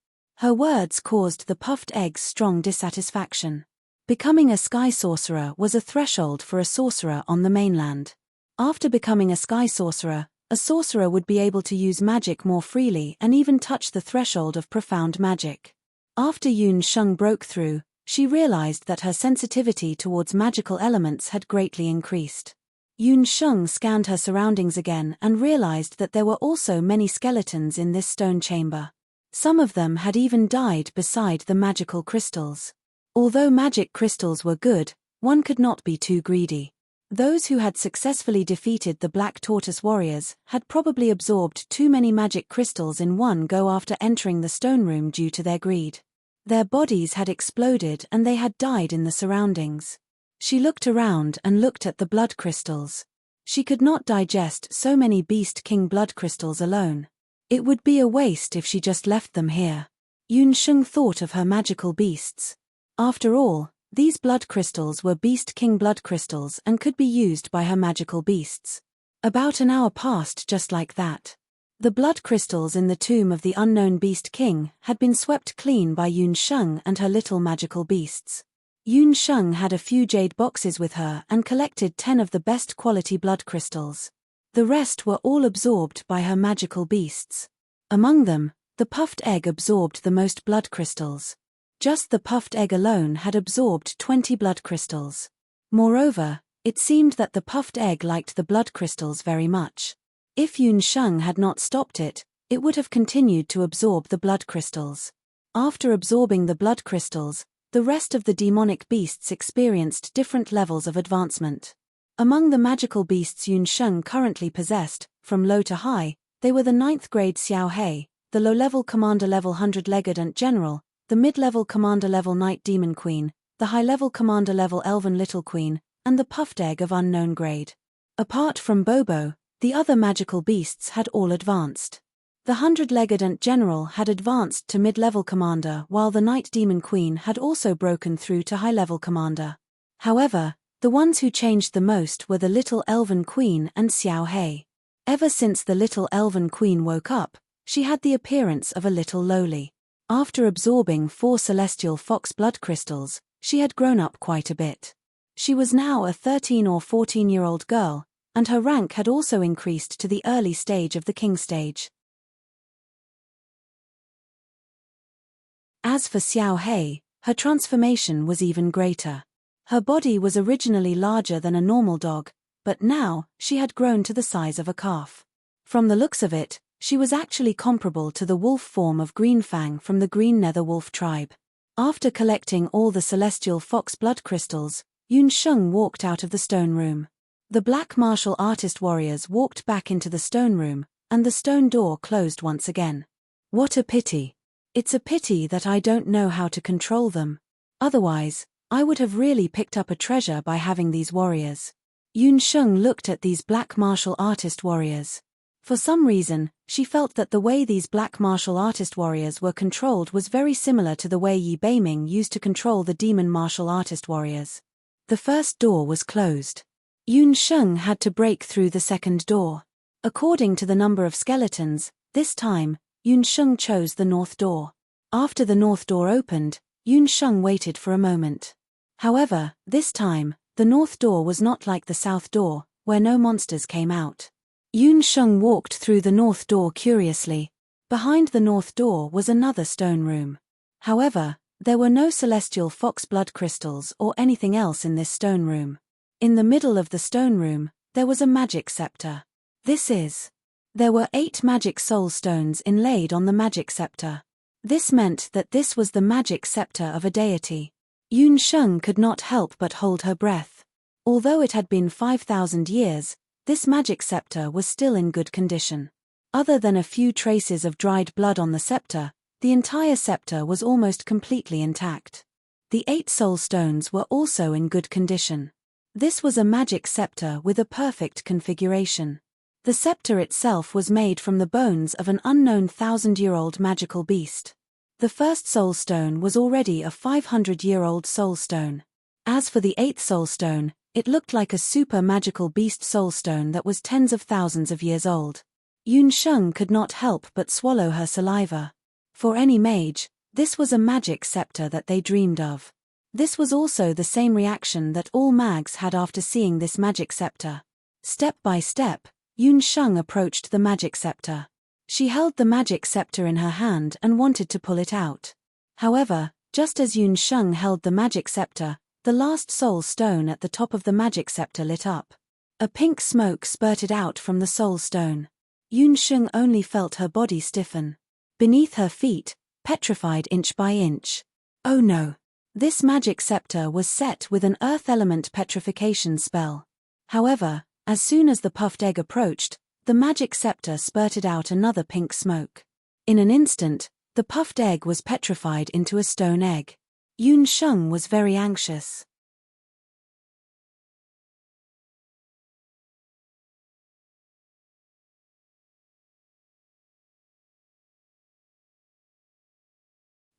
Her words caused the Puffed Egg's strong dissatisfaction. Becoming a sky sorcerer was a threshold for a sorcerer on the mainland. After becoming a sky sorcerer, a sorcerer would be able to use magic more freely and even touch the threshold of profound magic. After Yun Sheng broke through, she realized that her sensitivity towards magical elements had greatly increased. Yun Sheng scanned her surroundings again and realized that there were also many skeletons in this stone chamber. Some of them had even died beside the magical crystals. Although magic crystals were good, one could not be too greedy. Those who had successfully defeated the Black Tortoise warriors had probably absorbed too many magic crystals in one go after entering the stone room due to their greed. Their bodies had exploded and they had died in the surroundings. She looked around and looked at the blood crystals. She could not digest so many Beast King blood crystals alone. It would be a waste if she just left them here. Yun Sheng thought of her magical beasts. After all, these blood crystals were Beast King blood crystals and could be used by her magical beasts. About an hour passed just like that. The blood crystals in the tomb of the unknown Beast King had been swept clean by Yun Sheng and her little magical beasts. Yun Sheng had a few jade boxes with her and collected 10 of the best quality blood crystals. The rest were all absorbed by her magical beasts. Among them, the Puffed Egg absorbed the most blood crystals. Just the Puffed Egg alone had absorbed 20 blood crystals. Moreover, it seemed that the Puffed Egg liked the blood crystals very much. If Yun Sheng had not stopped it, it would have continued to absorb the blood crystals. After absorbing the blood crystals, the rest of the demonic beasts experienced different levels of advancement. Among the magical beasts Yun Sheng currently possessed, from low to high, they were the 9th grade Xiao Hei, the low-level commander-level 100-legged Ant General, the mid-level commander-level Night Demon Queen, the high-level commander-level Elven Little Queen, and the Puffed Egg of unknown grade. Apart from Bobo, the other magical beasts had all advanced. The 100-legged Ant General had advanced to mid-level commander while the Night Demon Queen had also broken through to high-level commander. However, the ones who changed the most were the Little Elven Queen and Xiao Hei. Ever since the Little Elven Queen woke up, she had the appearance of a little lowly. After absorbing 4 celestial fox blood crystals, she had grown up quite a bit. She was now a 13 or 14-year-old girl, and her rank had also increased to the early stage of the king stage. As for Xiao Hei, her transformation was even greater. Her body was originally larger than a normal dog, but now, she had grown to the size of a calf. From the looks of it, she was actually comparable to the wolf form of Greenfang from the Green Nether Wolf tribe. After collecting all the celestial fox blood crystals, Yun Sheng walked out of the stone room. The black martial artist warriors walked back into the stone room, and the stone door closed once again. What a pity. It's a pity that I don't know how to control them. Otherwise, I would have really picked up a treasure by having these warriors. Yun Sheng looked at these black martial artist warriors. For some reason, she felt that the way these black martial artist warriors were controlled was very similar to the way Yi Beiming used to control the demon martial artist warriors. The first door was closed. Yun Sheng had to break through the second door. According to the number of skeletons, this time, Yun Sheng chose the north door. After the north door opened, Yun Sheng waited for a moment. However, this time, the north door was not like the south door, where no monsters came out. Yun Sheng walked through the north door curiously. Behind the north door was another stone room. However, there were no celestial fox blood crystals or anything else in this stone room. In the middle of the stone room, there was a magic scepter. There were 8 magic soul stones inlaid on the magic scepter. This meant that this was the magic scepter of a deity. Yun Sheng could not help but hold her breath. Although it had been 5,000 years, this magic scepter was still in good condition. Other than a few traces of dried blood on the scepter, the entire scepter was almost completely intact. The 8 soul stones were also in good condition. This was a magic scepter with a perfect configuration. The scepter itself was made from the bones of an unknown 1,000-year-old magical beast. The first soul stone was already a 500-year-old soul stone. As for the 8th soul stone, it looked like a super magical beast soul stone that was tens of thousands of years old. Yun Sheng could not help but swallow her saliva. For any mage, this was a magic scepter that they dreamed of. This was also the same reaction that all mags had after seeing this magic scepter. Step by step, Yun Sheng approached the magic scepter. She held the magic scepter in her hand and wanted to pull it out. However, just as Yun Sheng held the magic scepter, the last soul stone at the top of the magic scepter lit up. A pink smoke spurted out from the soul stone. Yun Sheng only felt her body stiffen. Beneath her feet, petrified inch by inch. Oh no! This magic scepter was set with an earth element petrification spell. However, as soon as the puffed egg approached, the magic scepter spurted out another pink smoke. In an instant, the puffed egg was petrified into a stone egg. Yun Sheng was very anxious.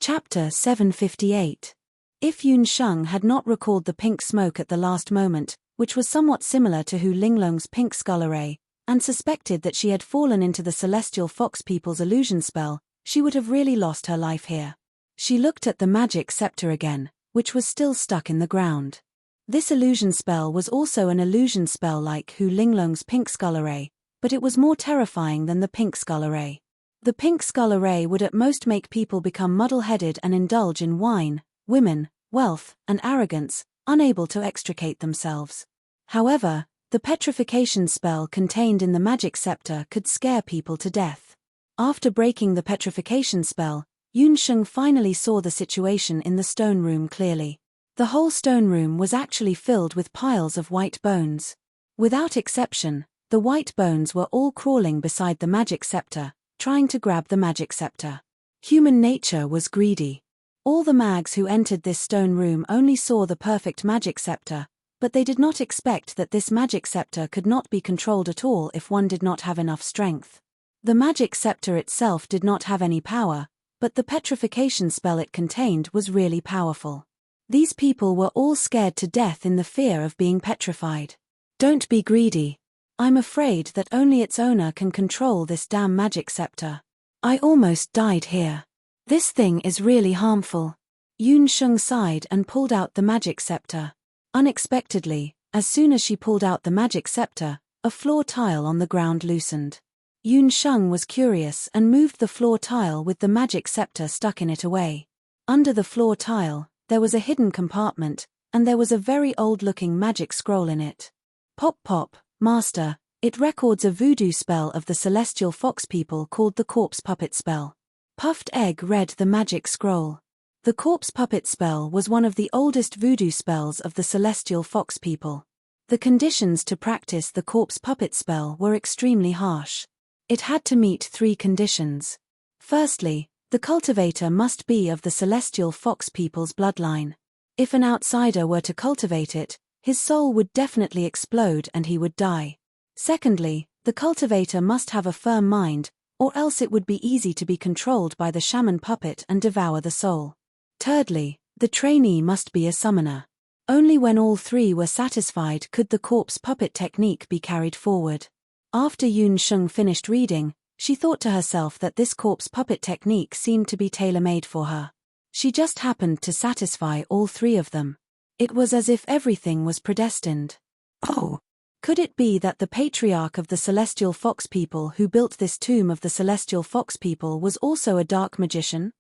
Chapter 758. If Yun Sheng had not recalled the pink smoke at the last moment, which was somewhat similar to Hu Linglong's pink skull array, and suspected that she had fallen into the celestial fox people's illusion spell, she would have really lost her life here. She looked at the magic scepter again, which was still stuck in the ground. This illusion spell was also an illusion spell like Hu Linglong's pink skull array, but it was more terrifying than the pink skull array. The pink skull array would at most make people become muddle-headed and indulge in wine, women, wealth, and arrogance, unable to extricate themselves. However, the petrification spell contained in the magic scepter could scare people to death. After breaking the petrification spell, Yun Sheng finally saw the situation in the stone room clearly. The whole stone room was actually filled with piles of white bones. Without exception, the white bones were all crawling beside the magic scepter, trying to grab the magic scepter. Human nature was greedy. All the mags who entered this stone room only saw the perfect magic scepter, but they did not expect that this magic scepter could not be controlled at all if one did not have enough strength. The magic scepter itself did not have any power, but the petrification spell it contained was really powerful. These people were all scared to death in the fear of being petrified. Don't be greedy. I'm afraid that only its owner can control this damn magic scepter. I almost died here. This thing is really harmful. Yun Sheng sighed and pulled out the magic scepter. Unexpectedly, as soon as she pulled out the magic scepter, a floor tile on the ground loosened. Yun Sheng was curious and moved the floor tile with the magic scepter stuck in it away. Under the floor tile, there was a hidden compartment, and there was a very old-looking magic scroll in it. Pop pop, master, it records a voodoo spell of the celestial fox people called the corpse puppet spell. Puffed Egg read the magic scroll. The corpse puppet spell was one of the oldest voodoo spells of the celestial fox people. The conditions to practice the corpse puppet spell were extremely harsh. It had to meet 3 conditions. Firstly, the cultivator must be of the celestial fox people's bloodline. If an outsider were to cultivate it, his soul would definitely explode and he would die. Secondly, the cultivator must have a firm mind, or else it would be easy to be controlled by the shaman puppet and devour the soul. Thirdly, the trainee must be a summoner. Only when all 3 were satisfied could the corpse puppet technique be carried forward. After Yun Sheng finished reading, she thought to herself that this corpse puppet technique seemed to be tailor-made for her. She just happened to satisfy all 3 of them. It was as if everything was predestined. Oh! Could it be that the patriarch of the celestial fox people who built this tomb of the celestial fox people was also a dark magician?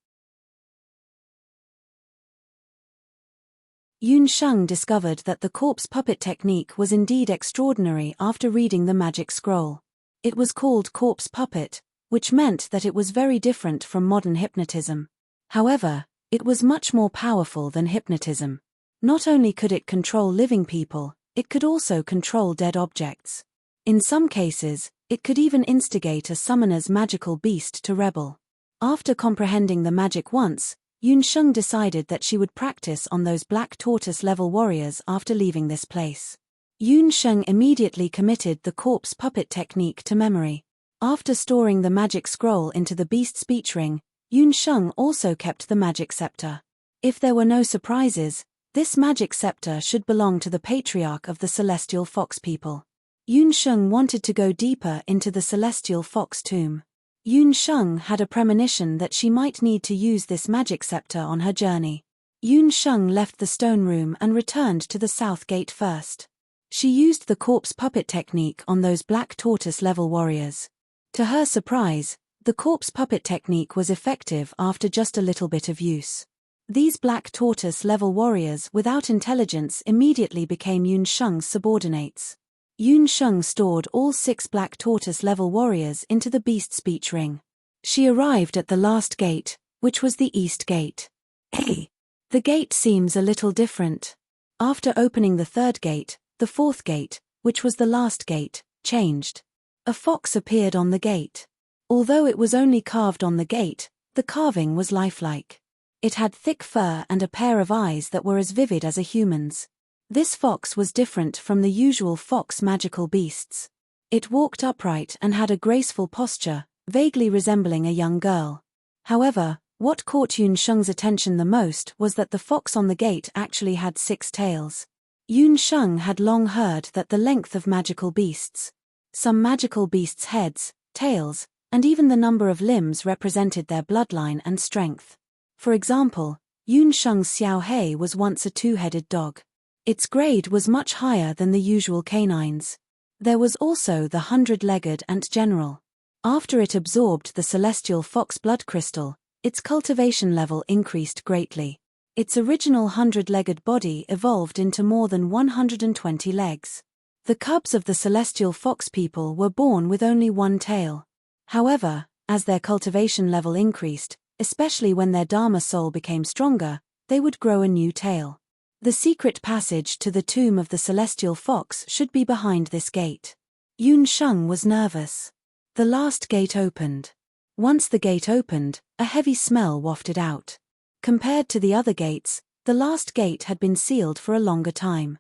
Yun Sheng discovered that the corpse puppet technique was indeed extraordinary after reading the magic scroll. It was called corpse puppet, which meant that it was very different from modern hypnotism. However, it was much more powerful than hypnotism. Not only could it control living people, it could also control dead objects. In some cases, it could even instigate a summoner's magical beast to rebel. After comprehending the magic once, Yun Sheng decided that she would practice on those black tortoise-level warriors after leaving this place. Yun Sheng immediately committed the corpse puppet technique to memory. After storing the magic scroll into the beast speech ring, Yun Sheng also kept the magic scepter. If there were no surprises, this magic scepter should belong to the patriarch of the celestial fox people. Yun Sheng wanted to go deeper into the celestial fox tomb. Yun Sheng had a premonition that she might need to use this magic scepter on her journey. Yun Sheng left the stone room and returned to the south gate first. She used the corpse puppet technique on those black tortoise-level warriors. To her surprise, the corpse puppet technique was effective after just a little bit of use. These black tortoise-level warriors without intelligence immediately became Yun Sheng's subordinates. Yun Sheng stored all 6 black tortoise-level warriors into the beast speech ring. She arrived at the last gate, which was the east gate. Hey! The gate seems a little different. After opening the 3rd gate, the 4th gate, which was the last gate, changed. A fox appeared on the gate. Although it was only carved on the gate, the carving was lifelike. It had thick fur and a pair of eyes that were as vivid as a human's. This fox was different from the usual fox magical beasts. It walked upright and had a graceful posture, vaguely resembling a young girl. However, what caught Yun Sheng's attention the most was that the fox on the gate actually had 6 tails. Yun Sheng had long heard that the length of magical beasts. Some magical beasts' heads, tails, and even the number of limbs represented their bloodline and strength. For example, Yun Sheng's Xiao Hei was once a 2-headed dog. Its grade was much higher than the usual canines. There was also the 100-legged Ant General. After it absorbed the celestial fox blood crystal, its cultivation level increased greatly. Its original 100-legged body evolved into more than 120 legs. The cubs of the celestial fox people were born with only 1 tail. However, as their cultivation level increased, especially when their Dharma soul became stronger, they would grow a new tail. The secret passage to the tomb of the celestial fox should be behind this gate. Yun Sheng was nervous. The last gate opened. Once the gate opened, a heavy smell wafted out. Compared to the other gates, the last gate had been sealed for a longer time.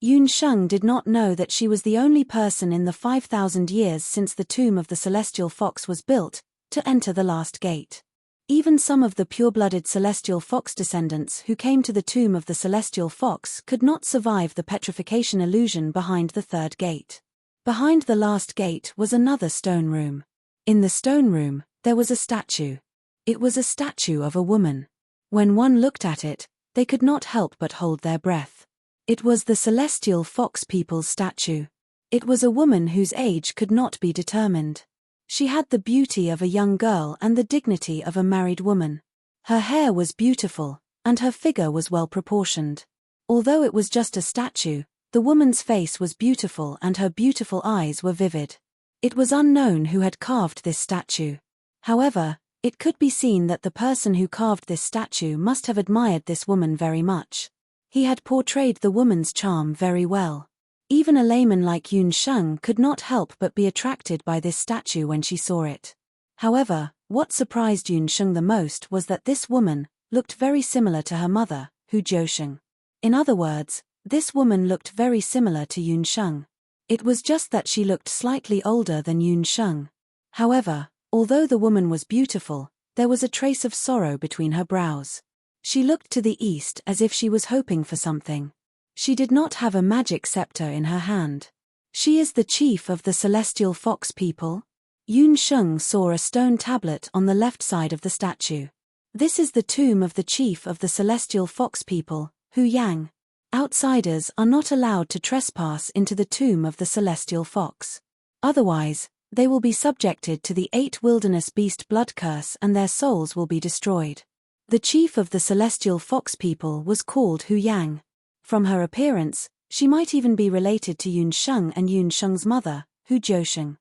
Yun Sheng did not know that she was the only person in the 5,000 years since the tomb of the celestial fox was built to enter the last gate. Even some of the pure-blooded celestial fox descendants who came to the tomb of the celestial fox could not survive the petrification illusion behind the 3rd gate. Behind the last gate was another stone room. In the stone room, there was a statue. It was a statue of a woman. When one looked at it, they could not help but hold their breath. It was the celestial fox people's statue. It was a woman whose age could not be determined. She had the beauty of a young girl and the dignity of a married woman. Her hair was beautiful, and her figure was well proportioned. Although it was just a statue, the woman's face was beautiful and her beautiful eyes were vivid. It was unknown who had carved this statue. However, it could be seen that the person who carved this statue must have admired this woman very much. He had portrayed the woman's charm very well. Even a layman like Yun Sheng could not help but be attracted by this statue when she saw it. However, what surprised Yun Sheng the most was that this woman looked very similar to her mother, Hu Jiusheng. In other words, this woman looked very similar to Yun Sheng. It was just that she looked slightly older than Yun Sheng. However, although the woman was beautiful, there was a trace of sorrow between her brows. She looked to the east as if she was hoping for something. She did not have a magic scepter in her hand. She is the chief of the celestial fox people? Yun Sheng saw a stone tablet on the left side of the statue. This is the tomb of the chief of the celestial fox people, Hu Yang. Outsiders are not allowed to trespass into the tomb of the celestial fox. Otherwise, they will be subjected to the 8 wilderness beast blood curse and their souls will be destroyed. The chief of the celestial fox people was called Hu Yang. From her appearance, she might even be related to Yun Sheng and Yun Sheng's mother, Hu Jiusheng.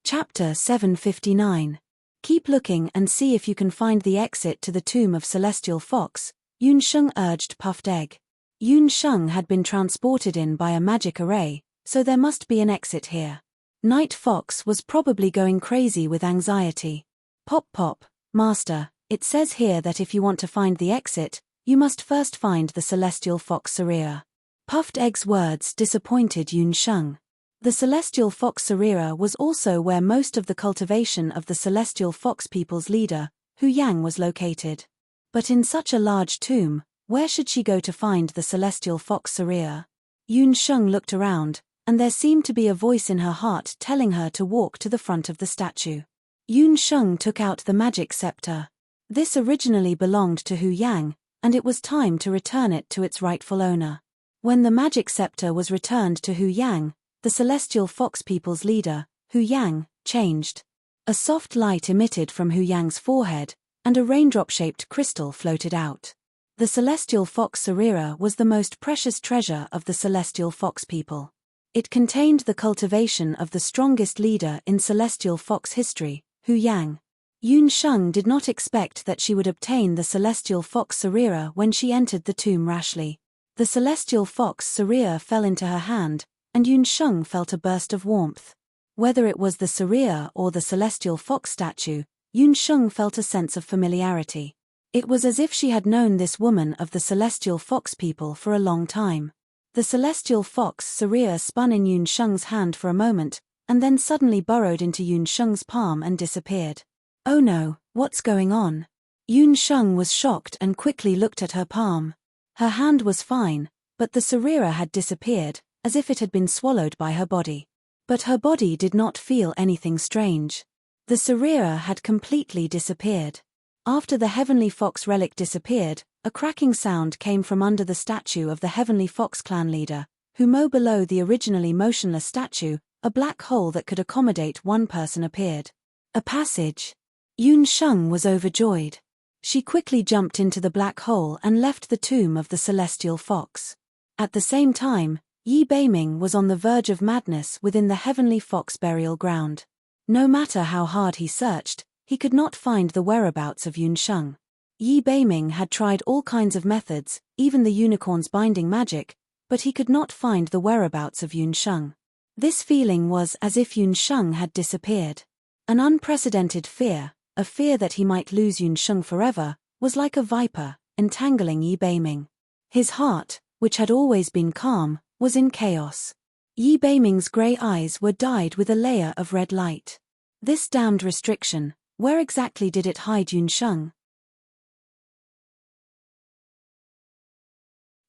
Chapter 759. Keep looking and see if you can find the exit to the tomb of Celestial Fox, Yun Sheng urged Puffed Egg. Yun Sheng had been transported in by a magic array, so there must be an exit here. Night Fox was probably going crazy with anxiety. Pop pop, Master, it says here that if you want to find the exit, you must first find the Celestial Fox Saria. Puffed Egg's words disappointed Yun Sheng. The Celestial Fox Saria was also where most of the cultivation of the Celestial Fox people's leader, Hu Yang, was located. But in such a large tomb, where should she go to find the Celestial Fox Saria? Yun Sheng looked around, and there seemed to be a voice in her heart telling her to walk to the front of the statue. Yun Sheng took out the magic scepter. This originally belonged to Hu Yang, and it was time to return it to its rightful owner. When the magic scepter was returned to Hu Yang, the Celestial Fox people's leader, Hu Yang, changed. A soft light emitted from Hu Yang's forehead, and a raindrop-shaped crystal floated out. The Celestial Fox Saria was the most precious treasure of the Celestial Fox people. It contained the cultivation of the strongest leader in Celestial Fox history, Hu Yang. Yun Sheng did not expect that she would obtain the Celestial Fox Saria when she entered the tomb rashly. The Celestial Fox Saria fell into her hand, and Yun Sheng felt a burst of warmth. Whether it was the Saria or the Celestial Fox statue, Yun Sheng felt a sense of familiarity. It was as if she had known this woman of the Celestial Fox people for a long time. The Celestial Fox Saria spun in Yun Sheng's hand for a moment, and then suddenly burrowed into Yun Sheng's palm and disappeared. Oh no, what's going on? Yun Sheng was shocked and quickly looked at her palm. Her hand was fine, but the Saria had disappeared, as if it had been swallowed by her body. But her body did not feel anything strange. The Saria had completely disappeared. After the Heavenly Fox relic disappeared, a cracking sound came from under the statue of the Heavenly Fox clan leader, who below the originally motionless statue, a black hole that could accommodate one person appeared. A passage. Yun Sheng was overjoyed. She quickly jumped into the black hole and left the tomb of the Celestial Fox. At the same time, Yi Beiming was on the verge of madness within the Heavenly Fox burial ground. No matter how hard he searched, he could not find the whereabouts of Yun Sheng. Yi Beiming had tried all kinds of methods, even the unicorn's binding magic, but he could not find the whereabouts of Yun Sheng. This feeling was as if Yun Sheng had disappeared. An unprecedented fear, a fear that he might lose Yun Sheng forever, was like a viper, entangling Yi Beiming. His heart, which had always been calm, was in chaos. Yi Beiming's grey eyes were dyed with a layer of red light. This damned restriction, where exactly did it hide Yun Sheng?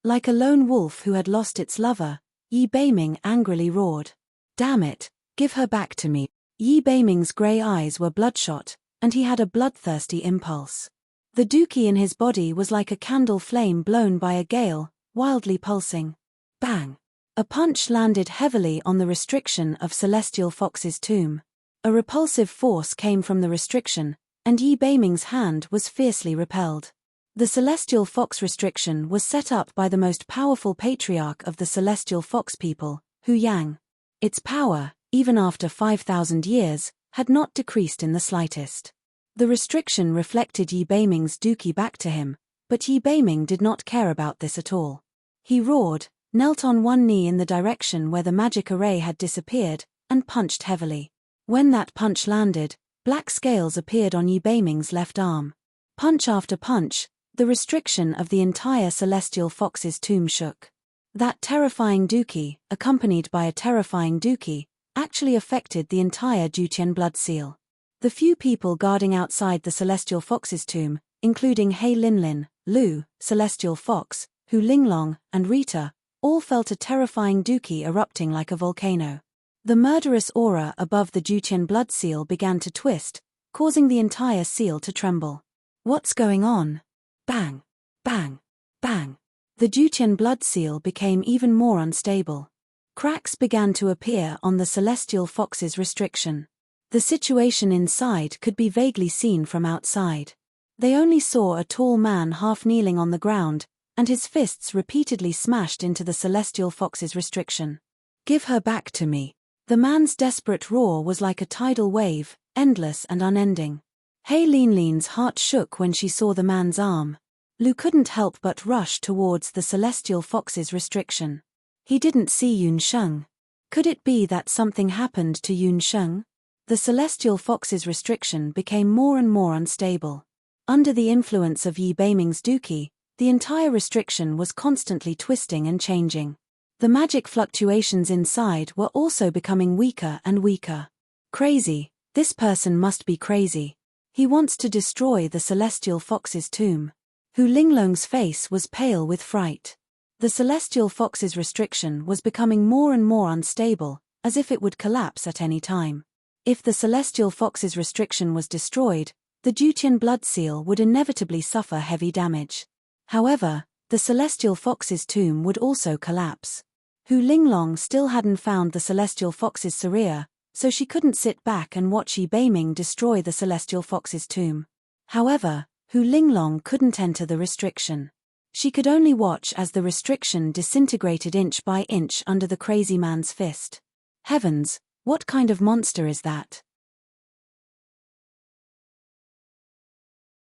Like a lone wolf who had lost its lover, Yi Beiming angrily roared. Damn it, give her back to me. Yi Beiming's grey eyes were bloodshot, and he had a bloodthirsty impulse. The dookie in his body was like a candle flame blown by a gale, wildly pulsing. Bang! A punch landed heavily on the restriction of Celestial Fox's tomb. A repulsive force came from the restriction, and Yi Beiming's hand was fiercely repelled. The Celestial Fox restriction was set up by the most powerful patriarch of the Celestial Fox people, Hu Yang. Its power, even after 5,000 years, had not decreased in the slightest. The restriction reflected Yi Beiming's dookie back to him, but Yi Beiming did not care about this at all. He roared, knelt on one knee in the direction where the magic array had disappeared, and punched heavily. When that punch landed, black scales appeared on Yi Beiming's left arm. Punch after punch, the restriction of the entire Celestial Fox's tomb shook. That terrifying dookie, accompanied by a terrifying dookie, actually affected the entire Jutian blood seal. The few people guarding outside the Celestial Fox's tomb, including He Linlin, Lu, Celestial Fox, Hu Linglong, and Rita, all felt a terrifying dookie erupting like a volcano. The murderous aura above the Jutian blood seal began to twist, causing the entire seal to tremble. What's going on? Bang! Bang! Bang! The Jutian blood seal became even more unstable. Cracks began to appear on the Celestial Fox's restriction. The situation inside could be vaguely seen from outside. They only saw a tall man half kneeling on the ground, and his fists repeatedly smashed into the Celestial Fox's restriction. Give her back to me. The man's desperate roar was like a tidal wave, endless and unending. He Linlin's heart shook when she saw the man's arm. Lu couldn't help but rush towards the Celestial Fox's restriction. He didn't see Yun Sheng. Could it be that something happened to Yun Sheng? The Celestial Fox's restriction became more and more unstable. Under the influence of Yi Beiming's dookie, the entire restriction was constantly twisting and changing. The magic fluctuations inside were also becoming weaker and weaker. Crazy, this person must be crazy. He wants to destroy the Celestial Fox's tomb. Hu Linglong's face was pale with fright. The Celestial Fox's restriction was becoming more and more unstable, as if it would collapse at any time. If the Celestial Fox's restriction was destroyed, the Jutian blood seal would inevitably suffer heavy damage. However, the Celestial Fox's tomb would also collapse. Hu Linglong still hadn't found the Celestial Fox's Saria, so she couldn't sit back and watch Yi Beiming destroy the Celestial Fox's tomb. However, Hu Linglong couldn't enter the restriction. She could only watch as the restriction disintegrated inch by inch under the crazy man's fist. Heavens, what kind of monster is that?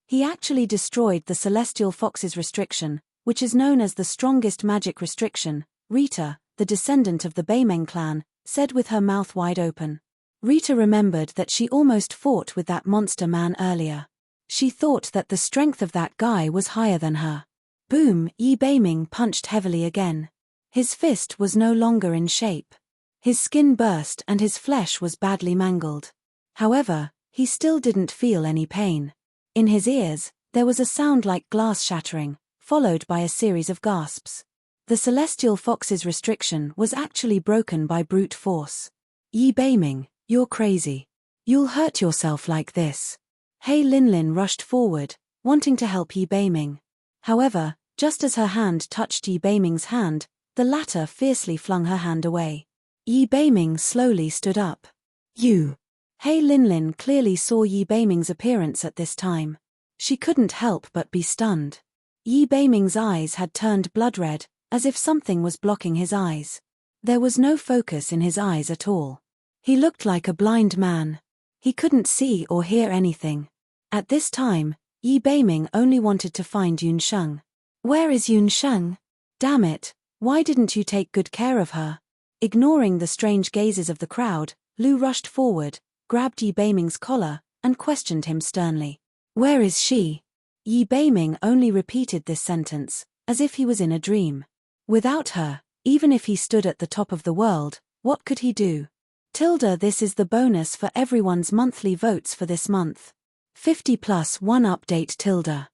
He actually destroyed the Celestial Fox's restriction, which is known as the strongest magic restriction, Rita, the descendant of the Beimeng clan, said with her mouth wide open. Rita remembered that she almost fought with that monster man earlier. She thought that the strength of that guy was higher than her. Boom! Yi Beiming punched heavily again. His fist was no longer in shape. His skin burst and his flesh was badly mangled. However, he still didn't feel any pain. In his ears, there was a sound like glass shattering, followed by a series of gasps. The Celestial Fox's restriction was actually broken by brute force. Yi Beiming, you're crazy. You'll hurt yourself like this. He Linlin rushed forward, wanting to help Yi Beiming. However, just as her hand touched Yi Beiming's hand, the latter fiercely flung her hand away. Yi Beiming slowly stood up. You. He Linlin clearly saw Yi Beiming's appearance at this time. She couldn't help but be stunned. Yi Beiming's eyes had turned blood red, as if something was blocking his eyes. There was no focus in his eyes at all. He looked like a blind man. He couldn't see or hear anything. At this time, Yi Beiming only wanted to find Yun Sheng. Where is Yun Sheng? Damn it, why didn't you take good care of her? Ignoring the strange gazes of the crowd, Lu rushed forward, grabbed Yi Beiming's collar, and questioned him sternly. Where is she? Yi Beiming only repeated this sentence, as if he was in a dream. Without her, even if he stood at the top of the world, what could he do? This is the bonus for everyone's monthly votes for this month. 50+1 update.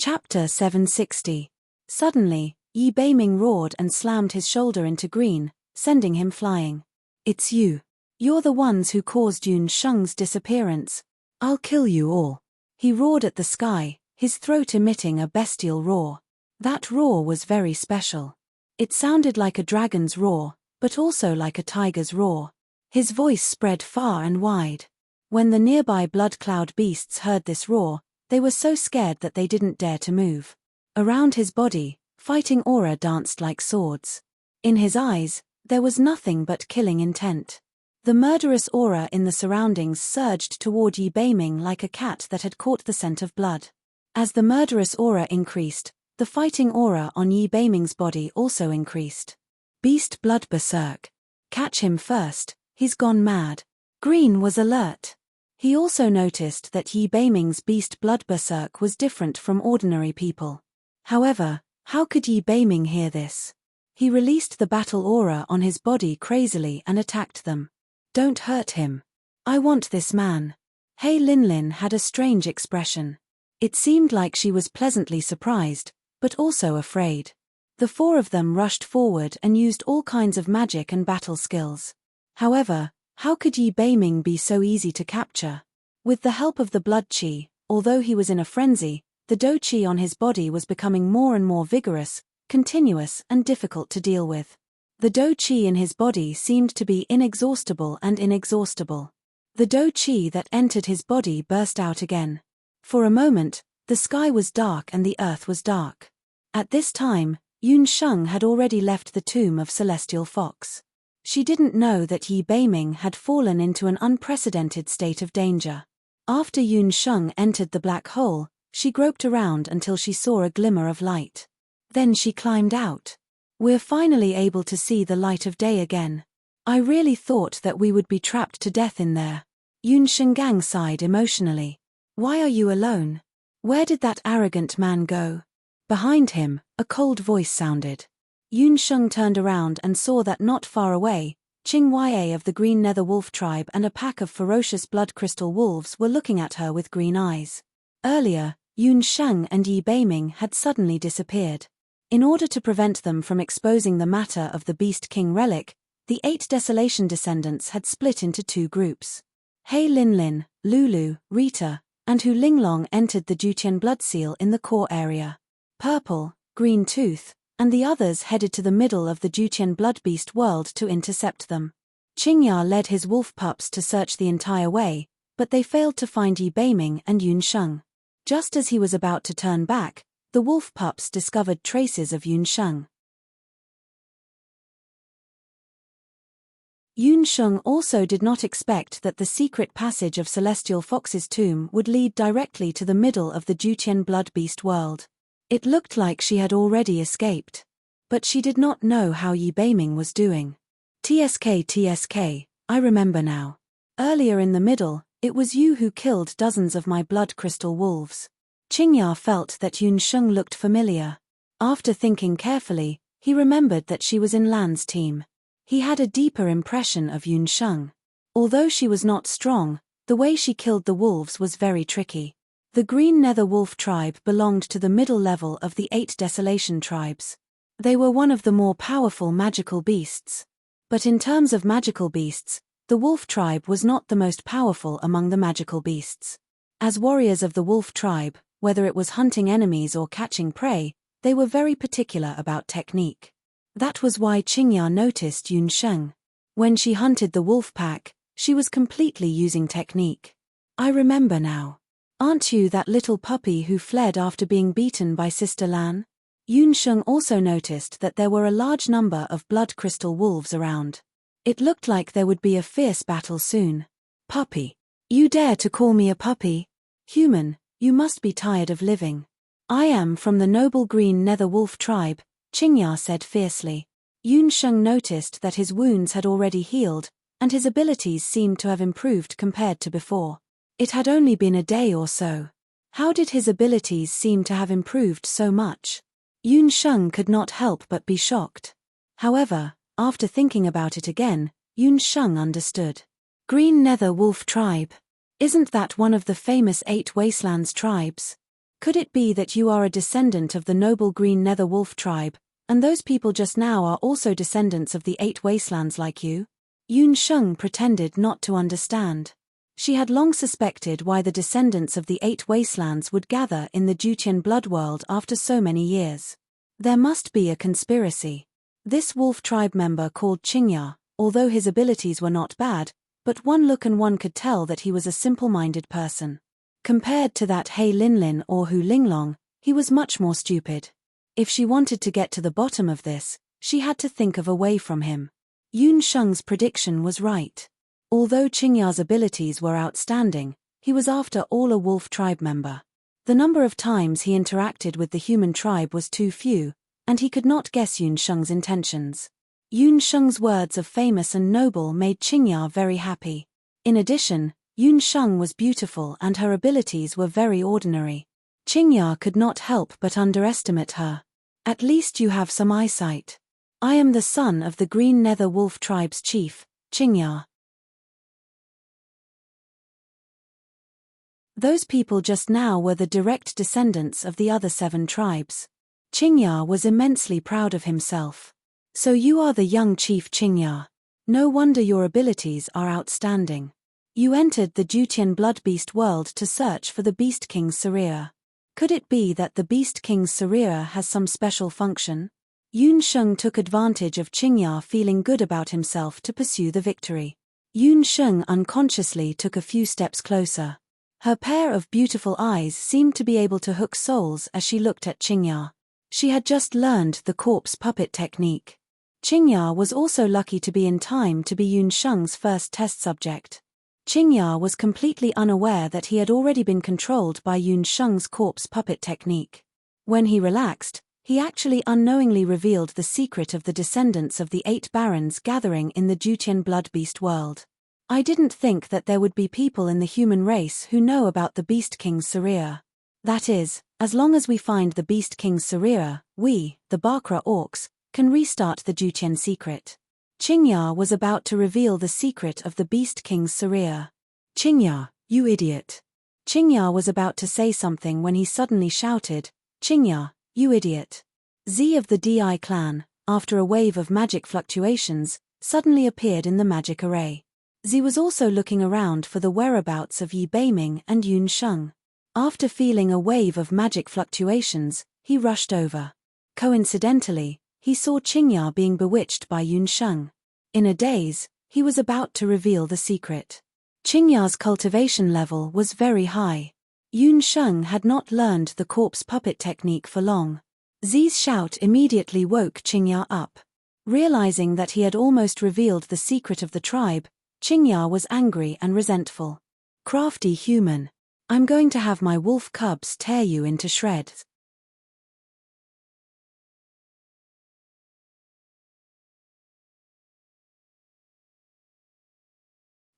Chapter 760. Suddenly, Yi Beiming roared and slammed his shoulder into Green, sending him flying. It's you. You're the ones who caused Yun Sheng's disappearance. I'll kill you all. He roared at the sky, his throat emitting a bestial roar. That roar was very special. It sounded like a dragon's roar, but also like a tiger's roar. His voice spread far and wide. When the nearby blood cloud beasts heard this roar, they were so scared that they didn't dare to move. Around his body, fighting aura danced like swords. In his eyes, there was nothing but killing intent. The murderous aura in the surroundings surged toward Yi Beiming like a cat that had caught the scent of blood. As the murderous aura increased, the fighting aura on Yi Beiming's body also increased. Beast blood berserk. Catch him first, he's gone mad. Green was alert. He also noticed that Yi Beiming's beast blood berserk was different from ordinary people. However, how could Yi Beiming hear this? He released the battle aura on his body crazily and attacked them. Don't hurt him. I want this man. Hei Linlin had a strange expression. It seemed like she was pleasantly surprised, but also afraid. The four of them rushed forward and used all kinds of magic and battle skills. However, how could Yi Beiming be so easy to capture? With the help of the blood qi, although he was in a frenzy, the do qi on his body was becoming more and more vigorous, continuous and difficult to deal with. The do qi in his body seemed to be inexhaustible and inexhaustible. The do qi that entered his body burst out again. For a moment, the sky was dark and the earth was dark. At this time, Yun Sheng had already left the tomb of Celestial Fox. She didn't know that Yi Beiming had fallen into an unprecedented state of danger. After Yun Sheng entered the black hole, she groped around until she saw a glimmer of light. Then she climbed out. We're finally able to see the light of day again. I really thought that we would be trapped to death in there. Yun Shenggang sighed emotionally. Why are you alone? Where did that arrogant man go? Behind him, a cold voice sounded. Yun Sheng turned around and saw that not far away, Qing Ya of the Green Nether Wolf tribe and a pack of ferocious blood crystal wolves were looking at her with green eyes. Earlier, Yun Sheng and Yi Beiming had suddenly disappeared. In order to prevent them from exposing the matter of the Beast King relic, the 8 Desolation descendants had split into 2 groups. Hei Linlin, Lulu, Rita, and Hu Linglong entered the Jutian blood seal in the core area. Purple, Green Tooth, and the others headed to the middle of the Jutian blood beast world to intercept them. Qingya led his wolf pups to search the entire way, but they failed to find Yi Beiming and Yun Sheng. Just as he was about to turn back, the wolf pups discovered traces of Yun Sheng. Yun Sheng also did not expect that the secret passage of Celestial Fox's tomb would lead directly to the middle of the Jutian blood beast world. It looked like she had already escaped. But she did not know how Yi Beiming was doing. TSK, I remember now. Earlier in the middle, it was you who killed dozens of my blood crystal wolves. Qingya felt that Yun Sheng looked familiar. After thinking carefully, he remembered that she was in Lan's team. He had a deeper impression of Yun Sheng. Although she was not strong, the way she killed the wolves was very tricky. The Green Nether Wolf tribe belonged to the middle level of the 8 Desolation tribes. They were one of the more powerful magical beasts. But in terms of magical beasts, the wolf tribe was not the most powerful among the magical beasts. As warriors of the wolf tribe, whether it was hunting enemies or catching prey, they were very particular about technique. That was why Qingya noticed Yun Sheng. When she hunted the wolf pack, she was completely using technique. I remember now. Aren't you that little puppy who fled after being beaten by Sister Lan? Yun Sheng also noticed that there were a large number of blood crystal wolves around. It looked like there would be a fierce battle soon. Puppy. You dare to call me a puppy? Human, you must be tired of living. I am from the noble Green Nether Wolf tribe, Qingya said fiercely. Yun Sheng noticed that his wounds had already healed, and his abilities seemed to have improved compared to before. It had only been a day or so. How did his abilities seem to have improved so much? Yun Sheng could not help but be shocked. However, after thinking about it again, Yun Sheng understood. Green Nether Wolf tribe. Isn't that one of the famous 8 Wastelands tribes? Could it be that you are a descendant of the noble green nether wolf tribe, and those people just now are also descendants of the 8 wastelands like you? Yun Sheng pretended not to understand. She had long suspected why the descendants of the 8 wastelands would gather in the Jutian blood world after so many years. There must be a conspiracy. This wolf tribe member called Qingya, although his abilities were not bad, but one look and one could tell that he was a simple-minded person. Compared to that He Linlin or Hu Linglong, he was much more stupid. If she wanted to get to the bottom of this, she had to think of a way from him. Yun Sheng's prediction was right. Although Qingya's abilities were outstanding, he was after all a wolf tribe member. The number of times he interacted with the human tribe was too few, and he could not guess Yun Sheng's intentions. Yun Sheng's words of famous and noble made Qingya very happy. In addition, Yun Sheng was beautiful and her abilities were very ordinary. Qingya could not help but underestimate her. At least you have some eyesight. I am the son of the Green Nether Wolf tribe's chief, Qingya. Those people just now were the direct descendants of the other 7 tribes. Qingya was immensely proud of himself. So you are the young chief Qingya. No wonder your abilities are outstanding. You entered the Jutian blood beast world to search for the Beast King's Saria. Could it be that the Beast King's Saria has some special function? Yun Sheng took advantage of Qingya feeling good about himself to pursue the victory. Yun Sheng unconsciously took a few steps closer. Her pair of beautiful eyes seemed to be able to hook souls as she looked at Qingya. She had just learned the corpse puppet technique. Qingya was also lucky to be in time to be Yun Sheng's first test subject. Qingya was completely unaware that he had already been controlled by Yun Sheng's corpse puppet technique. When he relaxed, he actually unknowingly revealed the secret of the descendants of the 8 barons gathering in the Jutian blood beast world. I didn't think that there would be people in the human race who know about the Beast King's Saria. That is, as long as we find the Beast King's Saria, we, the Bakra orcs, can restart the Jutian secret. Qingya was about to reveal the secret of the Beast King's Saria. Qingya, you idiot. Qingya was about to say something when he suddenly shouted, Qingya, you idiot. Z of the Di clan, after a wave of magic fluctuations, suddenly appeared in the magic array. Z was also looking around for the whereabouts of Yi Beiming and Yun Sheng. After feeling a wave of magic fluctuations, he rushed over. Coincidentally, he saw Qingya being bewitched by Yun Sheng. In a daze, he was about to reveal the secret. Qingya's cultivation level was very high. Yun Sheng had not learned the corpse puppet technique for long. Z's shout immediately woke Qingya up. Realizing that he had almost revealed the secret of the tribe, Qingya was angry and resentful. Crafty human. I'm going to have my wolf cubs tear you into shreds.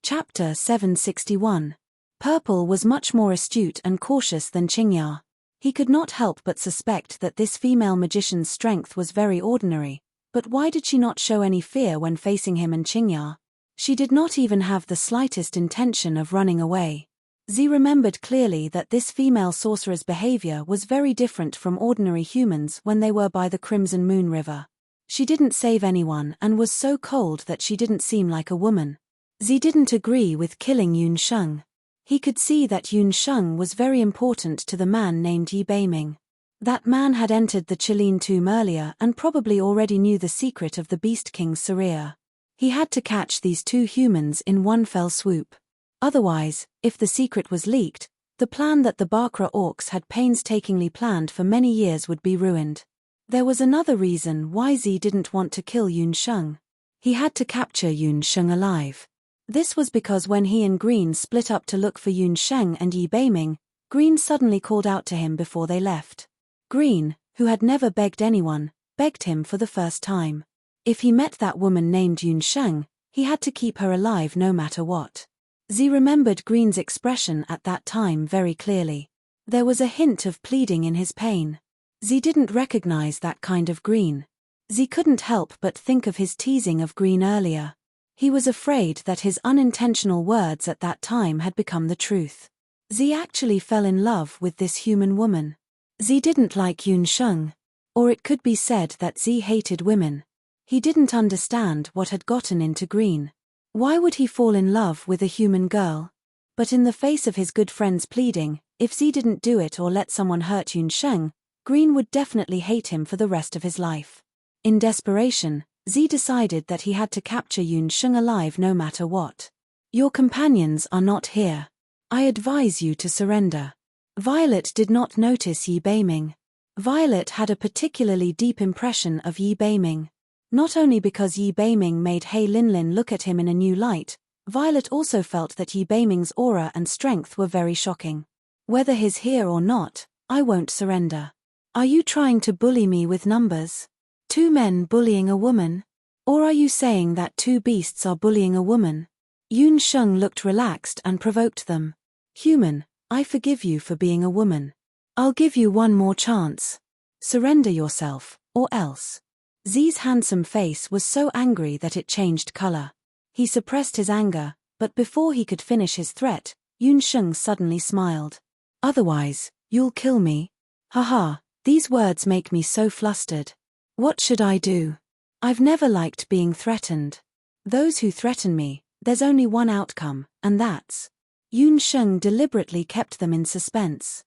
Chapter 761. Purple was much more astute and cautious than Qingya. He could not help but suspect that this female magician's strength was very ordinary, but why did she not show any fear when facing him and Qingya? She did not even have the slightest intention of running away. Z remembered clearly that this female sorcerer's behavior was very different from ordinary humans when they were by the Crimson Moon River. She didn't save anyone and was so cold that she didn't seem like a woman. Z didn't agree with killing Yun Sheng. He could see that Yun Sheng was very important to the man named Yi Beiming. That man had entered the Qilin tomb earlier and probably already knew the secret of the Beast King's Saria. He had to catch these 2 humans in one fell swoop. Otherwise, if the secret was leaked, the plan that the Bakra orcs had painstakingly planned for many years would be ruined. There was another reason why Z didn't want to kill Yun Sheng. He had to capture Yun Sheng alive. This was because when he and Green split up to look for Yun Sheng and Yi Beiming, Green suddenly called out to him before they left. Green, who had never begged anyone, begged him for the first time. If he met that woman named Yun Sheng, he had to keep her alive no matter what. Z remembered Green's expression at that time very clearly. There was a hint of pleading in his pain. Z didn't recognize that kind of Green. Z couldn't help but think of his teasing of Green earlier. He was afraid that his unintentional words at that time had become the truth. Z actually fell in love with this human woman. Z didn't like Yun Sheng. Or it could be said that Z hated women. He didn't understand what had gotten into Green. Why would he fall in love with a human girl? But in the face of his good friend's pleading, if Z didn't do it or let someone hurt Yun Sheng, Green would definitely hate him for the rest of his life. In desperation, Z decided that he had to capture Yun Sheng alive no matter what. Your companions are not here. I advise you to surrender. Violet did not notice Yi Beiming. Violet had a particularly deep impression of Yi Beiming. Not only because Yi Beiming made He Linlin look at him in a new light, Violet also felt that Yi Beiming's aura and strength were very shocking. Whether he's here or not, I won't surrender. Are you trying to bully me with numbers? 2 men bullying a woman? Or are you saying that 2 beasts are bullying a woman? Yun Sheng looked relaxed and provoked them. Human, I forgive you for being a woman. I'll give you one more chance. Surrender yourself, or else. Z's handsome face was so angry that it changed color. He suppressed his anger, but before he could finish his threat, Yun Sheng suddenly smiled. Otherwise, you'll kill me? Haha, these words make me so flustered. What should I do? I've never liked being threatened. Those who threaten me, there's only one outcome, and that's... Yun Sheng deliberately kept them in suspense.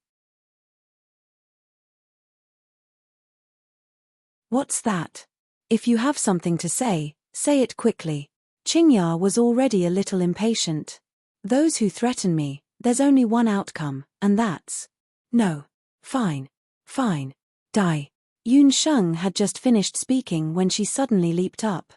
What's that? If you have something to say it quickly. Qingya was already a little impatient. Those who threaten me, there's only one outcome, and that's... No. Fine. Die. Yun Sheng had just finished speaking when she suddenly leaped up.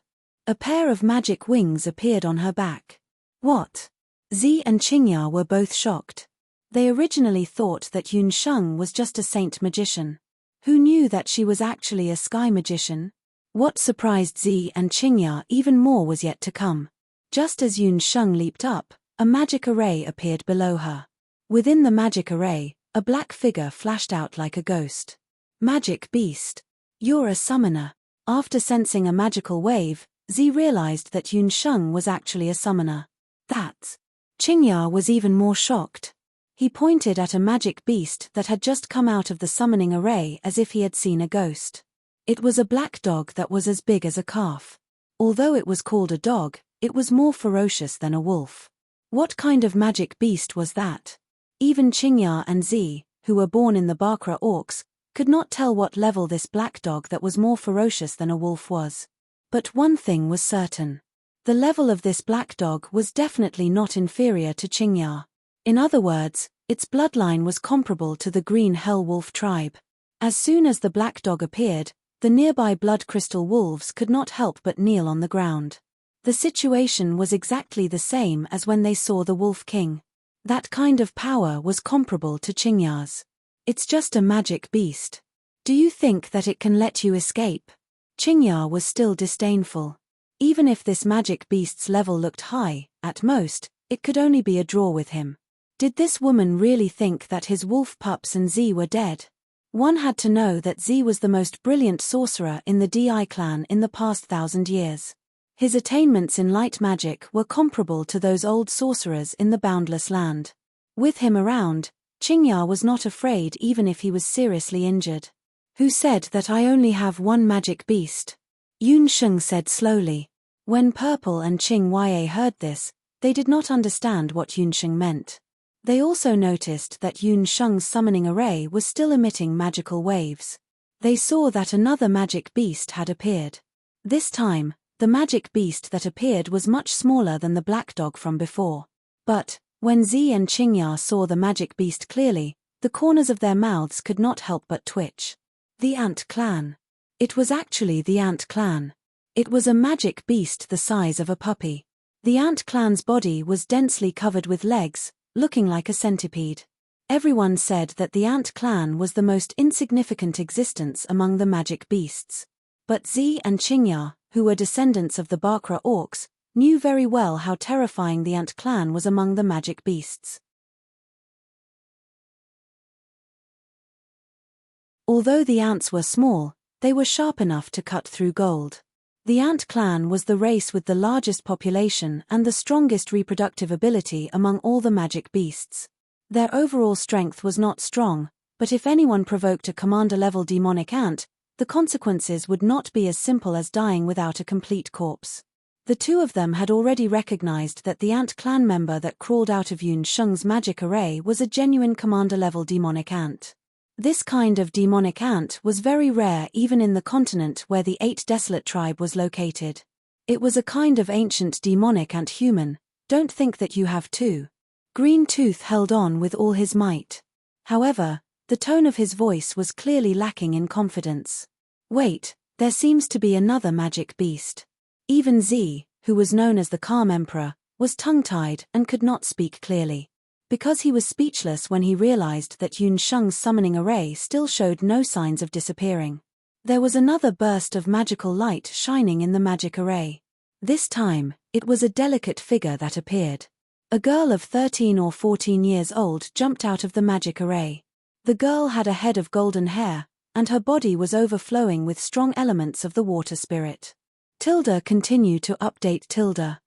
A pair of magic wings appeared on her back. What? Z and Qingya were both shocked. They originally thought that Yun Sheng was just a saint magician. Who knew that she was actually a sky magician? What surprised Z and Qingya even more was yet to come. Just as Yun Sheng leaped up, a magic array appeared below her. Within the magic array, a black figure flashed out like a ghost. Magic beast. You're a summoner. After sensing a magical wave, Z realized that Yun Sheng was actually a summoner. That's... Qingya was even more shocked. He pointed at a magic beast that had just come out of the summoning array as if he had seen a ghost. It was a black dog that was as big as a calf. Although it was called a dog, it was more ferocious than a wolf. What kind of magic beast was that? Even Qingya and Z, who were born in the Bakra Orcs, could not tell what level this black dog that was more ferocious than a wolf was. But one thing was certain. The level of this black dog was definitely not inferior to Qingya. In other words, its bloodline was comparable to the Green Hell Wolf tribe. As soon as the black dog appeared, the nearby blood crystal wolves could not help but kneel on the ground. The situation was exactly the same as when they saw the Wolf King. That kind of power was comparable to Qingya's. It's just a magic beast. Do you think that it can let you escape? Qingya was still disdainful. Even if this magic beast's level looked high, at most, it could only be a draw with him. Did this woman really think that his wolf pups and Z were dead? One had to know that Z was the most brilliant sorcerer in the DI clan in the past 1,000 years. His attainments in light magic were comparable to those old sorcerers in the Boundless Land. With him around, Qingya was not afraid even if he was seriously injured. Who said that I only have one magic beast? Yun Sheng said slowly. When Purple and Qing Ye heard this, they did not understand what Yun Sheng meant. They also noticed that Yun Sheng's summoning array was still emitting magical waves. They saw that another magic beast had appeared. This time, the magic beast that appeared was much smaller than the black dog from before. But, when Z and Qingya saw the magic beast clearly, the corners of their mouths could not help but twitch. The Ant Clan. It was actually the Ant Clan. It was a magic beast the size of a puppy. The Ant Clan's body was densely covered with legs, looking like a centipede. Everyone said that the Ant Clan was the most insignificant existence among the magic beasts. But Z and Qingya, who were descendants of the Bakra Orcs, knew very well how terrifying the Ant Clan was among the magic beasts. Although the ants were small, they were sharp enough to cut through gold. The Ant Clan was the race with the largest population and the strongest reproductive ability among all the magic beasts. Their overall strength was not strong, but if anyone provoked a commander-level demonic ant, the consequences would not be as simple as dying without a complete corpse. The two of them had already recognized that the ant clan member that crawled out of Yun Sheng's magic array was a genuine commander-level demonic ant. This kind of demonic ant was very rare even in the continent where the 8 Desolate tribe was located. It was a kind of ancient demonic ant-human. Don't think that you have too. Green Tooth held on with all his might. However, the tone of his voice was clearly lacking in confidence. Wait, there seems to be another magic beast. Even Z, who was known as the Calm Emperor, was tongue-tied and could not speak clearly. Because he was speechless when he realized that Yun Sheng's summoning array still showed no signs of disappearing. There was another burst of magical light shining in the magic array. This time, it was a delicate figure that appeared. A girl of 13 or 14 years old jumped out of the magic array. The girl had a head of golden hair, and her body was overflowing with strong elements of the water spirit. Tilda continued to update Tilda.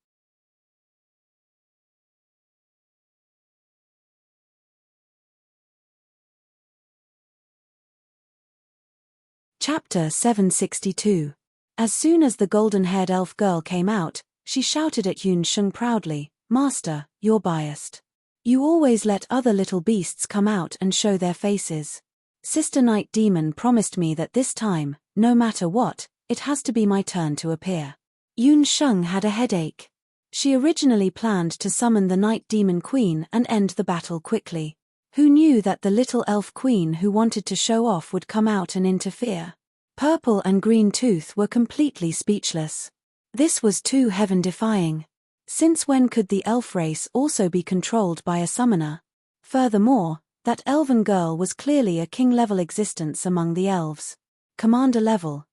Chapter 762. As soon as the golden-haired elf girl came out, she shouted at Yun Sheng proudly, "Master, you're biased. You always let other little beasts come out and show their faces. Sister Night Demon promised me that this time, no matter what, it has to be my turn to appear." Yun Sheng had a headache. She originally planned to summon the Night Demon Queen and end the battle quickly. Who knew that the little elf queen who wanted to show off would come out and interfere? Purple and Green Tooth were completely speechless. This was too heaven-defying. Since when could the elf race also be controlled by a summoner? Furthermore, that elven girl was clearly a king-level existence among the elves. Commander level,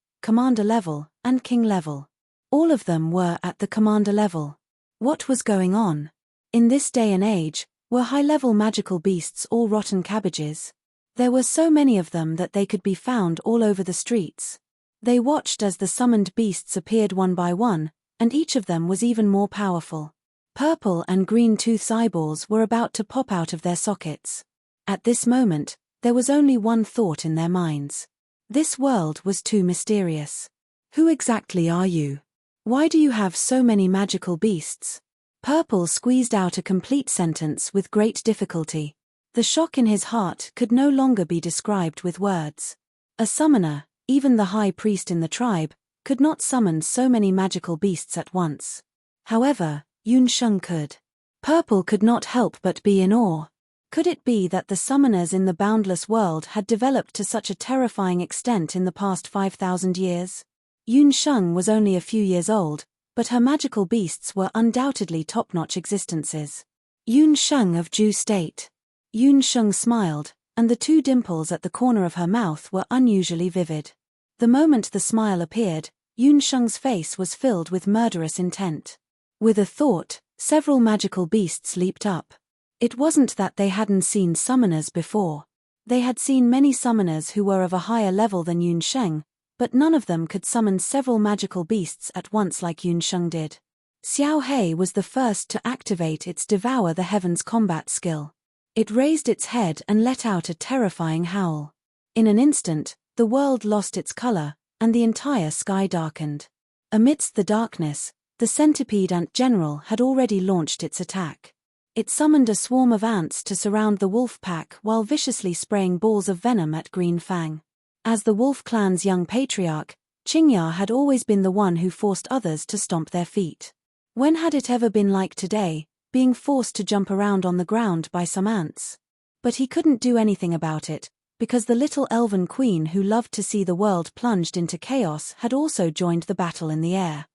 and king level. All of them were at the commander level. What was going on? In this day and age, were high-level magical beasts all rotten cabbages? There were so many of them that they could be found all over the streets. They watched as the summoned beasts appeared one by one, and each of them was even more powerful. Purple and Green Tooth's eyeballs were about to pop out of their sockets. At this moment, there was only one thought in their minds. This world was too mysterious. Who exactly are you? Why do you have so many magical beasts? Purple squeezed out a complete sentence with great difficulty. The shock in his heart could no longer be described with words. A summoner, even the high priest in the tribe, could not summon so many magical beasts at once. However, Yun Sheng could. Purple could not help but be in awe. Could it be that the summoners in the boundless world had developed to such a terrifying extent in the past 5,000 years? Yun Sheng was only a few years old, but her magical beasts were undoubtedly top-notch existences. Yun Sheng of Ju State. Yun Sheng smiled, and the 2 dimples at the corner of her mouth were unusually vivid. The moment the smile appeared, Yun Sheng's face was filled with murderous intent. With a thought, several magical beasts leaped up. It wasn't that they hadn't seen summoners before. They had seen many summoners who were of a higher level than Yun Sheng, but none of them could summon several magical beasts at once like Yun Sheng did. Xiao Hei was the first to activate its Devour the Heavens combat skill. It raised its head and let out a terrifying howl. In an instant, the world lost its color, and the entire sky darkened. Amidst the darkness, the centipede ant general had already launched its attack. It summoned a swarm of ants to surround the wolf pack while viciously spraying balls of venom at Green Fang. As the wolf clan's young patriarch, Qingya had always been the one who forced others to stomp their feet. When had it ever been like today, being forced to jump around on the ground by some ants? But he couldn't do anything about it, because the little elven queen who loved to see the world plunged into chaos had also joined the battle in the air.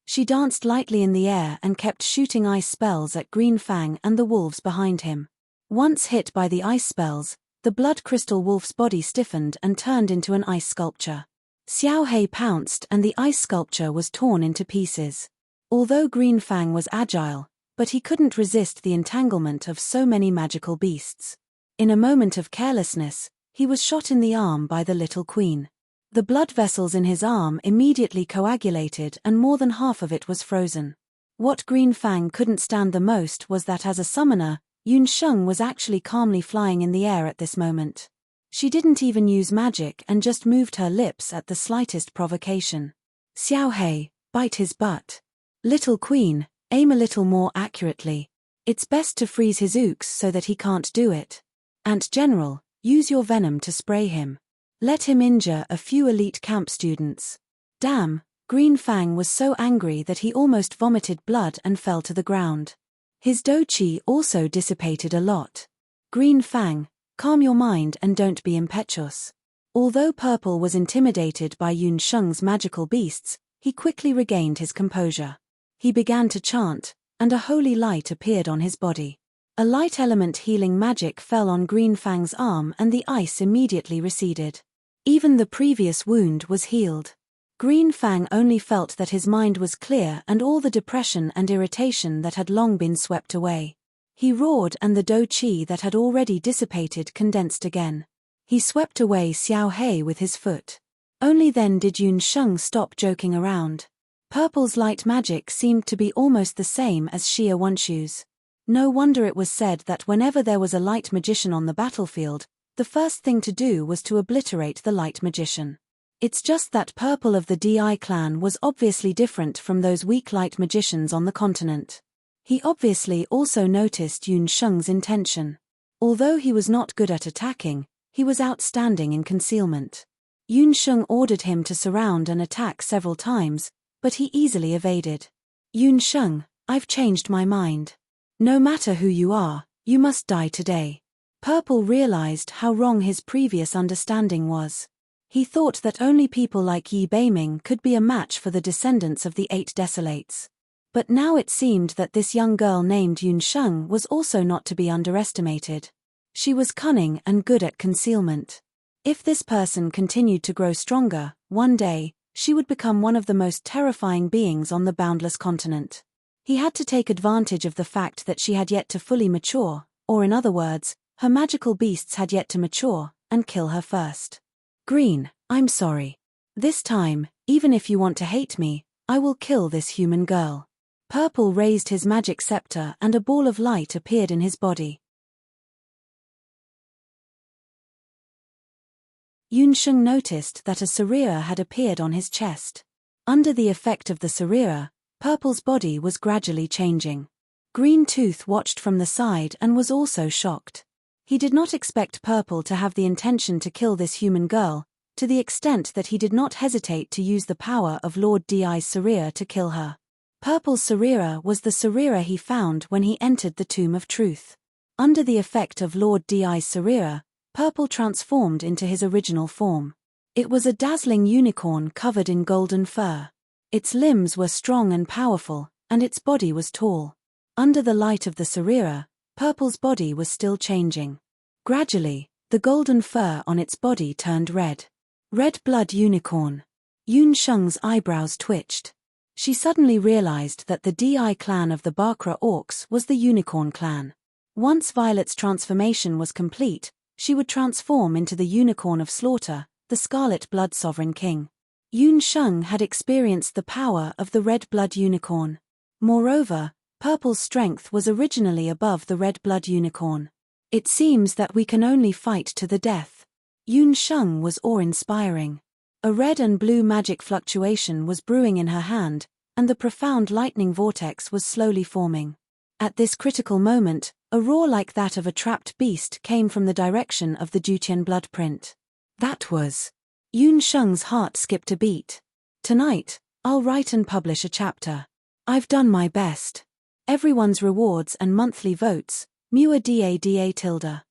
She danced lightly in the air and kept shooting ice spells at Green Fang and the wolves behind him. Once hit by the ice spells, the blood crystal wolf's body stiffened and turned into an ice sculpture. Xiao Hei pounced and the ice sculpture was torn into pieces. Although Green Fang was agile, but he couldn't resist the entanglement of so many magical beasts. In a moment of carelessness, he was shot in the arm by the little queen. The blood vessels in his arm immediately coagulated and more than half of it was frozen. What Green Fang couldn't stand the most was that as a summoner, Yun Sheng was actually calmly flying in the air at this moment. She didn't even use magic and just moved her lips at the slightest provocation. Xiao Hei, bite his butt. Little Queen, aim a little more accurately. It's best to freeze his ooks so that he can't do it. Ant General, use your venom to spray him. Let him injure a few elite camp students. Damn, Green Fang was so angry that he almost vomited blood and fell to the ground. His do qi also dissipated a lot. Green Fang, calm your mind and don't be impetuous. Although Purple was intimidated by Yun Sheng's magical beasts, he quickly regained his composure. He began to chant, and a holy light appeared on his body. A light element healing magic fell on Green Fang's arm and the ice immediately receded. Even the previous wound was healed. Green Fang only felt that his mind was clear and all the depression and irritation that had long been swept away. He roared and the do qi that had already dissipated condensed again. He swept away Xiao Hei with his foot. Only then did Yun Sheng stop joking around. Purple's light magic seemed to be almost the same as Xia Wanshu's. No wonder it was said that whenever there was a light magician on the battlefield, the first thing to do was to obliterate the light magician. It's just that Purple of the Di clan was obviously different from those weak light magicians on the continent. He obviously also noticed Yun Sheng's intention. Although he was not good at attacking, he was outstanding in concealment. Yun Sheng ordered him to surround and attack several times, but he easily evaded. Yun Sheng, I've changed my mind. No matter who you are, you must die today. Purple realized how wrong his previous understanding was. He thought that only people like Yi Beiming could be a match for the descendants of the Eight Desolates. But now it seemed that this young girl named Yun Sheng was also not to be underestimated. She was cunning and good at concealment. If this person continued to grow stronger, one day, she would become one of the most terrifying beings on the boundless continent. He had to take advantage of the fact that she had yet to fully mature, or in other words, her magical beasts had yet to mature, and kill her first. Green, I'm sorry. This time, even if you want to hate me, I will kill this human girl. Purple raised his magic scepter and a ball of light appeared in his body. Yun Sheng noticed that a Sarira had appeared on his chest. Under the effect of the Sarira, Purple's body was gradually changing. Green Tooth watched from the side and was also shocked. He did not expect Purple to have the intention to kill this human girl, to the extent that he did not hesitate to use the power of Lord Di's Sarira to kill her. Purple's Sarira was the Sarira he found when he entered the Tomb of Truth. Under the effect of Lord Di's Sarira, Purple transformed into his original form. It was a dazzling unicorn covered in golden fur. Its limbs were strong and powerful, and its body was tall. Under the light of the Sarira, Purple's body was still changing. Gradually, the golden fur on its body turned red. Red blood unicorn. Yun Sheng's eyebrows twitched. She suddenly realized that the Di clan of the Bakra Orcs was the unicorn clan. Once Violet's transformation was complete, she would transform into the unicorn of slaughter, the Scarlet Blood Sovereign King. Yun Sheng had experienced the power of the red blood unicorn. Moreover, Purple's strength was originally above the red blood unicorn. It seems that we can only fight to the death. Yun Sheng was awe-inspiring. A red and blue magic fluctuation was brewing in her hand, and the profound lightning vortex was slowly forming. At this critical moment, a roar like that of a trapped beast came from the direction of the Jutian blood print. That was... Yun Sheng's heart skipped a beat. Tonight, I'll write and publish a chapter. I've done my best. Everyone's rewards and monthly votes, Mua Da tilde.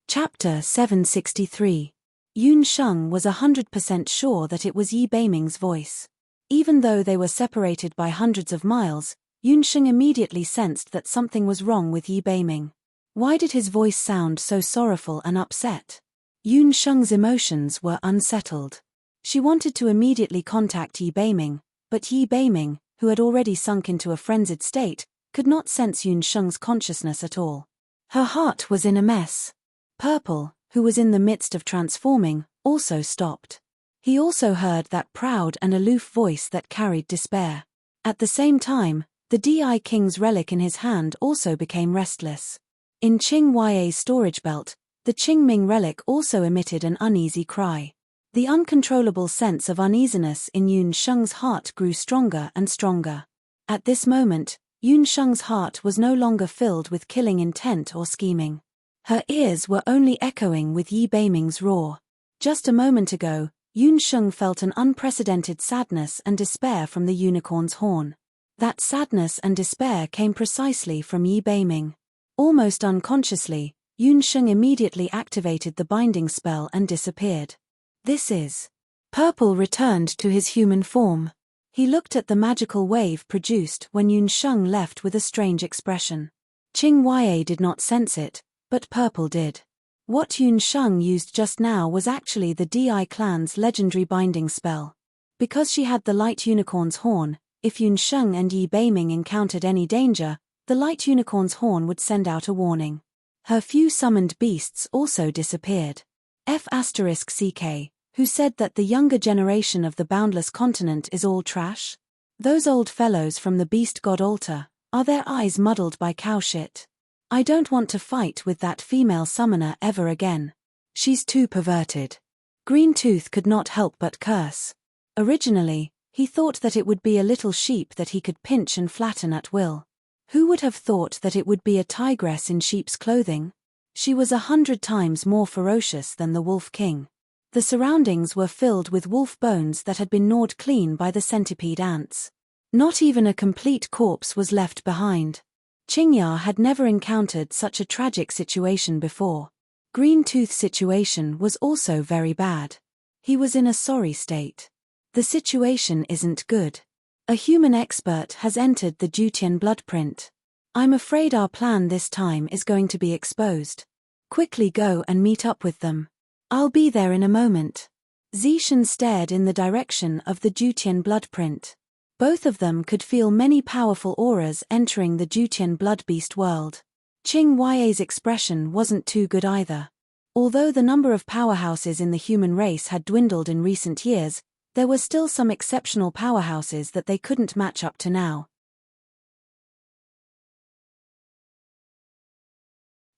Chapter 763. Yun Sheng was 100% sure that it was Yi Beiming's voice. Even though they were separated by hundreds of miles, Yun Sheng immediately sensed that something was wrong with Yi Beiming. Why did his voice sound so sorrowful and upset? Yun Sheng's emotions were unsettled. She wanted to immediately contact Yi Beiming, but Yi Beiming, who had already sunk into a frenzied state, could not sense Yun Sheng's consciousness at all. Her heart was in a mess. Purple, who was in the midst of transforming, also stopped. He also heard that proud and aloof voice that carried despair. At the same time, the Di King's relic in his hand also became restless. In Qing Ya's storage belt, the Qingming relic also emitted an uneasy cry. The uncontrollable sense of uneasiness in Yun Sheng's heart grew stronger and stronger. At this moment, Yun Sheng's heart was no longer filled with killing intent or scheming. Her ears were only echoing with Yi Beiming's roar. Just a moment ago, Yun Sheng felt an unprecedented sadness and despair from the unicorn's horn. That sadness and despair came precisely from Yi Beiming. Almost unconsciously, Yun Sheng immediately activated the binding spell and disappeared. This is. Purple returned to his human form. He looked at the magical wave produced when Yun Sheng left with a strange expression. Qing Ya did not sense it, but Purple did. What Yun Sheng used just now was actually the Di clan's legendary binding spell. Because she had the light unicorn's horn, if Yun Sheng and Yi Beiming encountered any danger, the light unicorn's horn would send out a warning. Her few summoned beasts also disappeared. F***CK, who said that the younger generation of the boundless continent is all trash? Those old fellows from the beast god altar, are their eyes muddled by cow shit? I don't want to fight with that female summoner ever again. She's too perverted. Green Tooth could not help but curse. Originally, he thought that it would be a little sheep that he could pinch and flatten at will. Who would have thought that it would be a tigress in sheep's clothing? She was 100 times more ferocious than the Wolf King. The surroundings were filled with wolf bones that had been gnawed clean by the centipede ants. Not even a complete corpse was left behind. Qingya had never encountered such a tragic situation before. Green Tooth's situation was also very bad. He was in a sorry state. The situation isn't good. A human expert has entered the Jutian bloodprint. I'm afraid our plan this time is going to be exposed. Quickly go and meet up with them. I'll be there in a moment. Zishan stared in the direction of the Jutian bloodprint. Both of them could feel many powerful auras entering the Jutian blood beast world. Qing Ya's expression wasn't too good either. Although the number of powerhouses in the human race had dwindled in recent years, there were still some exceptional powerhouses that they couldn't match up to now.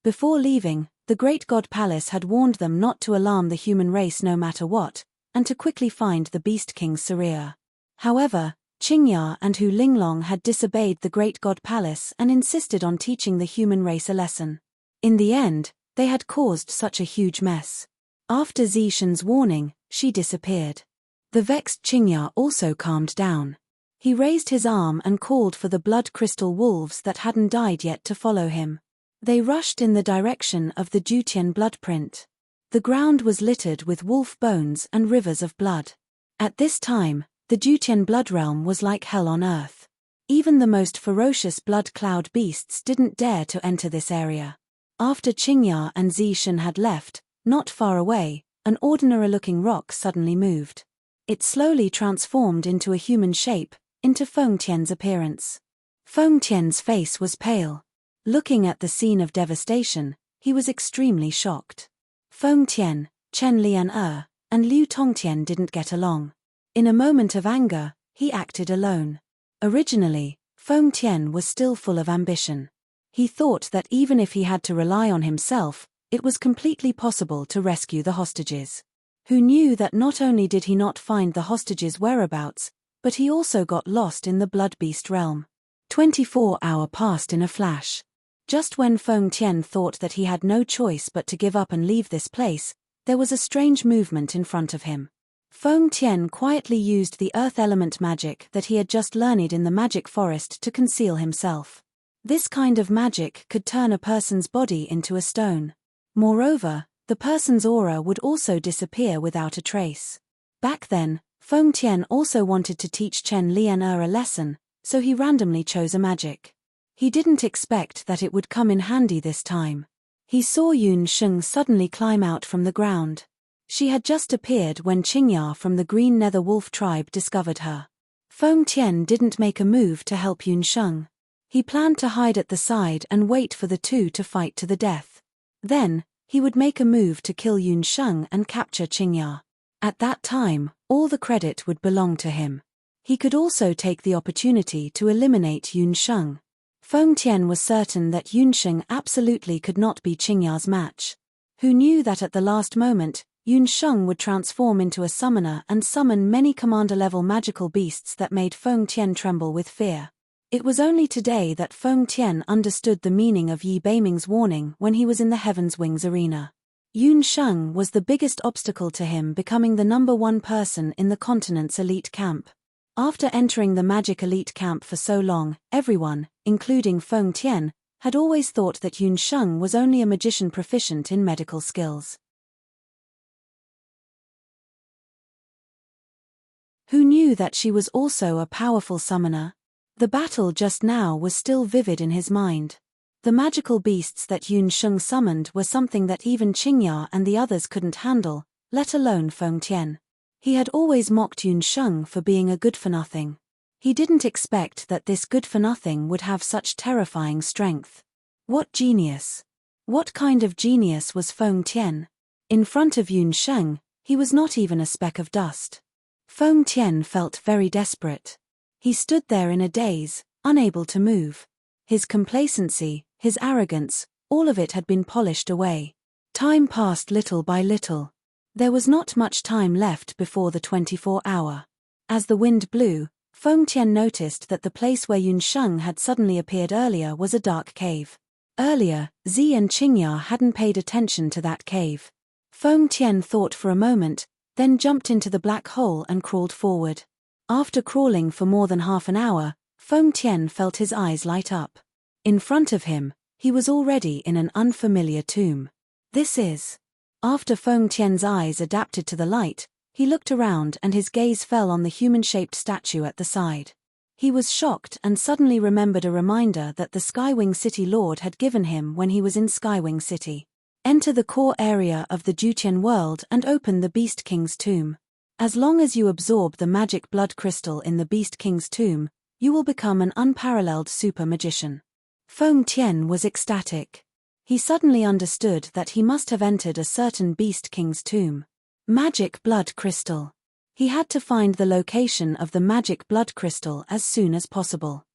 Before leaving, the Great God Palace had warned them not to alarm the human race no matter what, and to quickly find the Beast King's Saria. However, Qingya and Hu Linglong had disobeyed the Great God Palace and insisted on teaching the human race a lesson. In the end, they had caused such a huge mess. After Zishan's warning, she disappeared. The vexed Qingya also calmed down. He raised his arm and called for the blood crystal wolves that hadn't died yet to follow him. They rushed in the direction of the Jutian bloodprint. The ground was littered with wolf bones and rivers of blood. At this time, the Jutian blood realm was like hell on earth. Even the most ferocious blood cloud beasts didn't dare to enter this area. After Qingya and Zishan had left, not far away, an ordinary-looking rock suddenly moved. It slowly transformed into a human shape, into Feng Tian's appearance. Feng Tian's face was pale. Looking at the scene of devastation, he was extremely shocked. Feng Tian, Chen Lian and Liu Tongtian didn't get along. In a moment of anger, he acted alone. Originally, Feng Tian was still full of ambition. He thought that even if he had to rely on himself, it was completely possible to rescue the hostages. Who knew that not only did he not find the hostages' whereabouts, but he also got lost in the blood beast realm. 24 hours passed in a flash. Just when Feng Tian thought that he had no choice but to give up and leave this place, there was a strange movement in front of him. Feng Tian quietly used the earth element magic that he had just learned in the magic forest to conceal himself. This kind of magic could turn a person's body into a stone. Moreover, the person's aura would also disappear without a trace. Back then, Feng Tian also wanted to teach Chen Lian a lesson, so he randomly chose a magic. He didn't expect that it would come in handy this time. He saw Yun Sheng suddenly climb out from the ground. She had just appeared when Qingya from the Green Nether Wolf tribe discovered her. Feng Tian didn't make a move to help Yun Sheng. He planned to hide at the side and wait for the two to fight to the death. Then, He would make a move to kill Yun Sheng and capture Qingya. At that time, all the credit would belong to him. He could also take the opportunity to eliminate Yun Sheng. Feng Tian was certain that Yun Sheng absolutely could not be Qingya's match. Who knew that at the last moment, Yun Sheng would transform into a summoner and summon many commander-level magical beasts that made Feng Tian tremble with fear. It was only today that Feng Tian understood the meaning of Yi Beiming's warning when he was in the Heaven's Wings arena. Yun Sheng was the biggest obstacle to him becoming the #1 person in the continent's elite camp. After entering the magic elite camp for so long, everyone, including Feng Tian, had always thought that Yun Sheng was only a magician proficient in medical skills. Who knew that she was also a powerful summoner? The battle just now was still vivid in his mind. The magical beasts that Yun Sheng summoned were something that even Qingya and the others couldn't handle, let alone Feng Tian. He had always mocked Yun Sheng for being a good-for-nothing. He didn't expect that this good-for-nothing would have such terrifying strength. What genius! What kind of genius was Feng Tian? In front of Yun Sheng, he was not even a speck of dust. Feng Tian felt very desperate. He stood there in a daze, unable to move. His complacency, his arrogance, all of it had been polished away. Time passed little by little. There was not much time left before the 24-hour. As the wind blew, Feng Tian noticed that the place where Yun Sheng had suddenly appeared earlier was a dark cave. Earlier, Zi and Qingya hadn't paid attention to that cave. Feng Tian thought for a moment, then jumped into the black hole and crawled forward. After crawling for more than half an hour, Feng Tian felt his eyes light up. In front of him, he was already in an unfamiliar tomb. This is... After Feng Tian's eyes adapted to the light, he looked around and his gaze fell on the human-shaped statue at the side. He was shocked and suddenly remembered a reminder that the Skywing City Lord had given him when he was in Skywing City. Enter the core area of the Jutian world and open the Beast King's tomb. As long as you absorb the magic blood crystal in the Beast King's tomb, you will become an unparalleled super magician. Feng Tian was ecstatic. He suddenly understood that he must have entered a certain Beast King's tomb. Magic blood crystal. He had to find the location of the magic blood crystal as soon as possible.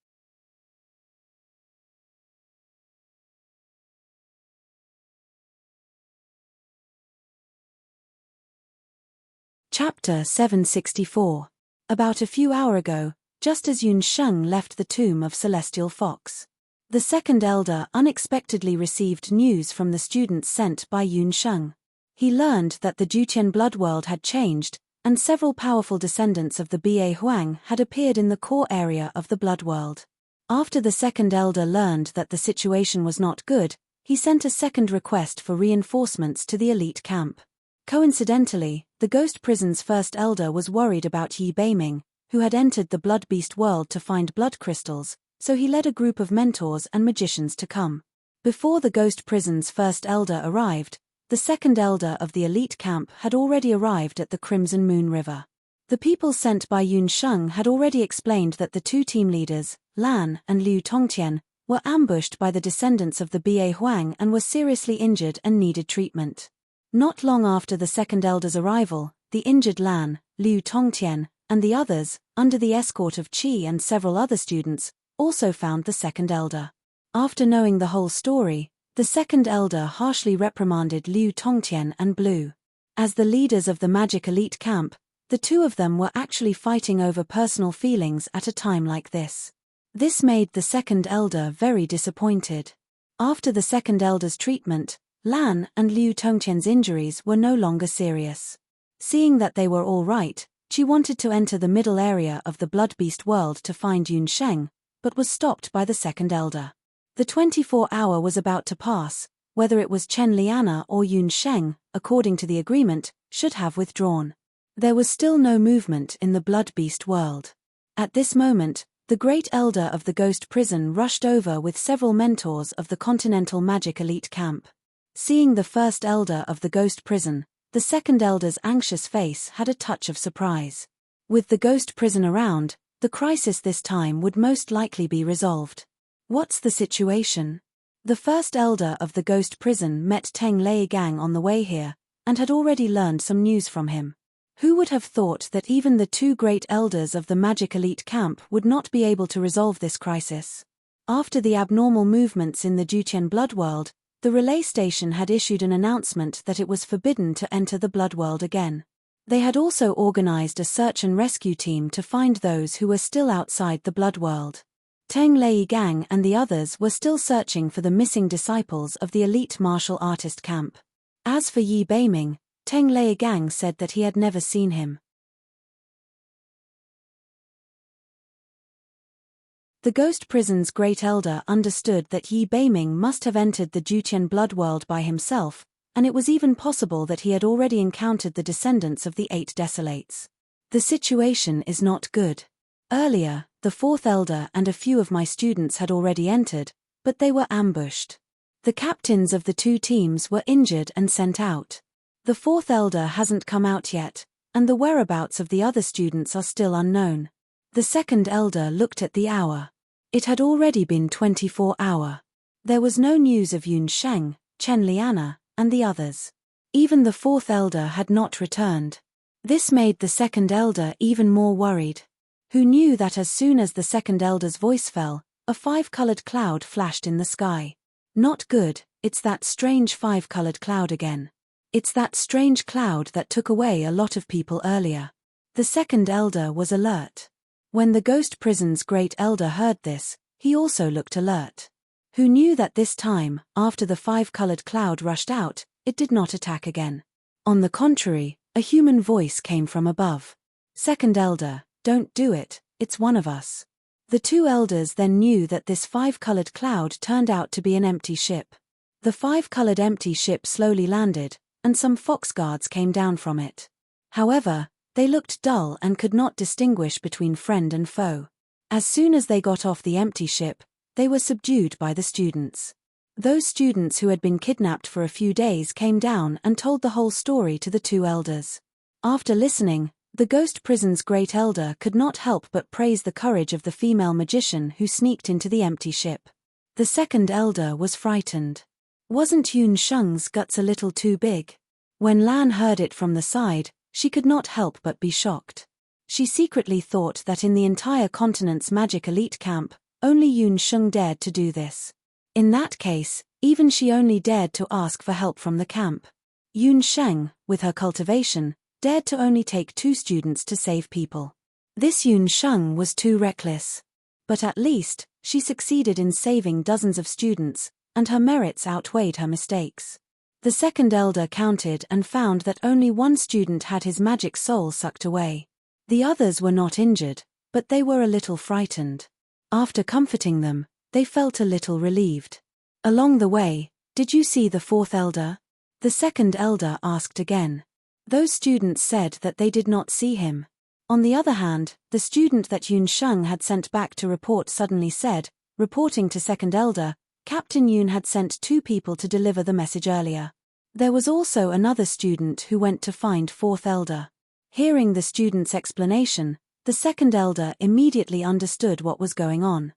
Chapter 764. About a few hours ago, just as Yun Sheng left the tomb of Celestial Fox, the second elder unexpectedly received news from the students sent by Yun Sheng. He learned that the Jutian blood world had changed, and several powerful descendants of the Ba Huang had appeared in the core area of the blood world. After the second elder learned that the situation was not good, he sent a second request for reinforcements to the elite camp. Coincidentally, the Ghost Prison's first elder was worried about Yi Beiming, who had entered the blood beast world to find blood crystals, so he led a group of mentors and magicians to come. Before the Ghost Prison's first elder arrived, the second elder of the elite camp had already arrived at the Crimson Moon River. The people sent by Yun Sheng had already explained that the two team leaders, Lan and Liu Tongtian, were ambushed by the descendants of the Ba Huang and were seriously injured and needed treatment. Not long after the second elder's arrival, the injured Lan, Liu Tongtian, and the others, under the escort of Qi and several other students, also found the second elder. After knowing the whole story, the second elder harshly reprimanded Liu Tongtian and Blue. As the leaders of the magic elite camp, the two of them were actually fighting over personal feelings at a time like this. This made the second elder very disappointed. After the second elder's treatment, Lan and Liu Tongtian's injuries were no longer serious. Seeing that they were all right, she wanted to enter the middle area of the blood beast world to find Yun Sheng, but was stopped by the second elder. The 24-hour was about to pass, whether it was Chen Liana or Yun Sheng, according to the agreement, should have withdrawn. There was still no movement in the blood beast world. At this moment, the great elder of the Ghost Prison rushed over with several mentors of the Continental Magic Elite Camp. Seeing the first elder of the Ghost Prison, the second elder's anxious face had a touch of surprise. With the Ghost Prison around, the crisis this time would most likely be resolved. What's the situation? The first elder of the ghost prison met Teng Leigang on the way here, and had already learned some news from him. Who would have thought that even the two great elders of the magic elite camp would not be able to resolve this crisis? After the abnormal movements in the Jutian blood world, the relay station had issued an announcement that it was forbidden to enter the blood world again. They had also organized a search and rescue team to find those who were still outside the blood world. Teng Leigang and the others were still searching for the missing disciples of the elite martial artist camp. As for Yi Beiming, Teng Leigang said that he had never seen him. The ghost prison's great elder understood that Yi Beiming must have entered the Jutian blood world by himself, and it was even possible that he had already encountered the descendants of the 8 desolates. The situation is not good. Earlier, the 4th elder and a few of my students had already entered, but they were ambushed. The captains of the 2 teams were injured and sent out. The 4th elder hasn't come out yet, and the whereabouts of the other students are still unknown. The 2nd elder looked at the hour. It had already been 24 hours. There was no news of Yun Sheng, Chen Liana, and the others. Even the 4th elder had not returned. This made the 2nd elder even more worried. Who knew that as soon as the 2nd elder's voice fell, a 5-colored cloud flashed in the sky. Not good, it's that strange 5-colored cloud again. It's that strange cloud that took away a lot of people earlier. The 2nd elder was alert. When the ghost prison's great elder heard this, he also looked alert. Who knew that this time, after the 5-colored cloud rushed out, it did not attack again. On the contrary, a human voice came from above. 2nd elder, don't do it, it's one of us. The 2 elders then knew that this 5-colored cloud turned out to be an empty ship. The 5-colored empty ship slowly landed, and some fox guards came down from it. However, they looked dull and could not distinguish between friend and foe. As soon as they got off the empty ship, they were subdued by the students. Those students who had been kidnapped for a few days came down and told the whole story to the 2 elders. After listening, the ghost prison's great elder could not help but praise the courage of the female magician who sneaked into the empty ship. The 2nd elder was frightened. Wasn't Yun Sheng's guts a little too big? When Lan heard it from the side, she could not help but be shocked. She secretly thought that in the entire continent's magic elite camp, only Yun Sheng dared to do this. In that case, even she only dared to ask for help from the camp. Yun Sheng, with her cultivation, dared to only take 2 students to save people. This Yun Sheng was too reckless. But at least, she succeeded in saving dozens of students, and her merits outweighed her mistakes. The 2nd elder counted and found that only 1 student had his magic soul sucked away. The others were not injured, but they were a little frightened. After comforting them, they felt a little relieved. Along the way, did you see the 4th elder? The 2nd elder asked again. Those students said that they did not see him. On the other hand, the student that Yun Sheng had sent back to report suddenly said, reporting to 2nd elder, Captain Yun had sent 2 people to deliver the message earlier. There was also another student who went to find 4th elder. Hearing the student's explanation, the 2nd elder immediately understood what was going on.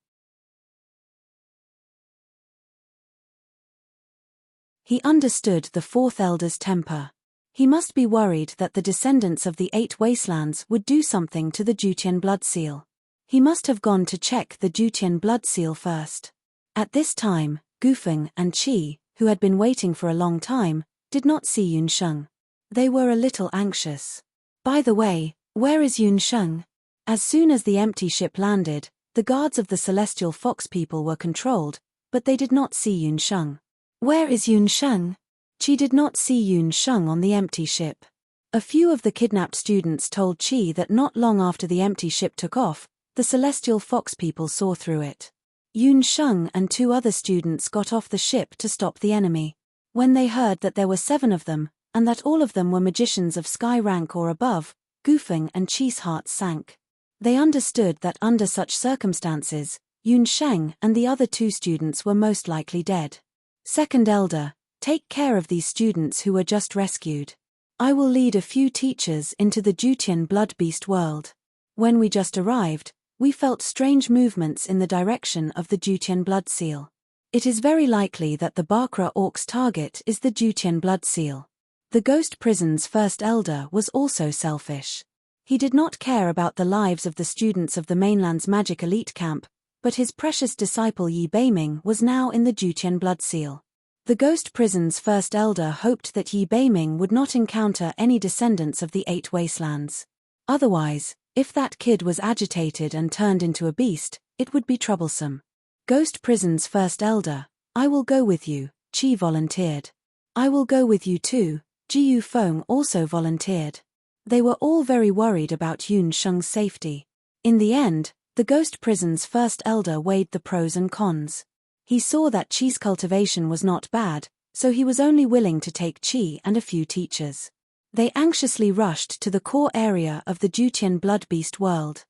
He understood the 4th elder's temper. He must be worried that the descendants of the 8 wastelands would do something to the Jutian blood seal. He must have gone to check the Jutian blood seal first. At this time, Gufeng and Qi, who had been waiting for a long time, did not see Yun Sheng. They were a little anxious. By the way, where is Yun Sheng? As soon as the empty ship landed, the guards of the celestial fox people were controlled, but they did not see Yun Sheng. Where is Yun Sheng? Qi did not see Yun Sheng on the empty ship. A few of the kidnapped students told Qi that not long after the empty ship took off, the celestial fox people saw through it. Yun Sheng and 2 other students got off the ship to stop the enemy. When they heard that there were 7 of them, and that all of them were magicians of sky rank or above, Gufeng and Qi's hearts sank. They understood that under such circumstances, Yun Sheng and the other 2 students were most likely dead. 2nd elder, take care of these students who were just rescued. I will lead a few teachers into the Jutian blood beast world. When we just arrived, we felt strange movements in the direction of the Jutian blood seal. It is very likely that the Bakra Orc's target is the Juqian blood seal. The ghost prison's first elder was also selfish. He did not care about the lives of the students of the mainland's magic elite camp, but his precious disciple Yi Beiming was now in the Juqian blood seal. The ghost prison's first elder hoped that Yi Beiming would not encounter any descendants of the Eight Wastelands. Otherwise, if that kid was agitated and turned into a beast, it would be troublesome. Ghost prison's first elder, I will go with you, Qi volunteered. I will go with you too, Jiu Feng also volunteered. They were all very worried about Yun Sheng's safety. In the end, the ghost prison's first elder weighed the pros and cons. He saw that Qi's cultivation was not bad, so he was only willing to take Qi and a few teachers. They anxiously rushed to the core area of the Juqian blood beast world.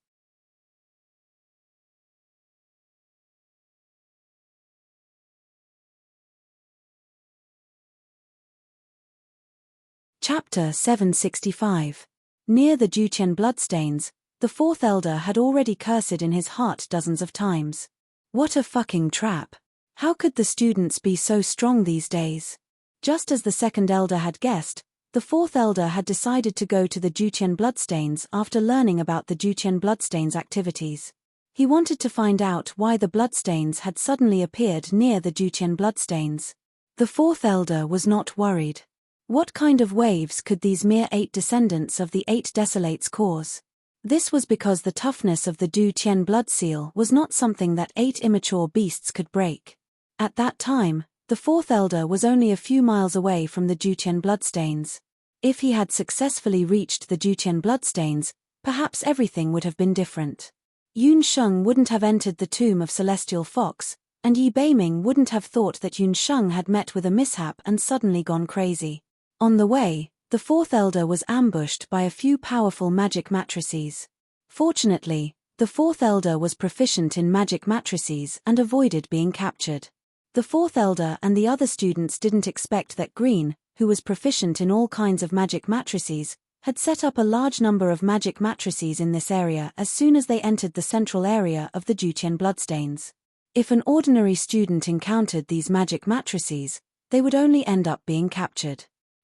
Chapter 765. Near the Juqian bloodstains, the fourth elder had already cursed in his heart dozens of times. What a fucking trap. How could the students be so strong these days? Just as the second elder had guessed, the fourth elder had decided to go to the Juqian bloodstains after learning about the Juqian bloodstains' activities. He wanted to find out why the bloodstains had suddenly appeared near the Juqian bloodstains. The fourth elder was not worried. What kind of waves could these mere 8 descendants of the 8 desolates cause? This was because the toughness of the Du Qian blood seal was not something that 8 immature beasts could break. At that time, the fourth elder was only a few miles away from the Juqian bloodstains. If he had successfully reached the Juqian bloodstains, perhaps everything would have been different. Yun Sheng wouldn't have entered the tomb of Celestial Fox, and Yi Beiming wouldn't have thought that Yun Sheng had met with a mishap and suddenly gone crazy. On the way, the fourth elder was ambushed by a few powerful magic matrices. Fortunately, the fourth elder was proficient in magic matrices and avoided being captured. The fourth elder and the other students didn't expect that Green, who was proficient in all kinds of magic matrices, had set up a large number of magic matrices in this area as soon as they entered the central area of the Juqian bloodstains. If an ordinary student encountered these magic matrices, they would only end up being captured.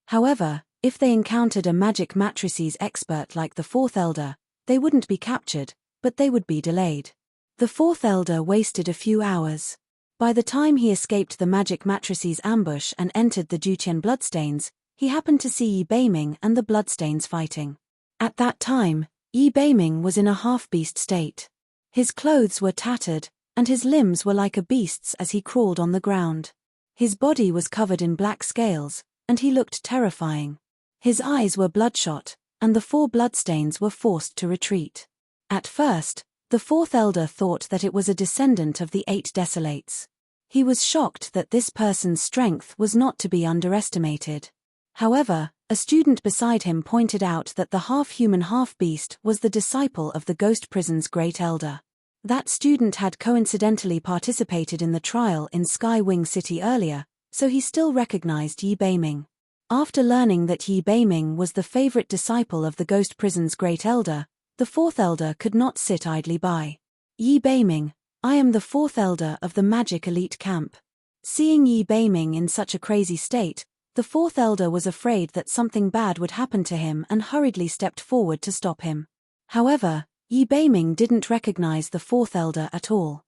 However, if they encountered a magic matrices expert like the fourth elder, they wouldn't be captured, but they would be delayed. The fourth elder wasted a few hours. By the time he escaped the magic matrices ambush and entered the Juqian bloodstains, he happened to see Yi Beiming and the bloodstains fighting. At that time, Yi Beiming was in a half-beast state. His clothes were tattered, and his limbs were like a beast's as he crawled on the ground. His body was covered in black scales, and he looked terrifying. His eyes were bloodshot, and the 4 bloodstains were forced to retreat. At first, the fourth elder thought that it was a descendant of the 8 desolates. He was shocked that this person's strength was not to be underestimated. However, a student beside him pointed out that the half-human half-beast was the disciple of the ghost prison's great elder. That student had coincidentally participated in the trial in Sky Wing City earlier, so he still recognized Yi Beiming. After learning that Yi Beiming was the favorite disciple of the ghost prison's great elder, the fourth elder could not sit idly by. Yi Beiming, I am the fourth elder of the magic elite camp. Seeing Yi Beiming in such a crazy state, the fourth elder was afraid that something bad would happen to him and hurriedly stepped forward to stop him. However, Yi Beiming didn't recognize the fourth elder at all.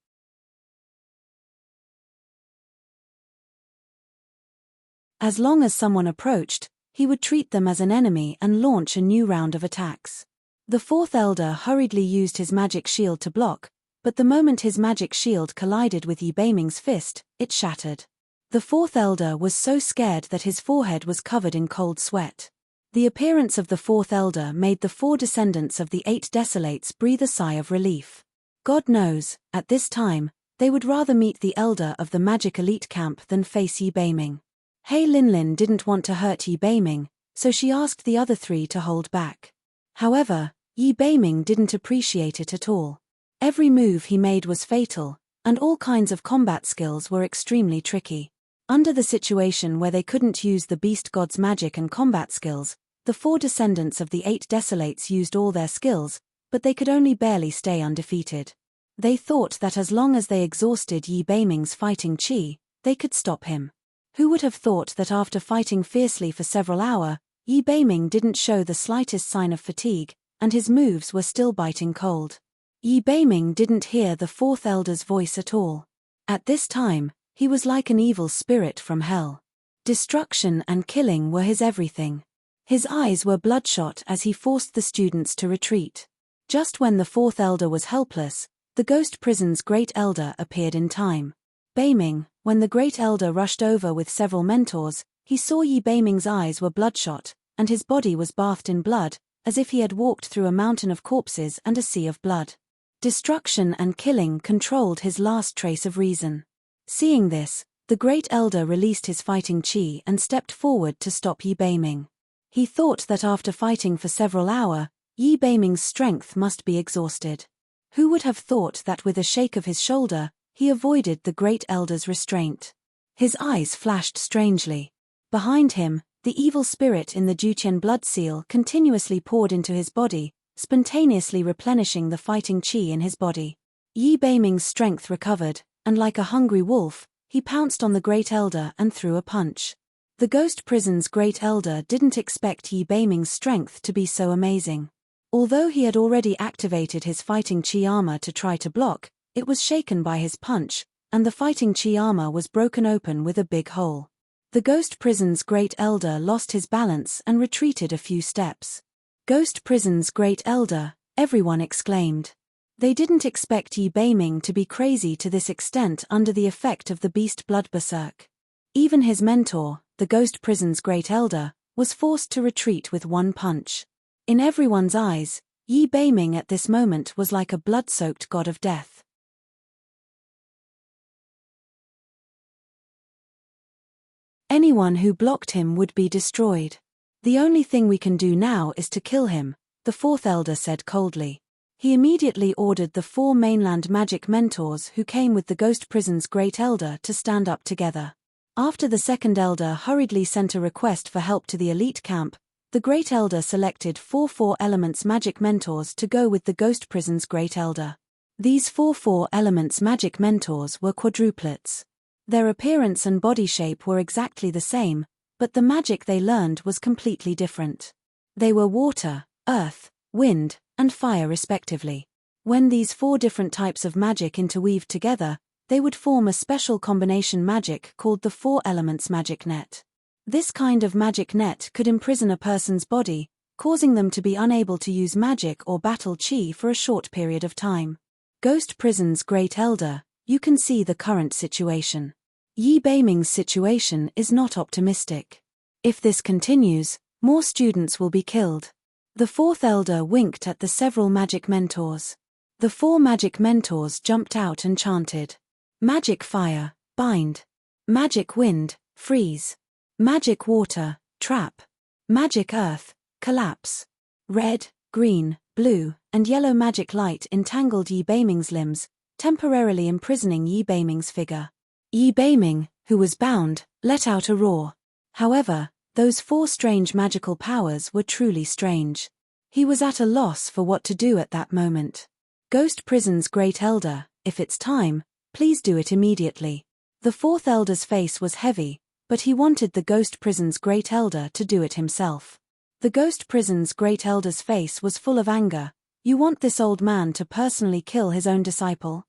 As long as someone approached, he would treat them as an enemy and launch a new round of attacks. The fourth elder hurriedly used his magic shield to block, but the moment his magic shield collided with Yi Beiming's fist, it shattered. The fourth elder was so scared that his forehead was covered in cold sweat. The appearance of the fourth elder made the 4 descendants of the 8 desolates breathe a sigh of relief. God knows, at this time, they would rather meet the elder of the magic elite camp than face Yi Beiming. He Linlin didn't want to hurt Yi Beiming, so she asked the other 3 to hold back. However, Yi Beiming didn't appreciate it at all. Every move he made was fatal, and all kinds of combat skills were extremely tricky. Under the situation where they couldn't use the beast god's magic and combat skills, the 4 descendants of the 8 desolates used all their skills, but they could only barely stay undefeated. They thought that as long as they exhausted Yi Beiming's fighting qi, they could stop him. Who would have thought that after fighting fiercely for several hours, Yi Beiming didn't show the slightest sign of fatigue, and his moves were still biting cold. Yi Beiming didn't hear the fourth elder's voice at all. At this time, he was like an evil spirit from hell. Destruction and killing were his everything. His eyes were bloodshot as he forced the students to retreat. Just when the fourth elder was helpless, the ghost prison's great elder appeared in time. Beiming, when the great elder rushed over with several mentors, he saw Yi Beiming's eyes were bloodshot, and his body was bathed in blood, as if he had walked through a mountain of corpses and a sea of blood. Destruction and killing controlled his last trace of reason. Seeing this, the great elder released his fighting qi and stepped forward to stop Yi Beiming. He thought that after fighting for several hours, Yi Beiming's strength must be exhausted. Who would have thought that with a shake of his shoulder, he avoided the great elder's restraint? His eyes flashed strangely. Behind him, the evil spirit in the Juqian blood seal continuously poured into his body, spontaneously replenishing the fighting qi in his body. Yi Beiming's strength recovered, and like a hungry wolf, he pounced on the great elder and threw a punch. The ghost prison's great elder didn't expect Yi Beiming's strength to be so amazing. Although he had already activated his fighting qi armor to try to block, it was shaken by his punch, and the fighting qi armor was broken open with a big hole. The ghost prison's great elder lost his balance and retreated a few steps. Ghost prison's great elder, everyone exclaimed. They didn't expect Yi Beiming to be crazy to this extent under the effect of the beast blood berserk. Even his mentor, the ghost prison's great elder, was forced to retreat with one punch. In everyone's eyes, Yi Beiming at this moment was like a blood-soaked god of death. Anyone who blocked him would be destroyed. The only thing we can do now is to kill him, the fourth elder said coldly. He immediately ordered the 4 mainland magic mentors who came with the ghost prison's great elder to stand up together. After the second elder hurriedly sent a request for help to the elite camp, the great elder selected 4 elements magic mentors to go with the ghost prison's great elder. These 4 elements magic mentors were quadruplets. Their appearance and body shape were exactly the same, but the magic they learned was completely different. They were water, earth, wind, and fire respectively. When these 4 different types of magic interweaved together, they would form a special combination magic called the 4 elements magic net. This kind of magic net could imprison a person's body, causing them to be unable to use magic or battle qi for a short period of time. Ghost prison's great elder, you can see the current situation. Yi Beiming's situation is not optimistic. If this continues, more students will be killed. The fourth elder winked at the several magic mentors. The 4 magic mentors jumped out and chanted. Magic fire, bind. Magic wind, freeze. Magic water, trap. Magic earth, collapse. Red, green, blue, and yellow magic light entangled Yi Beiming's limbs, temporarily imprisoning Yi Beiming's figure. Yi Beiming, who was bound, let out a roar. However, those 4 strange magical powers were truly strange. He was at a loss for what to do at that moment. Ghost prison's great elder, if it's time, please do it immediately. The fourth elder's face was heavy, but he wanted the ghost prison's great elder to do it himself. The ghost prison's great elder's face was full of anger. You want this old man to personally kill his own disciple?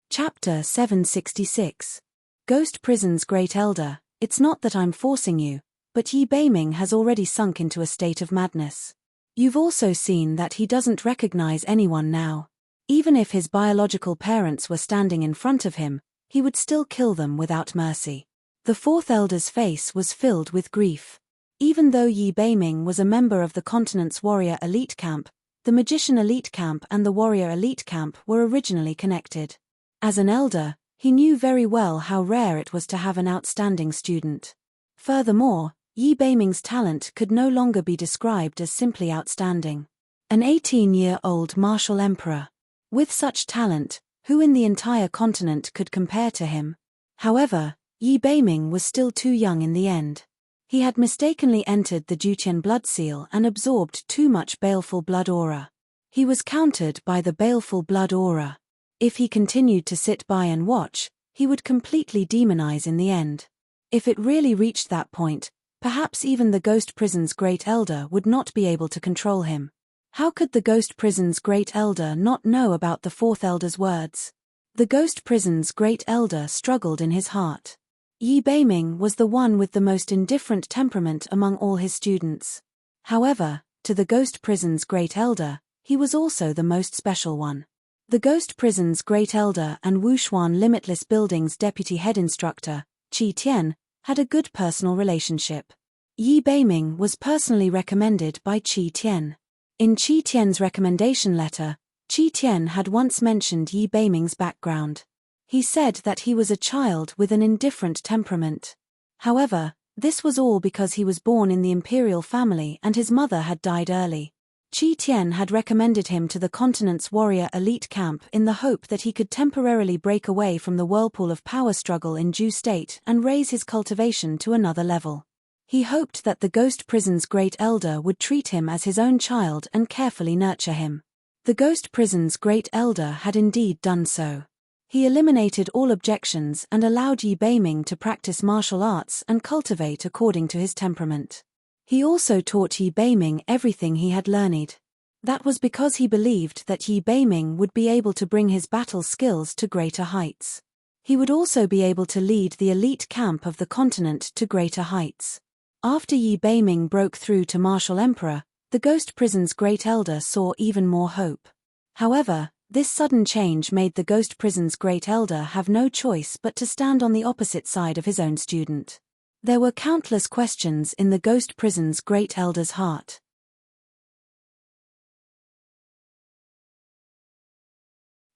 Chapter 766. Ghost prison's great elder, it's not that I'm forcing you, but Yi Beiming has already sunk into a state of madness. You've also seen that he doesn't recognize anyone now. Even if his biological parents were standing in front of him, he would still kill them without mercy. The fourth elder's face was filled with grief. Even though Yi Beiming was a member of the continent's warrior elite camp, the magician elite camp and the warrior elite camp were originally connected. As an elder, he knew very well how rare it was to have an outstanding student. Furthermore, Yi Beiming's talent could no longer be described as simply outstanding. An 18-year-old martial emperor. With such talent, who in the entire continent could compare to him? However, Yi Beiming was still too young in the end. He had mistakenly entered the Juqian blood seal and absorbed too much baleful blood aura. He was countered by the baleful blood aura. If he continued to sit by and watch, he would completely demonize in the end. If it really reached that point, perhaps even the Ghost Prison's Great Elder would not be able to control him. How could the Ghost Prison's Great Elder not know about the Fourth Elder's words? The Ghost Prison's Great Elder struggled in his heart. Yi Beiming was the one with the most indifferent temperament among all his students. However, to the Ghost Prison's Great Elder, he was also the most special one. The Ghost Prison's Great Elder and Wushuan Limitless Building's deputy head instructor, Qi Tian, had a good personal relationship. Yi Beiming was personally recommended by Qi Tian. In Qi Tian's recommendation letter, Qi Tian had once mentioned Yi Beiming's background. He said that he was a child with an indifferent temperament. However, this was all because he was born in the imperial family and his mother had died early. Qi Tian had recommended him to the continent's warrior elite camp in the hope that he could temporarily break away from the whirlpool of power struggle in Ju State and raise his cultivation to another level. He hoped that the Ghost Prison's Great Elder would treat him as his own child and carefully nurture him. The Ghost Prison's Great Elder had indeed done so. He eliminated all objections and allowed Yi Beiming to practice martial arts and cultivate according to his temperament. He also taught Yi Beiming everything he had learned. That was because he believed that Yi Beiming would be able to bring his battle skills to greater heights. He would also be able to lead the elite camp of the continent to greater heights. After Yi Beiming broke through to Martial Emperor, the Ghost Prison's Great Elder saw even more hope. However, this sudden change made the Ghost Prison's Great Elder have no choice but to stand on the opposite side of his own student. There were countless questions in the Ghost Prison's Great Elder's heart.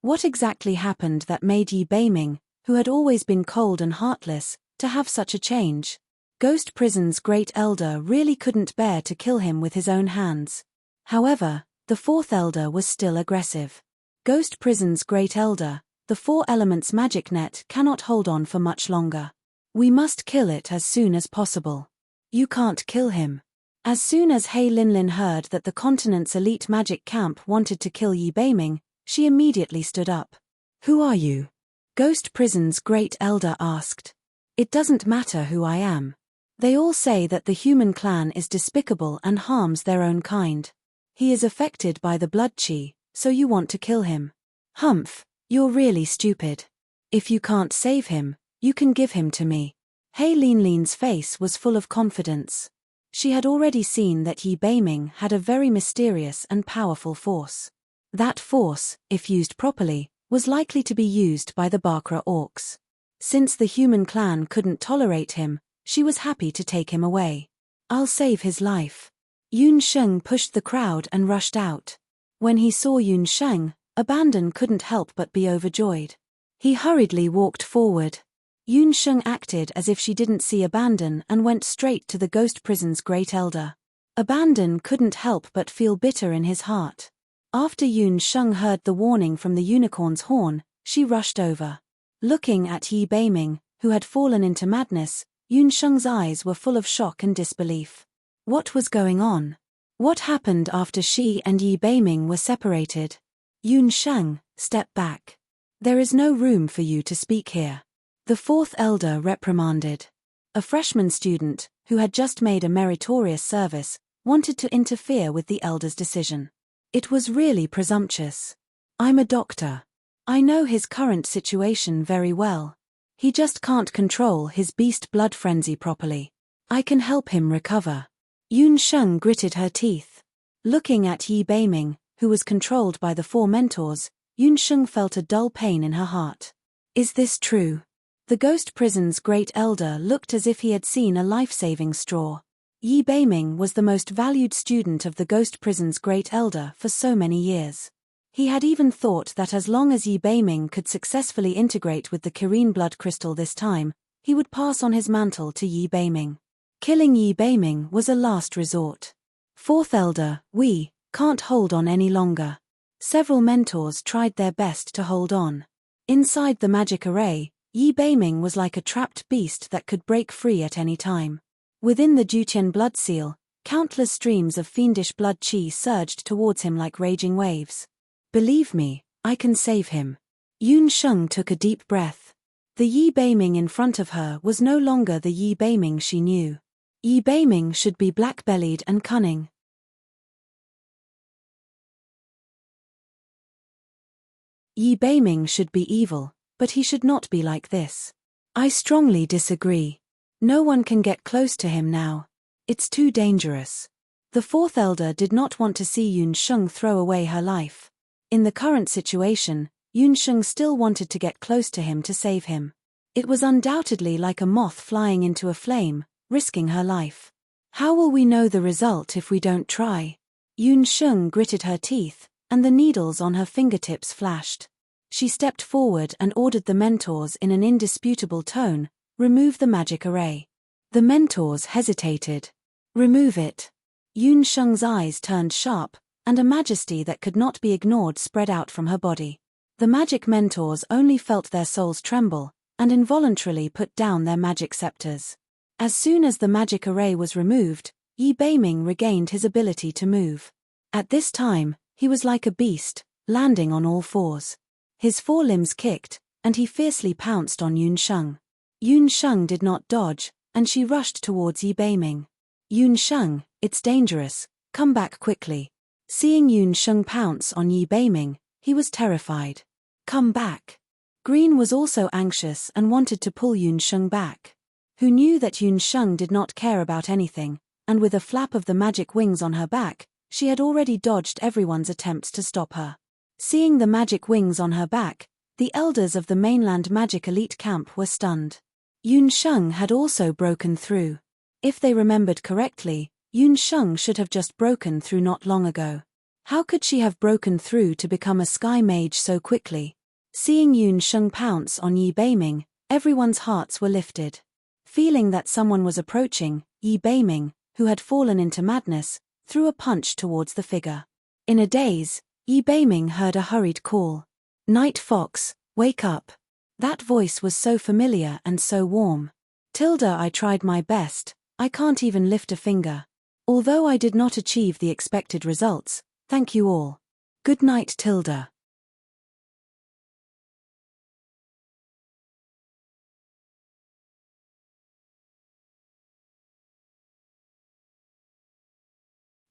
What exactly happened that made Yi Beiming, who had always been cold and heartless, to have such a change? Ghost Prison's Great Elder really couldn't bear to kill him with his own hands. However, the Fourth Elder was still aggressive. Ghost Prison's Great Elder, the Four Elements magic net cannot hold on for much longer. We must kill it as soon as possible. You can't kill him. As soon as He Linlin heard that the continent's elite magic camp wanted to kill Yi Beiming, she immediately stood up. Who are you? Ghost Prison's Great Elder asked. It doesn't matter who I am. They all say that the human clan is despicable and harms their own kind. He is affected by the blood qi, so you want to kill him. Humph, you're really stupid. If you can't save him, you can give him to me. He Linlin's face was full of confidence. She had already seen that Yi Beiming had a very mysterious and powerful force. That force, if used properly, was likely to be used by the Bakra orcs. Since the human clan couldn't tolerate him, she was happy to take him away. I'll save his life. Yun Sheng pushed the crowd and rushed out. When he saw Yun Sheng, Abandon couldn't help but be overjoyed. He hurriedly walked forward. Yun Sheng acted as if she didn't see Abandon and went straight to the Ghost Prison's Great Elder. Abandon couldn't help but feel bitter in his heart. After Yun Sheng heard the warning from the unicorn's horn, she rushed over. Looking at Yi Beiming, who had fallen into madness, Yun Sheng's eyes were full of shock and disbelief. What was going on? What happened after she and Yi Beiming were separated? Yun Sheng, step back. There is no room for you to speak here. The Fourth Elder reprimanded. A freshman student, who had just made a meritorious service, wanted to interfere with the Elder's decision. It was really presumptuous. I'm a doctor. I know his current situation very well. He just can't control his beast blood frenzy properly. I can help him recover. Yun Sheng gritted her teeth. Looking at Yi Beiming, who was controlled by the four mentors, Yun Sheng felt a dull pain in her heart. Is this true? The Ghost Prison's Great Elder looked as if he had seen a life-saving straw. Yi Beiming was the most valued student of the Ghost Prison's Great Elder for so many years. He had even thought that as long as Yi Beiming could successfully integrate with the Kirin blood crystal this time, he would pass on his mantle to Yi Beiming. Killing Yi Beiming was a last resort. Fourth Elder, we can't hold on any longer. Several mentors tried their best to hold on. Inside the magic array, Yi Beiming was like a trapped beast that could break free at any time. Within the Jutian blood seal, countless streams of fiendish blood qi surged towards him like raging waves. Believe me, I can save him. Yun Sheng took a deep breath. The Yi Beiming in front of her was no longer the Yi Beiming she knew. Yi Beiming should be black-bellied and cunning. Yi Beiming should be evil, but he should not be like this. I strongly disagree. No one can get close to him now. It's too dangerous. The fourth elder did not want to see Yun Sheng throw away her life. In the current situation, Yun Sheng still wanted to get close to him to save him. It was undoubtedly like a moth flying into a flame, risking her life. How will we know the result if we don't try? Yun Sheng gritted her teeth, and the needles on her fingertips flashed. She stepped forward and ordered the mentors in an indisputable tone, remove the magic array. The mentors hesitated. Remove it. Yun Sheng's eyes turned sharp, and a majesty that could not be ignored spread out from her body. The magic mentors only felt their souls tremble, and involuntarily put down their magic scepters. As soon as the magic array was removed, Yi Beiming regained his ability to move. At this time, he was like a beast, landing on all fours. His forelimbs kicked, and he fiercely pounced on Yun Sheng. Yun Sheng did not dodge, and she rushed towards Yi Beiming. Yun Sheng, it's dangerous, come back quickly. Seeing Yun Sheng pounce on Yi Beiming, he was terrified. Come back. Green was also anxious and wanted to pull Yun Sheng back. Who knew that Yun Sheng did not care about anything, and with a flap of the magic wings on her back, she had already dodged everyone's attempts to stop her. Seeing the magic wings on her back, the elders of the mainland magic elite camp were stunned. Yun Sheng had also broken through. If they remembered correctly, Yun Sheng should have just broken through not long ago. How could she have broken through to become a sky mage so quickly? Seeing Yun Sheng pounce on Yi Beiming, everyone's hearts were lifted. Feeling that someone was approaching, Yi Beiming, who had fallen into madness, threw a punch towards the figure. In a daze, Yi Beiming heard a hurried call. Night Fox, wake up. That voice was so familiar and so warm. Tilda, I tried my best, I can't even lift a finger. Although I did not achieve the expected results, thank you all. Good night, Tilda.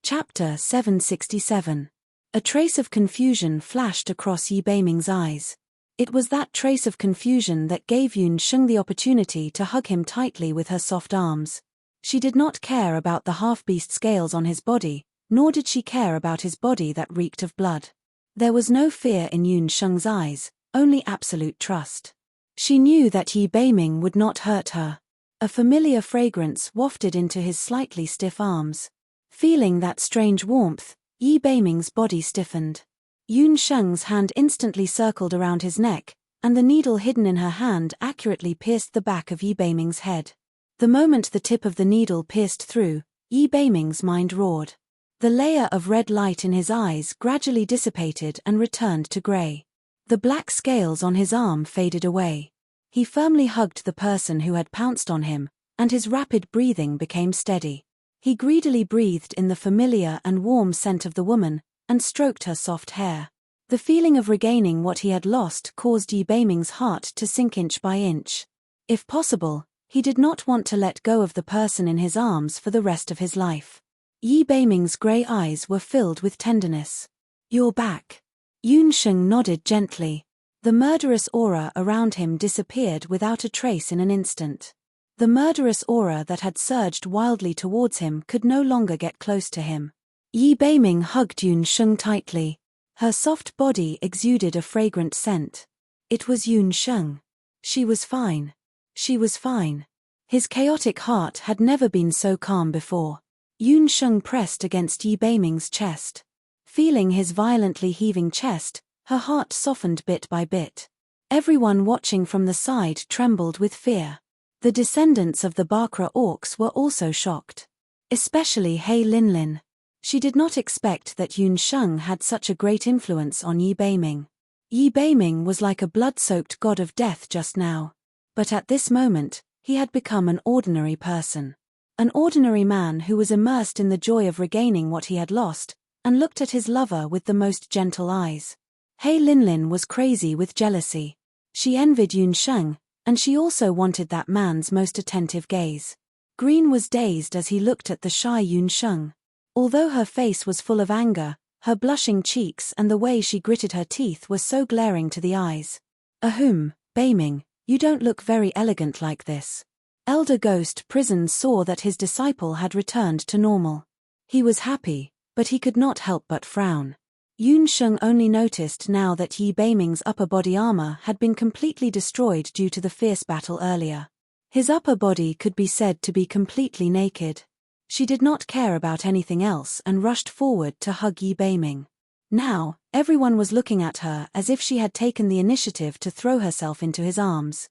Chapter 767. A trace of confusion flashed across Yi Beiming's eyes. It was that trace of confusion that gave Yun Sheng the opportunity to hug him tightly with her soft arms. She did not care about the half-beast scales on his body, nor did she care about his body that reeked of blood. There was no fear in Yun Sheng's eyes, only absolute trust. She knew that Yi Beiming would not hurt her. A familiar fragrance wafted into his slightly stiff arms. Feeling that strange warmth, Yi Beiming's body stiffened. Yun Sheng's hand instantly circled around his neck, and the needle hidden in her hand accurately pierced the back of Yi Beiming's head. The moment the tip of the needle pierced through, Yi Beiming's mind roared. The layer of red light in his eyes gradually dissipated and returned to grey. The black scales on his arm faded away. He firmly hugged the person who had pounced on him, and his rapid breathing became steady. He greedily breathed in the familiar and warm scent of the woman, and stroked her soft hair. The feeling of regaining what he had lost caused Yi Beiming's heart to sink inch by inch. If possible, he did not want to let go of the person in his arms for the rest of his life. Yi Beiming's grey eyes were filled with tenderness. You're back. Yun Sheng nodded gently. The murderous aura around him disappeared without a trace in an instant. The murderous aura that had surged wildly towards him could no longer get close to him. Yi Beiming hugged Yun Sheng tightly. Her soft body exuded a fragrant scent. It was Yun Sheng. She was fine. She was fine. His chaotic heart had never been so calm before. Yun Sheng pressed against Yi Beiming's chest. Feeling his violently heaving chest, her heart softened bit by bit. Everyone watching from the side trembled with fear. The descendants of the Bakra orcs were also shocked. Especially He Linlin. She did not expect that Yun Sheng had such a great influence on Yi Beiming. Yi Beiming was like a blood-soaked god of death just now. But at this moment, he had become an ordinary person. An ordinary man who was immersed in the joy of regaining what he had lost, and looked at his lover with the most gentle eyes. He Linlin was crazy with jealousy. She envied Yun Sheng, and she also wanted that man's most attentive gaze. Green was dazed as he looked at the shy Yun Sheng. Although her face was full of anger, her blushing cheeks and the way she gritted her teeth were so glaring to the eyes. Ahem, Beiming, you don't look very elegant like this. Elder Ghost Prisons saw that his disciple had returned to normal. He was happy, but he could not help but frown. Yun Sheng only noticed now that Yi Beiming's upper body armor had been completely destroyed due to the fierce battle earlier. His upper body could be said to be completely naked. She did not care about anything else and rushed forward to hug Yi Beiming. Now, everyone was looking at her as if she had taken the initiative to throw herself into his arms.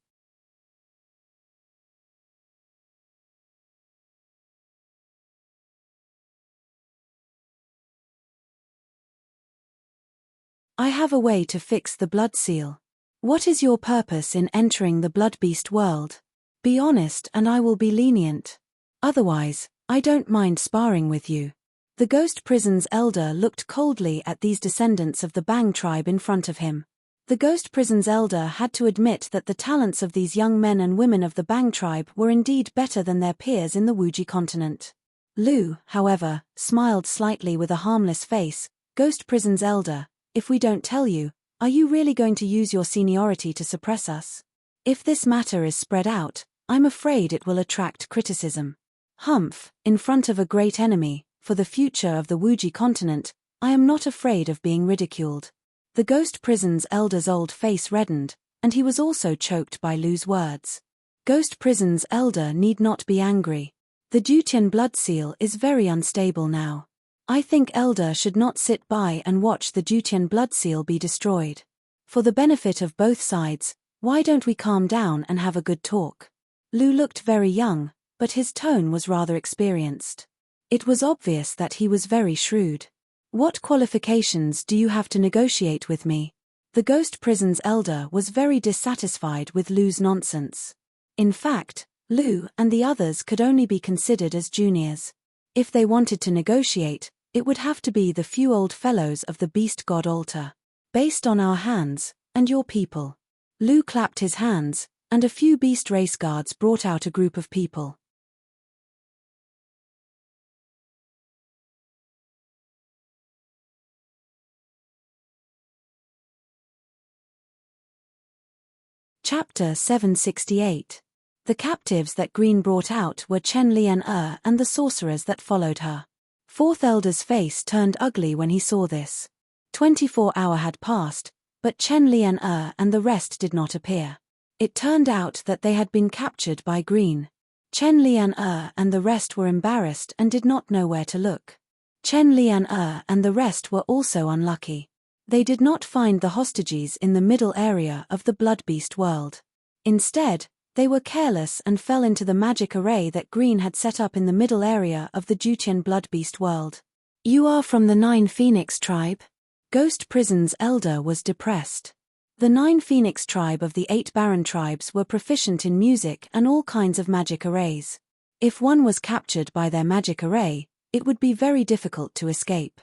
I have a way to fix the blood seal. What is your purpose in entering the blood beast world? Be honest and I will be lenient. Otherwise, I don't mind sparring with you. The Ghost Prison's elder looked coldly at these descendants of the Bang tribe in front of him. The Ghost Prison's elder had to admit that the talents of these young men and women of the Bang tribe were indeed better than their peers in the Wuji continent. Lu, however, smiled slightly with a harmless face. Ghost Prison's elder, if we don't tell you, are you really going to use your seniority to suppress us? If this matter is spread out, I'm afraid it will attract criticism. Humph, in front of a great enemy, for the future of the Wuji continent, I am not afraid of being ridiculed. The Ghost Prison's elder's old face reddened, and he was also choked by Lu's words. Ghost Prison's elder need not be angry. The Dutian blood seal is very unstable now. I think elder should not sit by and watch the Dutian blood seal be destroyed. For the benefit of both sides, why don't we calm down and have a good talk? Lu looked very young, but his tone was rather experienced. It was obvious that he was very shrewd. What qualifications do you have to negotiate with me? The Ghost Prison's elder was very dissatisfied with Lu's nonsense. In fact, Lu and the others could only be considered as juniors. If they wanted to negotiate, it would have to be the few old fellows of the Beast God altar. Based on our hands, and your people. Lu clapped his hands, and a few beast race guards brought out a group of people. Chapter 768. The captives that Green brought out were Chen Lian and the sorcerers that followed her. Fourth Elder's face turned ugly when he saw this. 24 hours had passed, but Chen Lian and the rest did not appear. It turned out that they had been captured by Green. Chen Lian and the rest were embarrassed and did not know where to look. Chen Lian and the rest were also unlucky. They did not find the hostages in the middle area of the Blood Beast world. Instead, they were careless and fell into the magic array that Green had set up in the middle area of the Dutian Blood Beast world. You are from the 9 Phoenix tribe? Ghost Prison's elder was depressed. The 9 Phoenix tribe of the 8 Baron tribes were proficient in music and all kinds of magic arrays. If one was captured by their magic array, it would be very difficult to escape.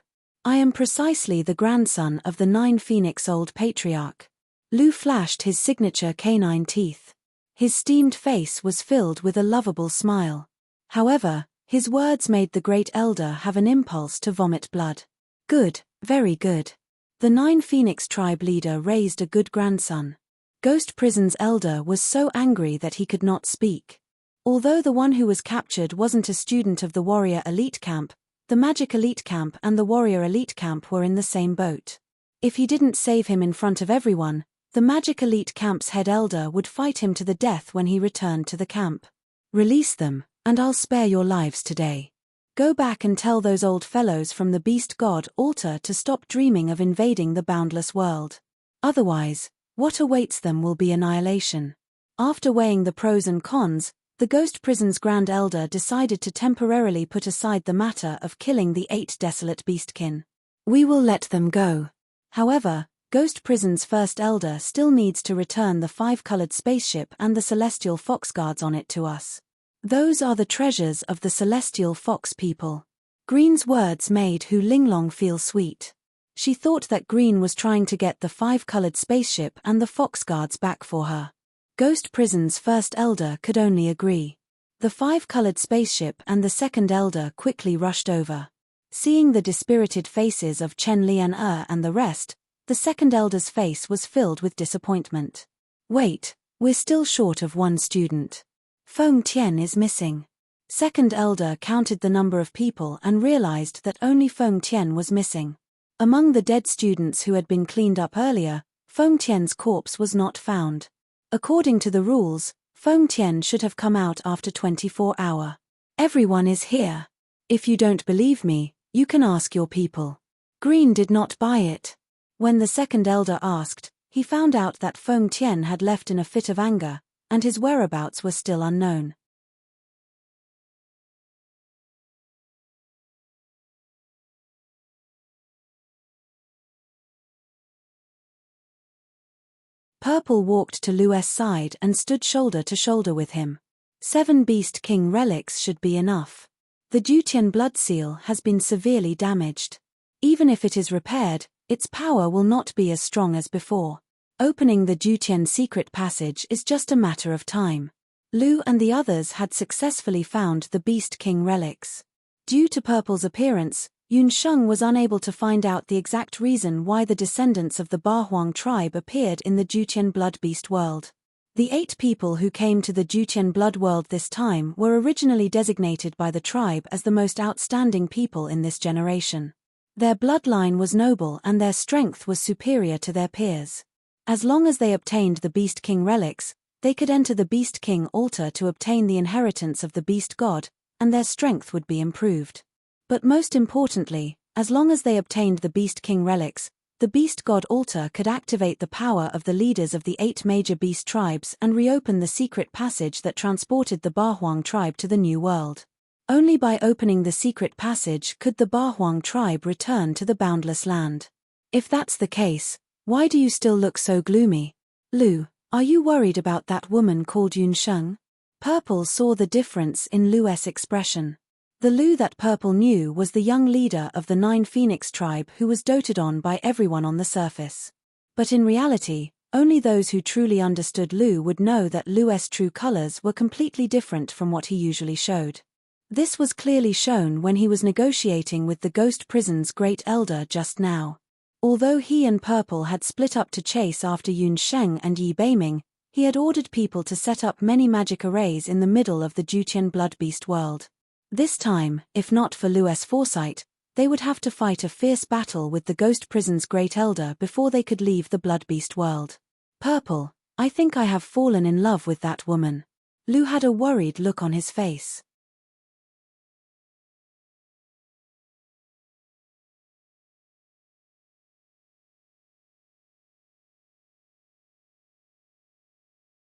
I am precisely the grandson of the 9 Phoenix old patriarch. Lu flashed his signature canine teeth. His steamed face was filled with a lovable smile. However, his words made the great elder have an impulse to vomit blood. Good, very good. The 9 Phoenix tribe leader raised a good grandson. Ghost Prison's elder was so angry that he could not speak. Although the one who was captured wasn't a student of the warrior elite camp, the magic elite camp and the warrior elite camp were in the same boat. If he didn't save him in front of everyone, the magic elite camp's head elder would fight him to the death when he returned to the camp. Release them, and I'll spare your lives today. Go back and tell those old fellows from the Beast God altar to stop dreaming of invading the boundless world. Otherwise, what awaits them will be annihilation. After weighing the pros and cons, the Ghost Prison's Grand Elder decided to temporarily put aside the matter of killing the 8 desolate beastkin. We will let them go. However, Ghost Prison's first elder still needs to return the 5-colored spaceship and the celestial fox guards on it to us. Those are the treasures of the celestial fox people. Green's words made Hu Linglong feel sweet. She thought that Green was trying to get the 5-colored spaceship and the fox guards back for her. Ghost Prison's first elder could only agree. The 5-colored spaceship and the second elder quickly rushed over. Seeing the dispirited faces of Chen Lian and the rest, the second elder's face was filled with disappointment. Wait, we're still short of one student. Feng Tian is missing. Second elder counted the number of people and realized that only Feng Tian was missing. Among the dead students who had been cleaned up earlier, Feng Tian's corpse was not found. According to the rules, Feng Tian should have come out after 24 hours. Everyone is here. If you don't believe me, you can ask your people. Green did not buy it. When the second elder asked, he found out that Feng Tian had left in a fit of anger, and his whereabouts were still unknown. Purple walked to Lu's side and stood shoulder to shoulder with him. 7 Beast King relics should be enough. The Dutian blood seal has been severely damaged. Even if it is repaired, its power will not be as strong as before. Opening the Dutian secret passage is just a matter of time. Lu and the others had successfully found the Beast King relics. Due to Purple's appearance, Yun Sheng was unable to find out the exact reason why the descendants of the Ba Huang tribe appeared in the Dutian blood beast world. The 8 people who came to the Dutian blood world this time were originally designated by the tribe as the most outstanding people in this generation. Their bloodline was noble and their strength was superior to their peers. As long as they obtained the Beast King relics, they could enter the Beast King altar to obtain the inheritance of the Beast God, and their strength would be improved. But most importantly, as long as they obtained the Beast King relics, the Beast God altar could activate the power of the leaders of the 8 major beast tribes and reopen the secret passage that transported the Ba Huang tribe to the New World. Only by opening the secret passage could the Ba Huang tribe return to the boundless land. If that's the case, why do you still look so gloomy? Lu, are you worried about that woman called Yun Sheng? Purple saw the difference in Lu's expression. The Lu that Purple knew was the young leader of the 9 Phoenix tribe who was doted on by everyone on the surface. But in reality, only those who truly understood Lu would know that Lu's true colors were completely different from what he usually showed. This was clearly shown when he was negotiating with the Ghost Prison's Great Elder just now. Although he and Purple had split up to chase after Yun Sheng and Yi Beiming, he had ordered people to set up many magic arrays in the middle of the Dutian blood beast world. This time, if not for Lu's foresight, they would have to fight a fierce battle with the Ghost Prison's Great Elder before they could leave the blood beast world. Purple, I think I have fallen in love with that woman. Lu had a worried look on his face.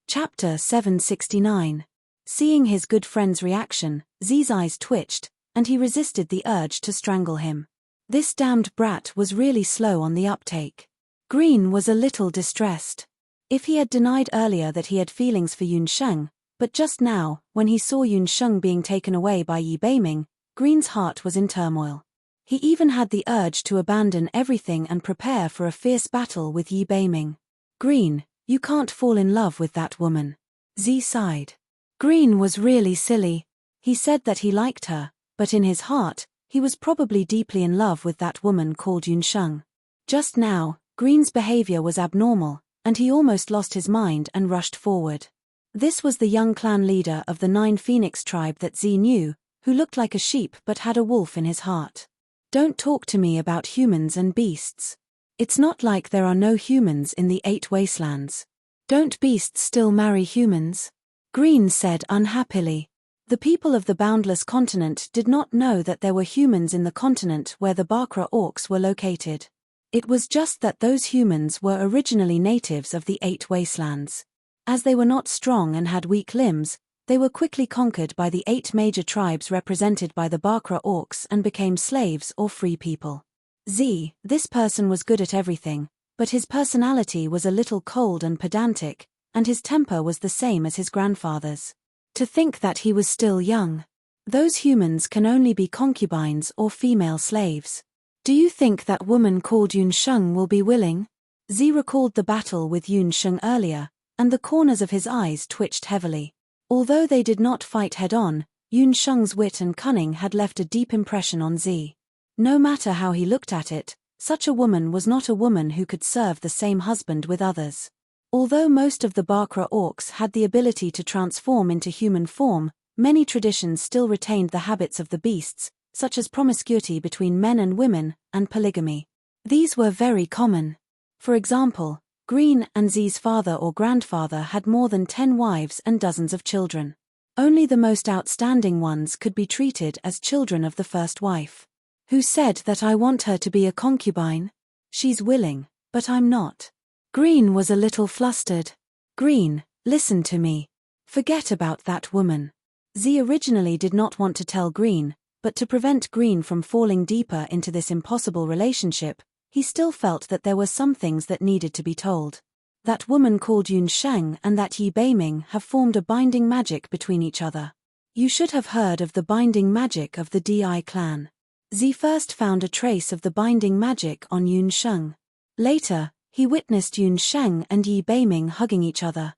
Chapter 769. Seeing his good friend's reaction, Zi's eyes twitched, and he resisted the urge to strangle him. This damned brat was really slow on the uptake. Green was a little distressed. If he had denied earlier that he had feelings for Yun Sheng, but just now, when he saw Yun Sheng being taken away by Yi Beiming, Green's heart was in turmoil. He even had the urge to abandon everything and prepare for a fierce battle with Yi Beiming. Green, you can't fall in love with that woman. Zi sighed. Green was really silly. He said that he liked her, but in his heart, he was probably deeply in love with that woman called Yun Sheng. Just now, Green's behavior was abnormal, and he almost lost his mind and rushed forward. This was the young clan leader of the 9 Phoenix tribe that Zi knew, who looked like a sheep but had a wolf in his heart. Don't talk to me about humans and beasts. It's not like there are no humans in the 8 wastelands. Don't beasts still marry humans? Green said unhappily. The people of the Boundless Continent did not know that there were humans in the continent where the Bakra orcs were located. It was just that those humans were originally natives of the 8 wastelands. As they were not strong and had weak limbs, they were quickly conquered by the 8 major tribes represented by the Bakra orcs and became slaves or free people. This person was good at everything, But his personality was a little cold and pedantic, and his temper was the same as his grandfather's. To think that he was still young. Those humans can only be concubines or female slaves. Do you think that woman called Yunsheng will be willing? Z recalled the battle with Yunsheng earlier, and the corners of his eyes twitched heavily. Although they did not fight head-on, Yunsheng's wit and cunning had left a deep impression on Z. No matter how he looked at it, such a woman was not a woman who could serve the same husband with others. Although most of the Bakra orcs had the ability to transform into human form, many traditions still retained the habits of the beasts, such as promiscuity between men and women, and polygamy. These were very common. For example, Green and Z's father or grandfather had more than 10 wives and dozens of children. Only the most outstanding ones could be treated as children of the first wife. Who said that I want her to be a concubine? She's willing, but I'm not. Green was a little flustered. Green, listen to me. Forget about that woman. Z originally did not want to tell Green, but to prevent Green from falling deeper into this impossible relationship, he still felt that there were some things that needed to be told. That woman called Yunsheng and that Yi Beiming have formed a binding magic between each other. You should have heard of the binding magic of the Di clan. Z first found a trace of the binding magic on Yunsheng. Later, he witnessed Yunsheng and Yi Beiming hugging each other.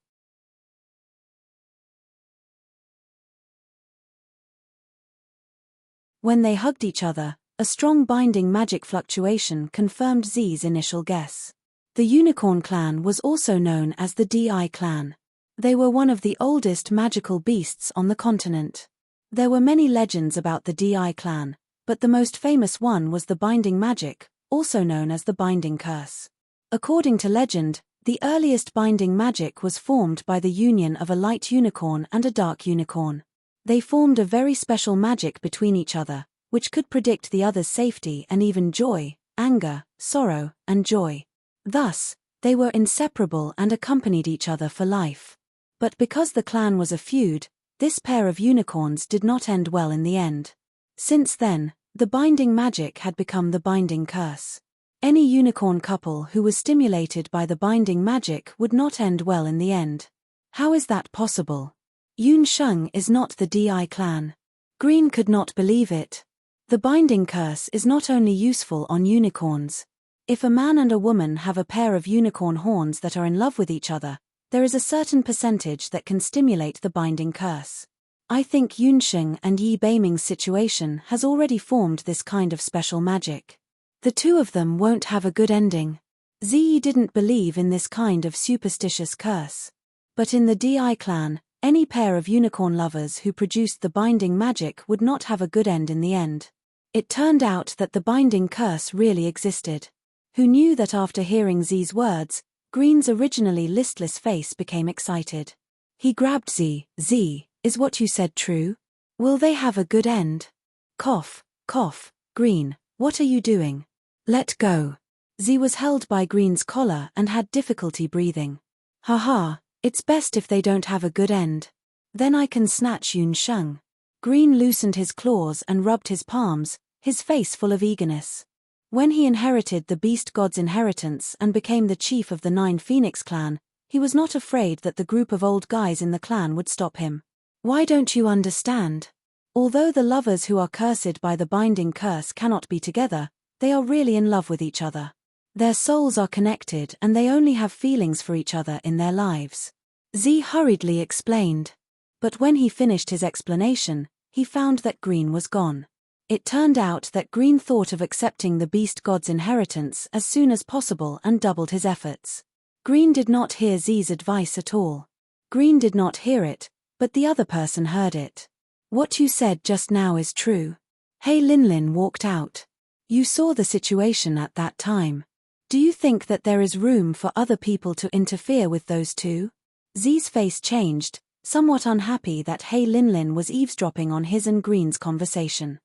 When they hugged each other, a strong binding magic fluctuation confirmed Z's initial guess. The Unicorn clan was also known as the Di clan. They were one of the oldest magical beasts on the continent. There were many legends about the Di clan, but the most famous one was the binding magic, also known as the binding curse. According to legend, the earliest binding magic was formed by the union of a light unicorn and a dark unicorn. They formed a very special magic between each other, which could predict the other's safety and even joy, anger, sorrow, and joy. Thus, they were inseparable and accompanied each other for life. But because the clan was a feud, this pair of unicorns did not end well in the end. Since then, the binding magic had become the binding curse. Any unicorn couple who was stimulated by the binding magic would not end well in the end. How is that possible? Yunsheng is not the Di clan. Green could not believe it. The binding curse is not only useful on unicorns. If a man and a woman have a pair of unicorn horns that are in love with each other, there is a certain percentage that can stimulate the binding curse. I think Yunsheng and Yi Beiming's situation has already formed this kind of special magic. The two of them won't have a good ending. Zi didn't believe in this kind of superstitious curse. But in the Di clan, any pair of unicorn lovers who produced the binding magic would not have a good end in the end. It turned out that the binding curse really existed. Who knew that after hearing Z's words, Green's originally listless face became excited. He grabbed Z. Z, is what you said true? Will they have a good end? Cough, cough, Green, what are you doing? Let go. Z was held by Green's collar and had difficulty breathing. Haha, it's best if they don't have a good end. Then I can snatch Yunsheng. Green loosened his claws and rubbed his palms, his face full of eagerness. When he inherited the beast god's inheritance and became the chief of the 9 Phoenix clan, he was not afraid that the group of old guys in the clan would stop him. Why don't you understand? Although the lovers who are cursed by the binding curse cannot be together, they are really in love with each other. Their souls are connected and they only have feelings for each other in their lives. Z hurriedly explained. But when he finished his explanation, he found that Green was gone. It turned out that Green thought of accepting the beast god's inheritance as soon as possible and doubled his efforts. Green did not hear Z's advice at all. Green did not hear it, but the other person heard it. What you said just now is true. Hey Linlin walked out. You saw the situation at that time. Do you think that there is room for other people to interfere with those two? Z's face changed, somewhat unhappy that Hey Linlin was eavesdropping on his and Green's conversation.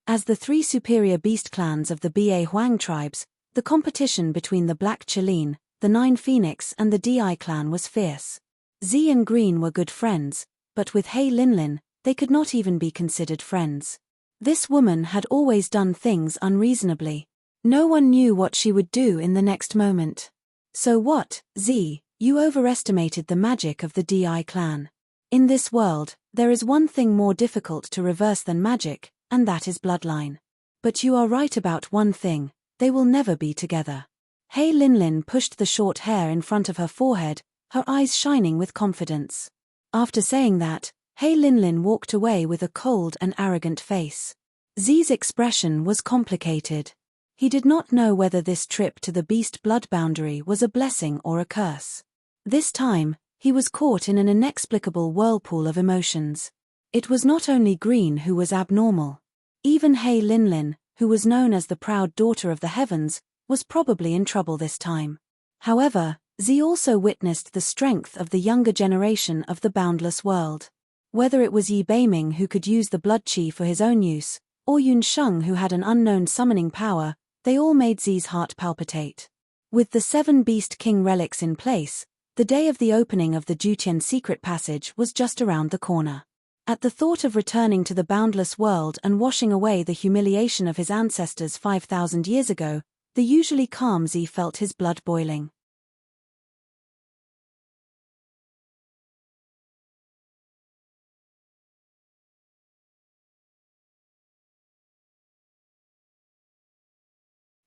As the 3 superior beast clans of the Ba Huang tribes, the competition between the Black Chilean, the 9 Phoenix and the Di clan was fierce. Z and Green were good friends, but with Hey Linlin, they could not even be considered friends. This woman had always done things unreasonably. No one knew what she would do in the next moment. So what, Z, you overestimated the magic of the DI clan. In this world, there is one thing more difficult to reverse than magic, and that is bloodline. But you are right about one thing, they will never be together. Hei Linlin pushed the short hair in front of her forehead, her eyes shining with confidence. After saying that, Hei Linlin walked away with a cold and arrogant face. Z's expression was complicated. He did not know whether this trip to the beast blood boundary was a blessing or a curse. This time, he was caught in an inexplicable whirlpool of emotions. It was not only Green who was abnormal. Even Hei Linlin, who was known as the proud daughter of the heavens, was probably in trouble this time. However, Z also witnessed the strength of the younger generation of the boundless world. Whether it was Yi Beiming who could use the blood chi for his own use, or Yun Sheng who had an unknown summoning power, they all made Z's heart palpitate. With the 7 Beast King relics in place, the day of the opening of the Jutian secret passage was just around the corner. At the thought of returning to the boundless world and washing away the humiliation of his ancestors 5,000 years ago, the usually calm Z felt his blood boiling.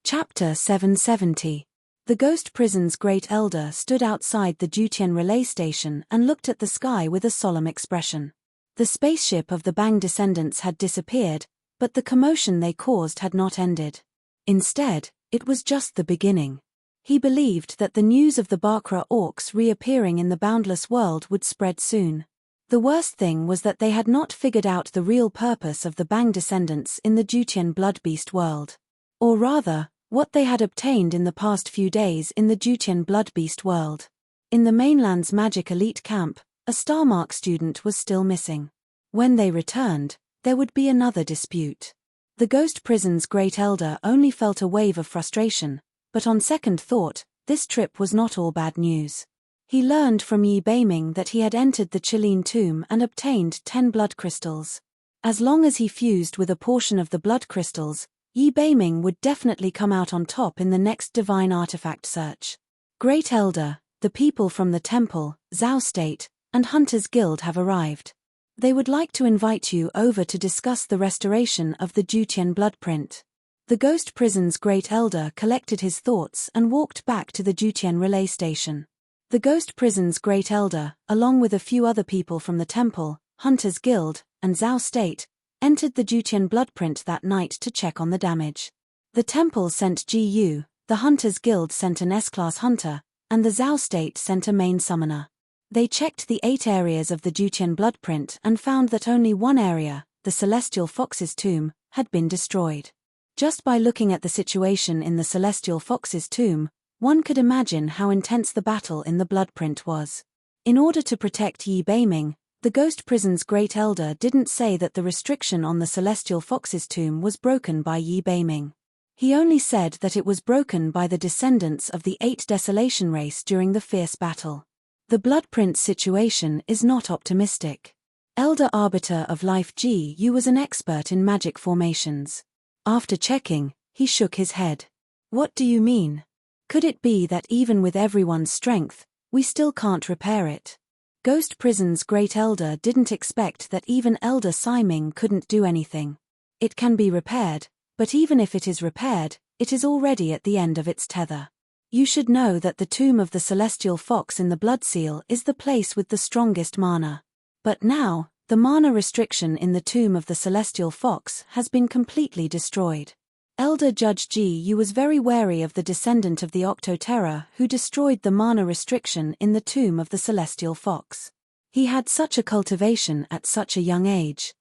Chapter 770. The Ghost Prison's Great Elder stood outside the Jutian relay station and looked at the sky with a solemn expression. The spaceship of the Bang descendants had disappeared, but the commotion they caused had not ended. Instead, it was just the beginning. He believed that the news of the Bakra orcs reappearing in the boundless world would spread soon. The worst thing was that they had not figured out the real purpose of the Bang descendants in the Jutian blood beast world. Or rather, what they had obtained in the past few days in the Jutian blood beast world. In the mainland's magic elite camp, a Starmark student was still missing. When they returned, there would be another dispute. The Ghost Prison's Great Elder only felt a wave of frustration, but on second thought, this trip was not all bad news. He learned from Yi Beiming that he had entered the Qilin tomb and obtained 10 blood crystals. As long as he fused with a portion of the blood crystals, Yi Beiming would definitely come out on top in the next divine artifact search. Great Elder, the people from the temple, Zhao State, and Hunters Guild have arrived. They would like to invite you over to discuss the restoration of the Jutian bloodprint. The Ghost Prison's Great Elder collected his thoughts and walked back to the Jutian relay station. The Ghost Prison's Great Elder, along with a few other people from the temple, Hunters Guild, and Zhao State, entered the Jutian bloodprint that night to check on the damage. The temple sent GU, the Hunters Guild sent an S-class hunter, and the Zhao State sent a main summoner. They checked the 8 areas of the Jutian bloodprint and found that only one area, the Celestial Fox's tomb, had been destroyed. Just by looking at the situation in the Celestial Fox's tomb, one could imagine how intense the battle in the bloodprint was. In order to protect Yi Beiming, the Ghost Prison's Great Elder didn't say that the restriction on the Celestial Fox's tomb was broken by Yi Beiming. He only said that it was broken by the descendants of the 8 Desolation race during the fierce battle. The bloodprint situation is not optimistic. Elder Arbiter of Life GU was an expert in magic formations. After checking, he shook his head. What do you mean? Could it be that even with everyone's strength, we still can't repair it? Ghost Prison's Great Elder didn't expect that even Elder Siming couldn't do anything. It can be repaired, but even if it is repaired, it is already at the end of its tether. You should know that the tomb of the Celestial Fox in the Blood Seal is the place with the strongest mana. But now, the mana restriction in the tomb of the Celestial Fox has been completely destroyed. Elder Judge GU was very wary of the descendant of the Octoterror who destroyed the mana restriction in the tomb of the Celestial Fox. He had such a cultivation at such a young age.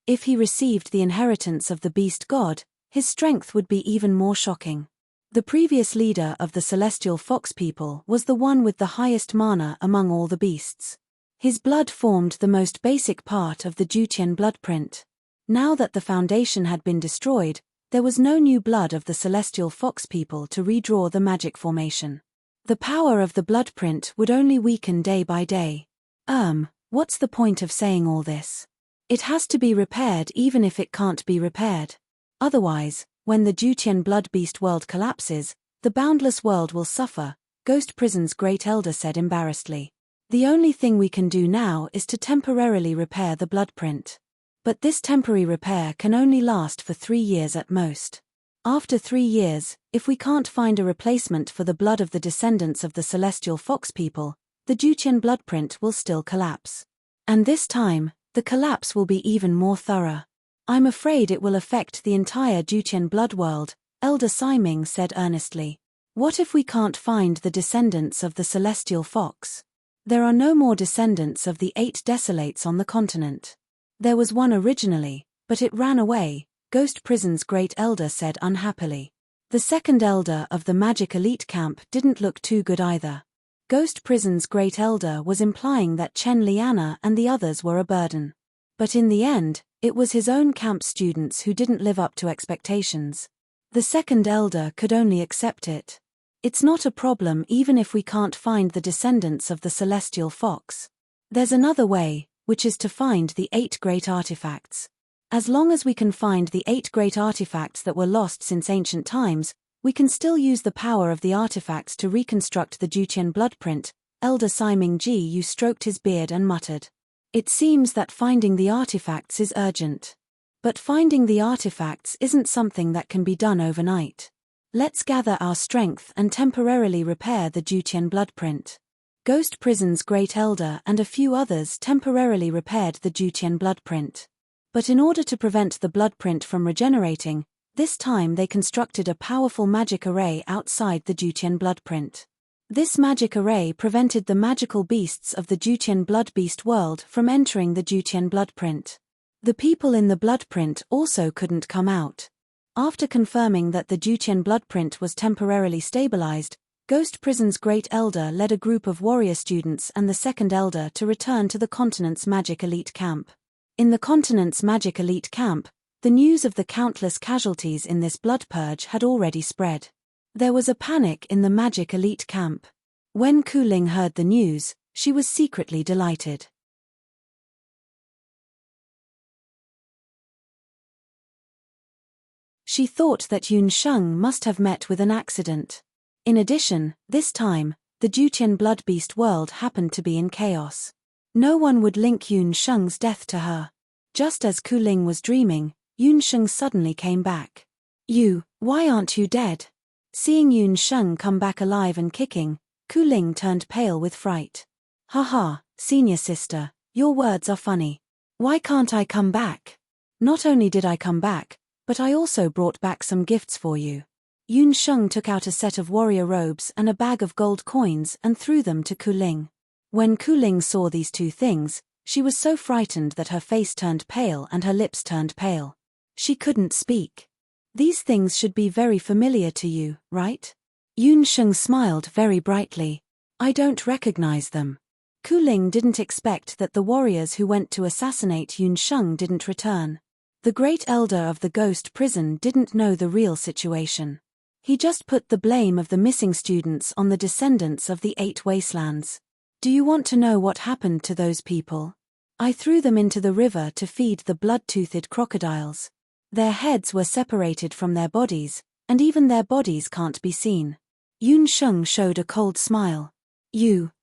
If he received the inheritance of the beast god, his strength would be even more shocking. The previous leader of the Celestial Fox people was the one with the highest mana among all the beasts. His blood formed the most basic part of the Jutian bloodprint. Now that the foundation had been destroyed, there was no new blood of the Celestial Fox people to redraw the magic formation. The power of the bloodprint would only weaken day by day. What's the point of saying all this? It has to be repaired even if it can't be repaired. Otherwise, when the Jutian blood beast world collapses, the boundless world will suffer, Ghost Prison's great elder said embarrassedly. The only thing we can do now is to temporarily repair the bloodprint. But this temporary repair can only last for 3 years at most. After 3 years, if we can't find a replacement for the blood of the descendants of the celestial fox people, the Jutian bloodprint will still collapse. And this time, the collapse will be even more thorough. I'm afraid it will affect the entire Jutian blood world, Elder Siming said earnestly. What if we can't find the descendants of the celestial fox? There are no more descendants of the 8 desolates on the continent. There was one originally, but it ran away, Ghost Prison's great elder said unhappily. The second elder of the magic elite camp didn't look too good either. Ghost Prison's great elder was implying that Chen Liana and the others were a burden. But in the end, it was his own camp students who didn't live up to expectations. The second elder could only accept it. It's not a problem even if we can't find the descendants of the celestial fox. There's another way, which is to find the 8 great artifacts. As long as we can find the 8 great artifacts that were lost since ancient times, we can still use the power of the artifacts to reconstruct the Jutian bloodprint. Elder Siming Ji stroked his beard and muttered. It seems that finding the artifacts is urgent. But finding the artifacts isn't something that can be done overnight. Let's gather our strength and temporarily repair the Jutian bloodprint. Ghost Prison's great elder and a few others temporarily repaired the Jutian bloodprint. But in order to prevent the bloodprint from regenerating, this time they constructed a powerful magic array outside the Jutian bloodprint. This magic array prevented the magical beasts of the Jutian blood beast world from entering the Jutian bloodprint. The people in the bloodprint also couldn't come out. After confirming that the Jutian bloodprint was temporarily stabilized, Ghost Prison's great elder led a group of warrior students and the second elder to return to the continent's magic elite camp. In the continent's magic elite camp, the news of the countless casualties in this blood purge had already spread. There was a panic in the magic elite camp. When Kuling heard the news, she was secretly delighted. She thought that Yun Sheng must have met with an accident. In addition, this time, the Jutian blood beast world happened to be in chaos. No one would link Yun Sheng's death to her. Just as Kuling was dreaming, Yun Sheng suddenly came back. Why aren't you dead? Seeing Yun Sheng come back alive and kicking, Kuling turned pale with fright. Haha, senior sister, your words are funny. Why can't I come back? Not only did I come back, but I also brought back some gifts for you. Yun Sheng took out a set of warrior robes and a bag of gold coins and threw them to Kuling. When Kuling saw these 2 things, she was so frightened that her face turned pale and her lips turned pale. She couldn't speak. These things should be very familiar to you, right? Yun Sheng smiled very brightly. I don't recognize them. Kuling didn't expect that the warriors who went to assassinate Yun Sheng didn't return. The great elder of the ghost prison didn't know the real situation. He just put the blame of the missing students on the descendants of the 8 wastelands. Do you want to know what happened to those people? I threw them into the river to feed the blood-toothed crocodiles. Their heads were separated from their bodies, and even their bodies can't be seen. Yun Sheng showed a cold smile.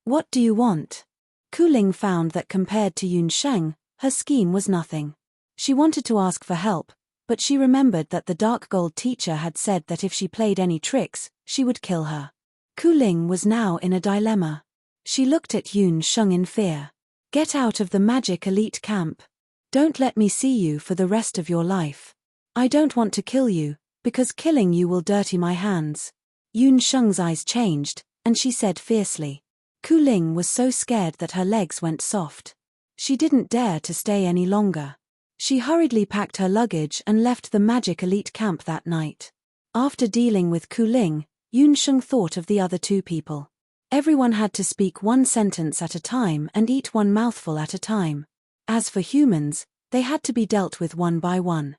What do you want? Kuling found that compared to Yun Sheng, her scheme was nothing. She wanted to ask for help, but she remembered that the dark gold teacher had said that if she played any tricks, she would kill her. Kuling was now in a dilemma. She looked at Yun Sheng in fear. Get out of the magic elite camp. Don't let me see you for the rest of your life. I don't want to kill you, because killing you will dirty my hands. Yun Sheng's eyes changed, and she said fiercely. Kuling was so scared that her legs went soft. She didn't dare to stay any longer. She hurriedly packed her luggage and left the magic elite camp that night. After dealing with Kuling, Yun Sheng thought of the other 2 people. Everyone had to speak 1 sentence at a time and eat 1 mouthful at a time. As for humans, they had to be dealt with one by one.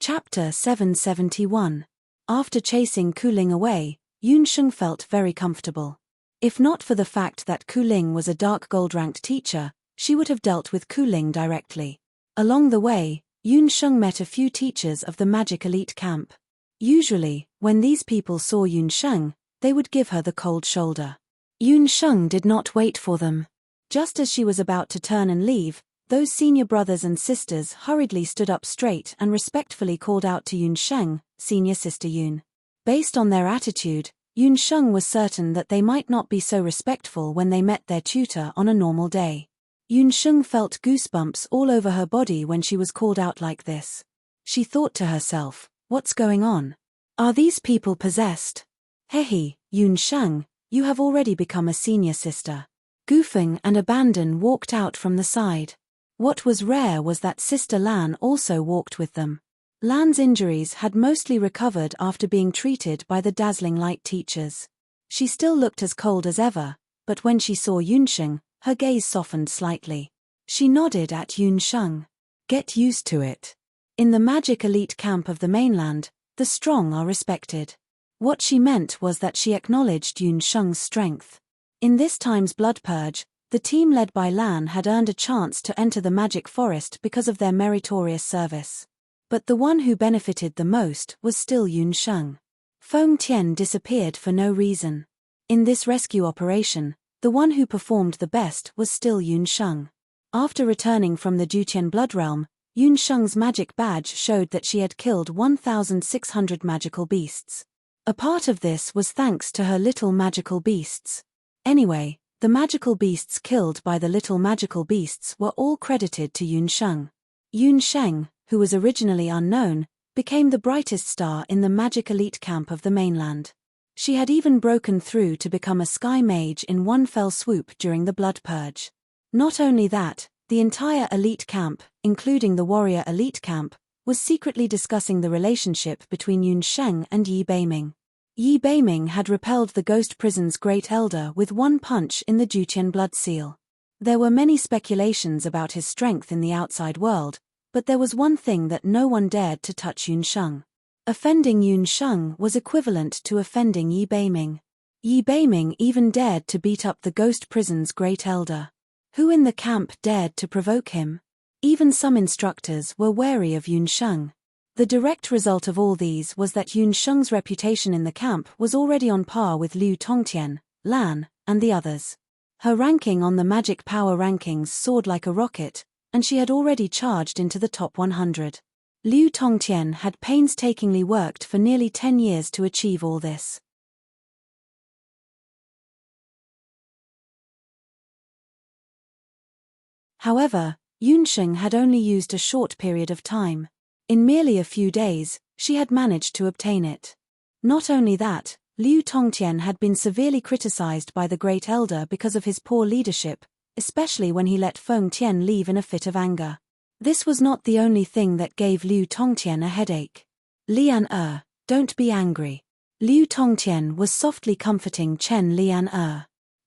Chapter 771. After chasing Kuling away, Yunsheng felt very comfortable. If not for the fact that Kuling was a dark gold-ranked teacher, she would have dealt with Kuling directly. Along the way, Yunsheng met a few teachers of the magic elite camp. Usually, when these people saw Yunsheng, they would give her the cold shoulder. Yunsheng did not wait for them. Just as she was about to turn and leave, those senior brothers and sisters hurriedly stood up straight and respectfully called out to Yunsheng, "Senior Sister Yun." Based on their attitude, Yunsheng was certain that they might not be so respectful when they met their tutor on a normal day. Yunsheng felt goosebumps all over her body when she was called out like this. She thought to herself, "What's going on? Are these people possessed?" "Hehe, Yunsheng, you have already become a senior sister." Gufeng and Abandon walked out from the side. What was rare was that Sister Lan also walked with them. Lan's injuries had mostly recovered after being treated by the dazzling light teachers. She still looked as cold as ever, but when she saw Yunsheng, her gaze softened slightly. She nodded at Yunsheng. "Get used to it. In the magic elite camp of the mainland, the strong are respected." What she meant was that she acknowledged Yunsheng's strength. In this time's blood purge, the team led by Lan had earned a chance to enter the magic forest because of their meritorious service. But the one who benefited the most was still Yunsheng. Feng Tian disappeared for no reason. In this rescue operation, the one who performed the best was still Yunsheng. After returning from the Jutian blood realm, Yunsheng's magic badge showed that she had killed 1,600 magical beasts. A part of this was thanks to her little magical beasts. Anyway, the magical beasts killed by the little magical beasts were all credited to Yunsheng. Yunsheng, who was originally unknown, became the brightest star in the magic elite camp of the mainland. She had even broken through to become a sky mage in one fell swoop during the blood purge. Not only that, the entire elite camp, including the warrior elite camp, was secretly discussing the relationship between Yunsheng and Yi Beiming. Yi Beiming had repelled the ghost prison's great elder with one punch in the Jutian blood seal. There were many speculations about his strength in the outside world, but there was one thing that no one dared to touch Yunsheng. Offending Yunsheng was equivalent to offending Yi Beiming. Yi Beiming even dared to beat up the ghost prison's great elder. Who in the camp dared to provoke him? Even some instructors were wary of Yunsheng. The direct result of all these was that Yunsheng's reputation in the camp was already on par with Liu Tongtian, Lan, and the others. Her ranking on the magic power rankings soared like a rocket, and she had already charged into the top 100. Liu Tongtian had painstakingly worked for nearly 10 years to achieve all this. However, Yunsheng had only used a short period of time. In merely a few days, she had managed to obtain it. Not only that, Liu Tongtian had been severely criticized by the Great Elder because of his poor leadership, especially when he let Feng Tian leave in a fit of anger. This was not the only thing that gave Liu Tongtian a headache. "Lian don't be angry." Liu Tongtian was softly comforting Chen Lian.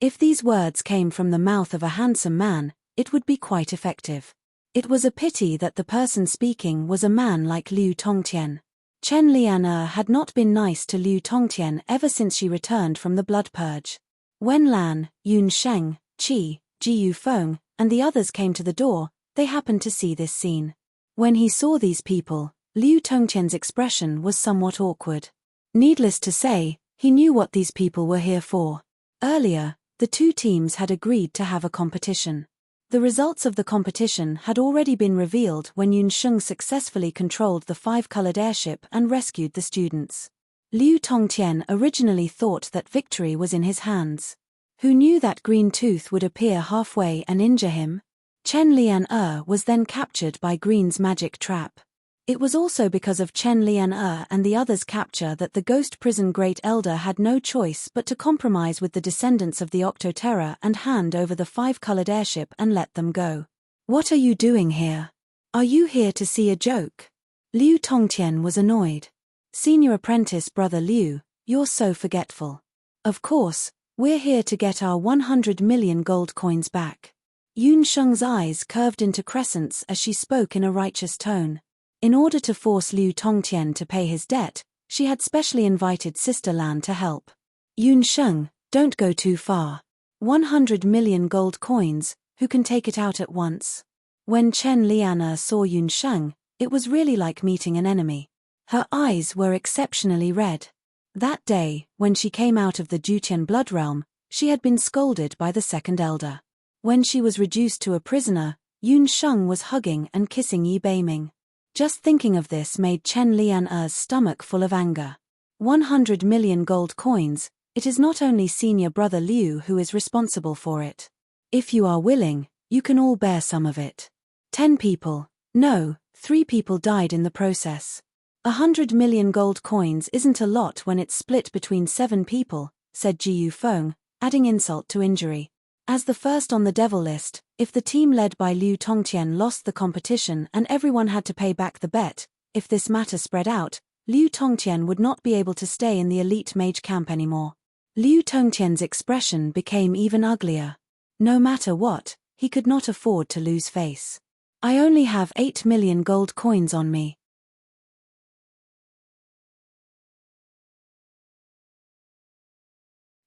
If these words came from the mouth of a handsome man, it would be quite effective. It was a pity that the person speaking was a man like Liu Tongtian. Chen Lian had not been nice to Liu Tongtian ever since she returned from the blood purge. When Lan, Yunsheng, Qi, Ji Yufeng, and the others came to the door, they happened to see this scene. When he saw these people, Liu Tongtian's expression was somewhat awkward. Needless to say, he knew what these people were here for. Earlier, the two teams had agreed to have a competition. The results of the competition had already been revealed when Yunsheng successfully controlled the five-colored airship and rescued the students. Liu Tongtian originally thought that victory was in his hands. Who knew that Green Tooth would appear halfway and injure him? Chen Lian was then captured by Green's magic trap. It was also because of Chen Lian and the others' capture that the Ghost Prison Great Elder had no choice but to compromise with the descendants of the Octoterror and hand over the five-colored airship and let them go. "What are you doing here? Are you here to see a joke?" Liu Tongtian was annoyed. "Senior apprentice brother Liu, you're so forgetful. Of course, we're here to get our 100 million gold coins back." Yunsheng's eyes curved into crescents as she spoke in a righteous tone. In order to force Liu Tongtian to pay his debt, she had specially invited Sister Lan to help. Yun Sheng, don't go too far. 100 million gold coins, who can take it out at once? When Chen Lianer saw Yun Sheng, it was really like meeting an enemy. Her eyes were exceptionally red. That day, when she came out of the Jutian blood realm, she had been scolded by the second elder. When she was reduced to a prisoner, Yun Sheng was hugging and kissing Yi Beiming. Just thinking of this made Chen Lianer's stomach full of anger. 100 million gold coins, it is not only senior brother Liu who is responsible for it. If you are willing, you can all bear some of it. 10 people, no, 3 people died in the process. 100 million gold coins isn't a lot when it's split between 7 people, said Ji Yufeng, adding insult to injury. As the first on the devil list, if the team led by Liu Tongtian lost the competition and everyone had to pay back the bet, if this matter spread out, Liu Tongtian would not be able to stay in the elite mage camp anymore. Liu Tongtian's expression became even uglier. No matter what, he could not afford to lose face. I only have 8 million gold coins on me.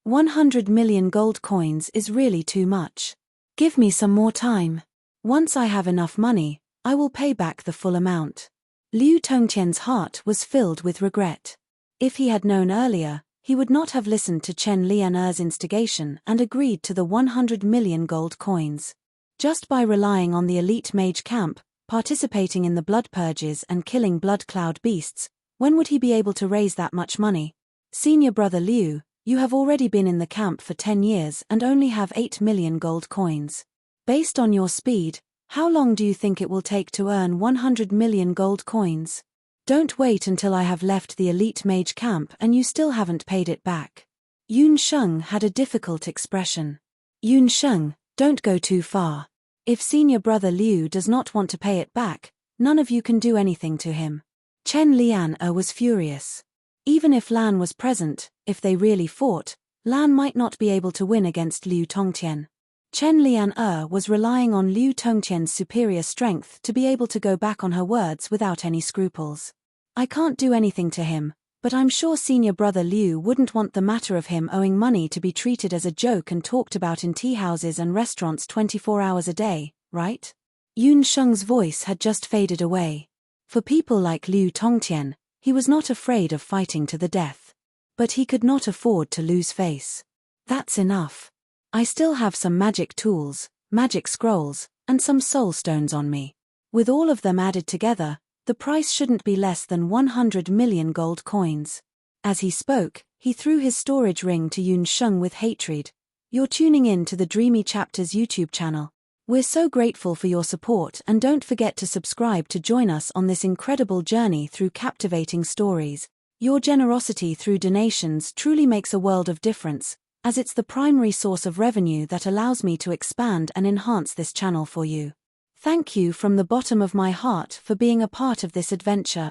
$100 million gold coins is really too much. Give me some more time. Once I have enough money, I will pay back the full amount. Liu Tongtian's heart was filled with regret. If he had known earlier, he would not have listened to Chen Lianer's instigation and agreed to the 100 million gold coins. Just by relying on the elite mage camp, participating in the blood purges and killing blood cloud beasts, when would he be able to raise that much money? Senior brother Liu, you have already been in the camp for 10 years and only have 8 million gold coins. Based on your speed, how long do you think it will take to earn 100 million gold coins? Don't wait until I have left the elite mage camp and you still haven't paid it back. Yun Sheng had a difficult expression. Yun Sheng, don't go too far. If senior brother Liu does not want to pay it back, none of you can do anything to him. Chen Lianer was furious. Even if Lan was present, if they really fought, Lan might not be able to win against Liu Tongtian. Chen Lianer was relying on Liu Tongtian's superior strength to be able to go back on her words without any scruples. I can't do anything to him, but I'm sure senior brother Liu wouldn't want the matter of him owing money to be treated as a joke and talked about in tea houses and restaurants 24 hours a day, right? Yun Sheng's voice had just faded away. For people like Liu Tongtian, he was not afraid of fighting to the death. But he could not afford to lose face. That's enough. I still have some magic tools, magic scrolls, and some soul stones on me. With all of them added together, the price shouldn't be less than 100 million gold coins. As he spoke, he threw his storage ring to Yun Sheng with hatred. You're tuning in to the Dreamy Chapters YouTube channel. We're so grateful for your support and don't forget to subscribe to join us on this incredible journey through captivating stories. Your generosity through donations truly makes a world of difference, as it's the primary source of revenue that allows me to expand and enhance this channel for you. Thank you from the bottom of my heart for being a part of this adventure.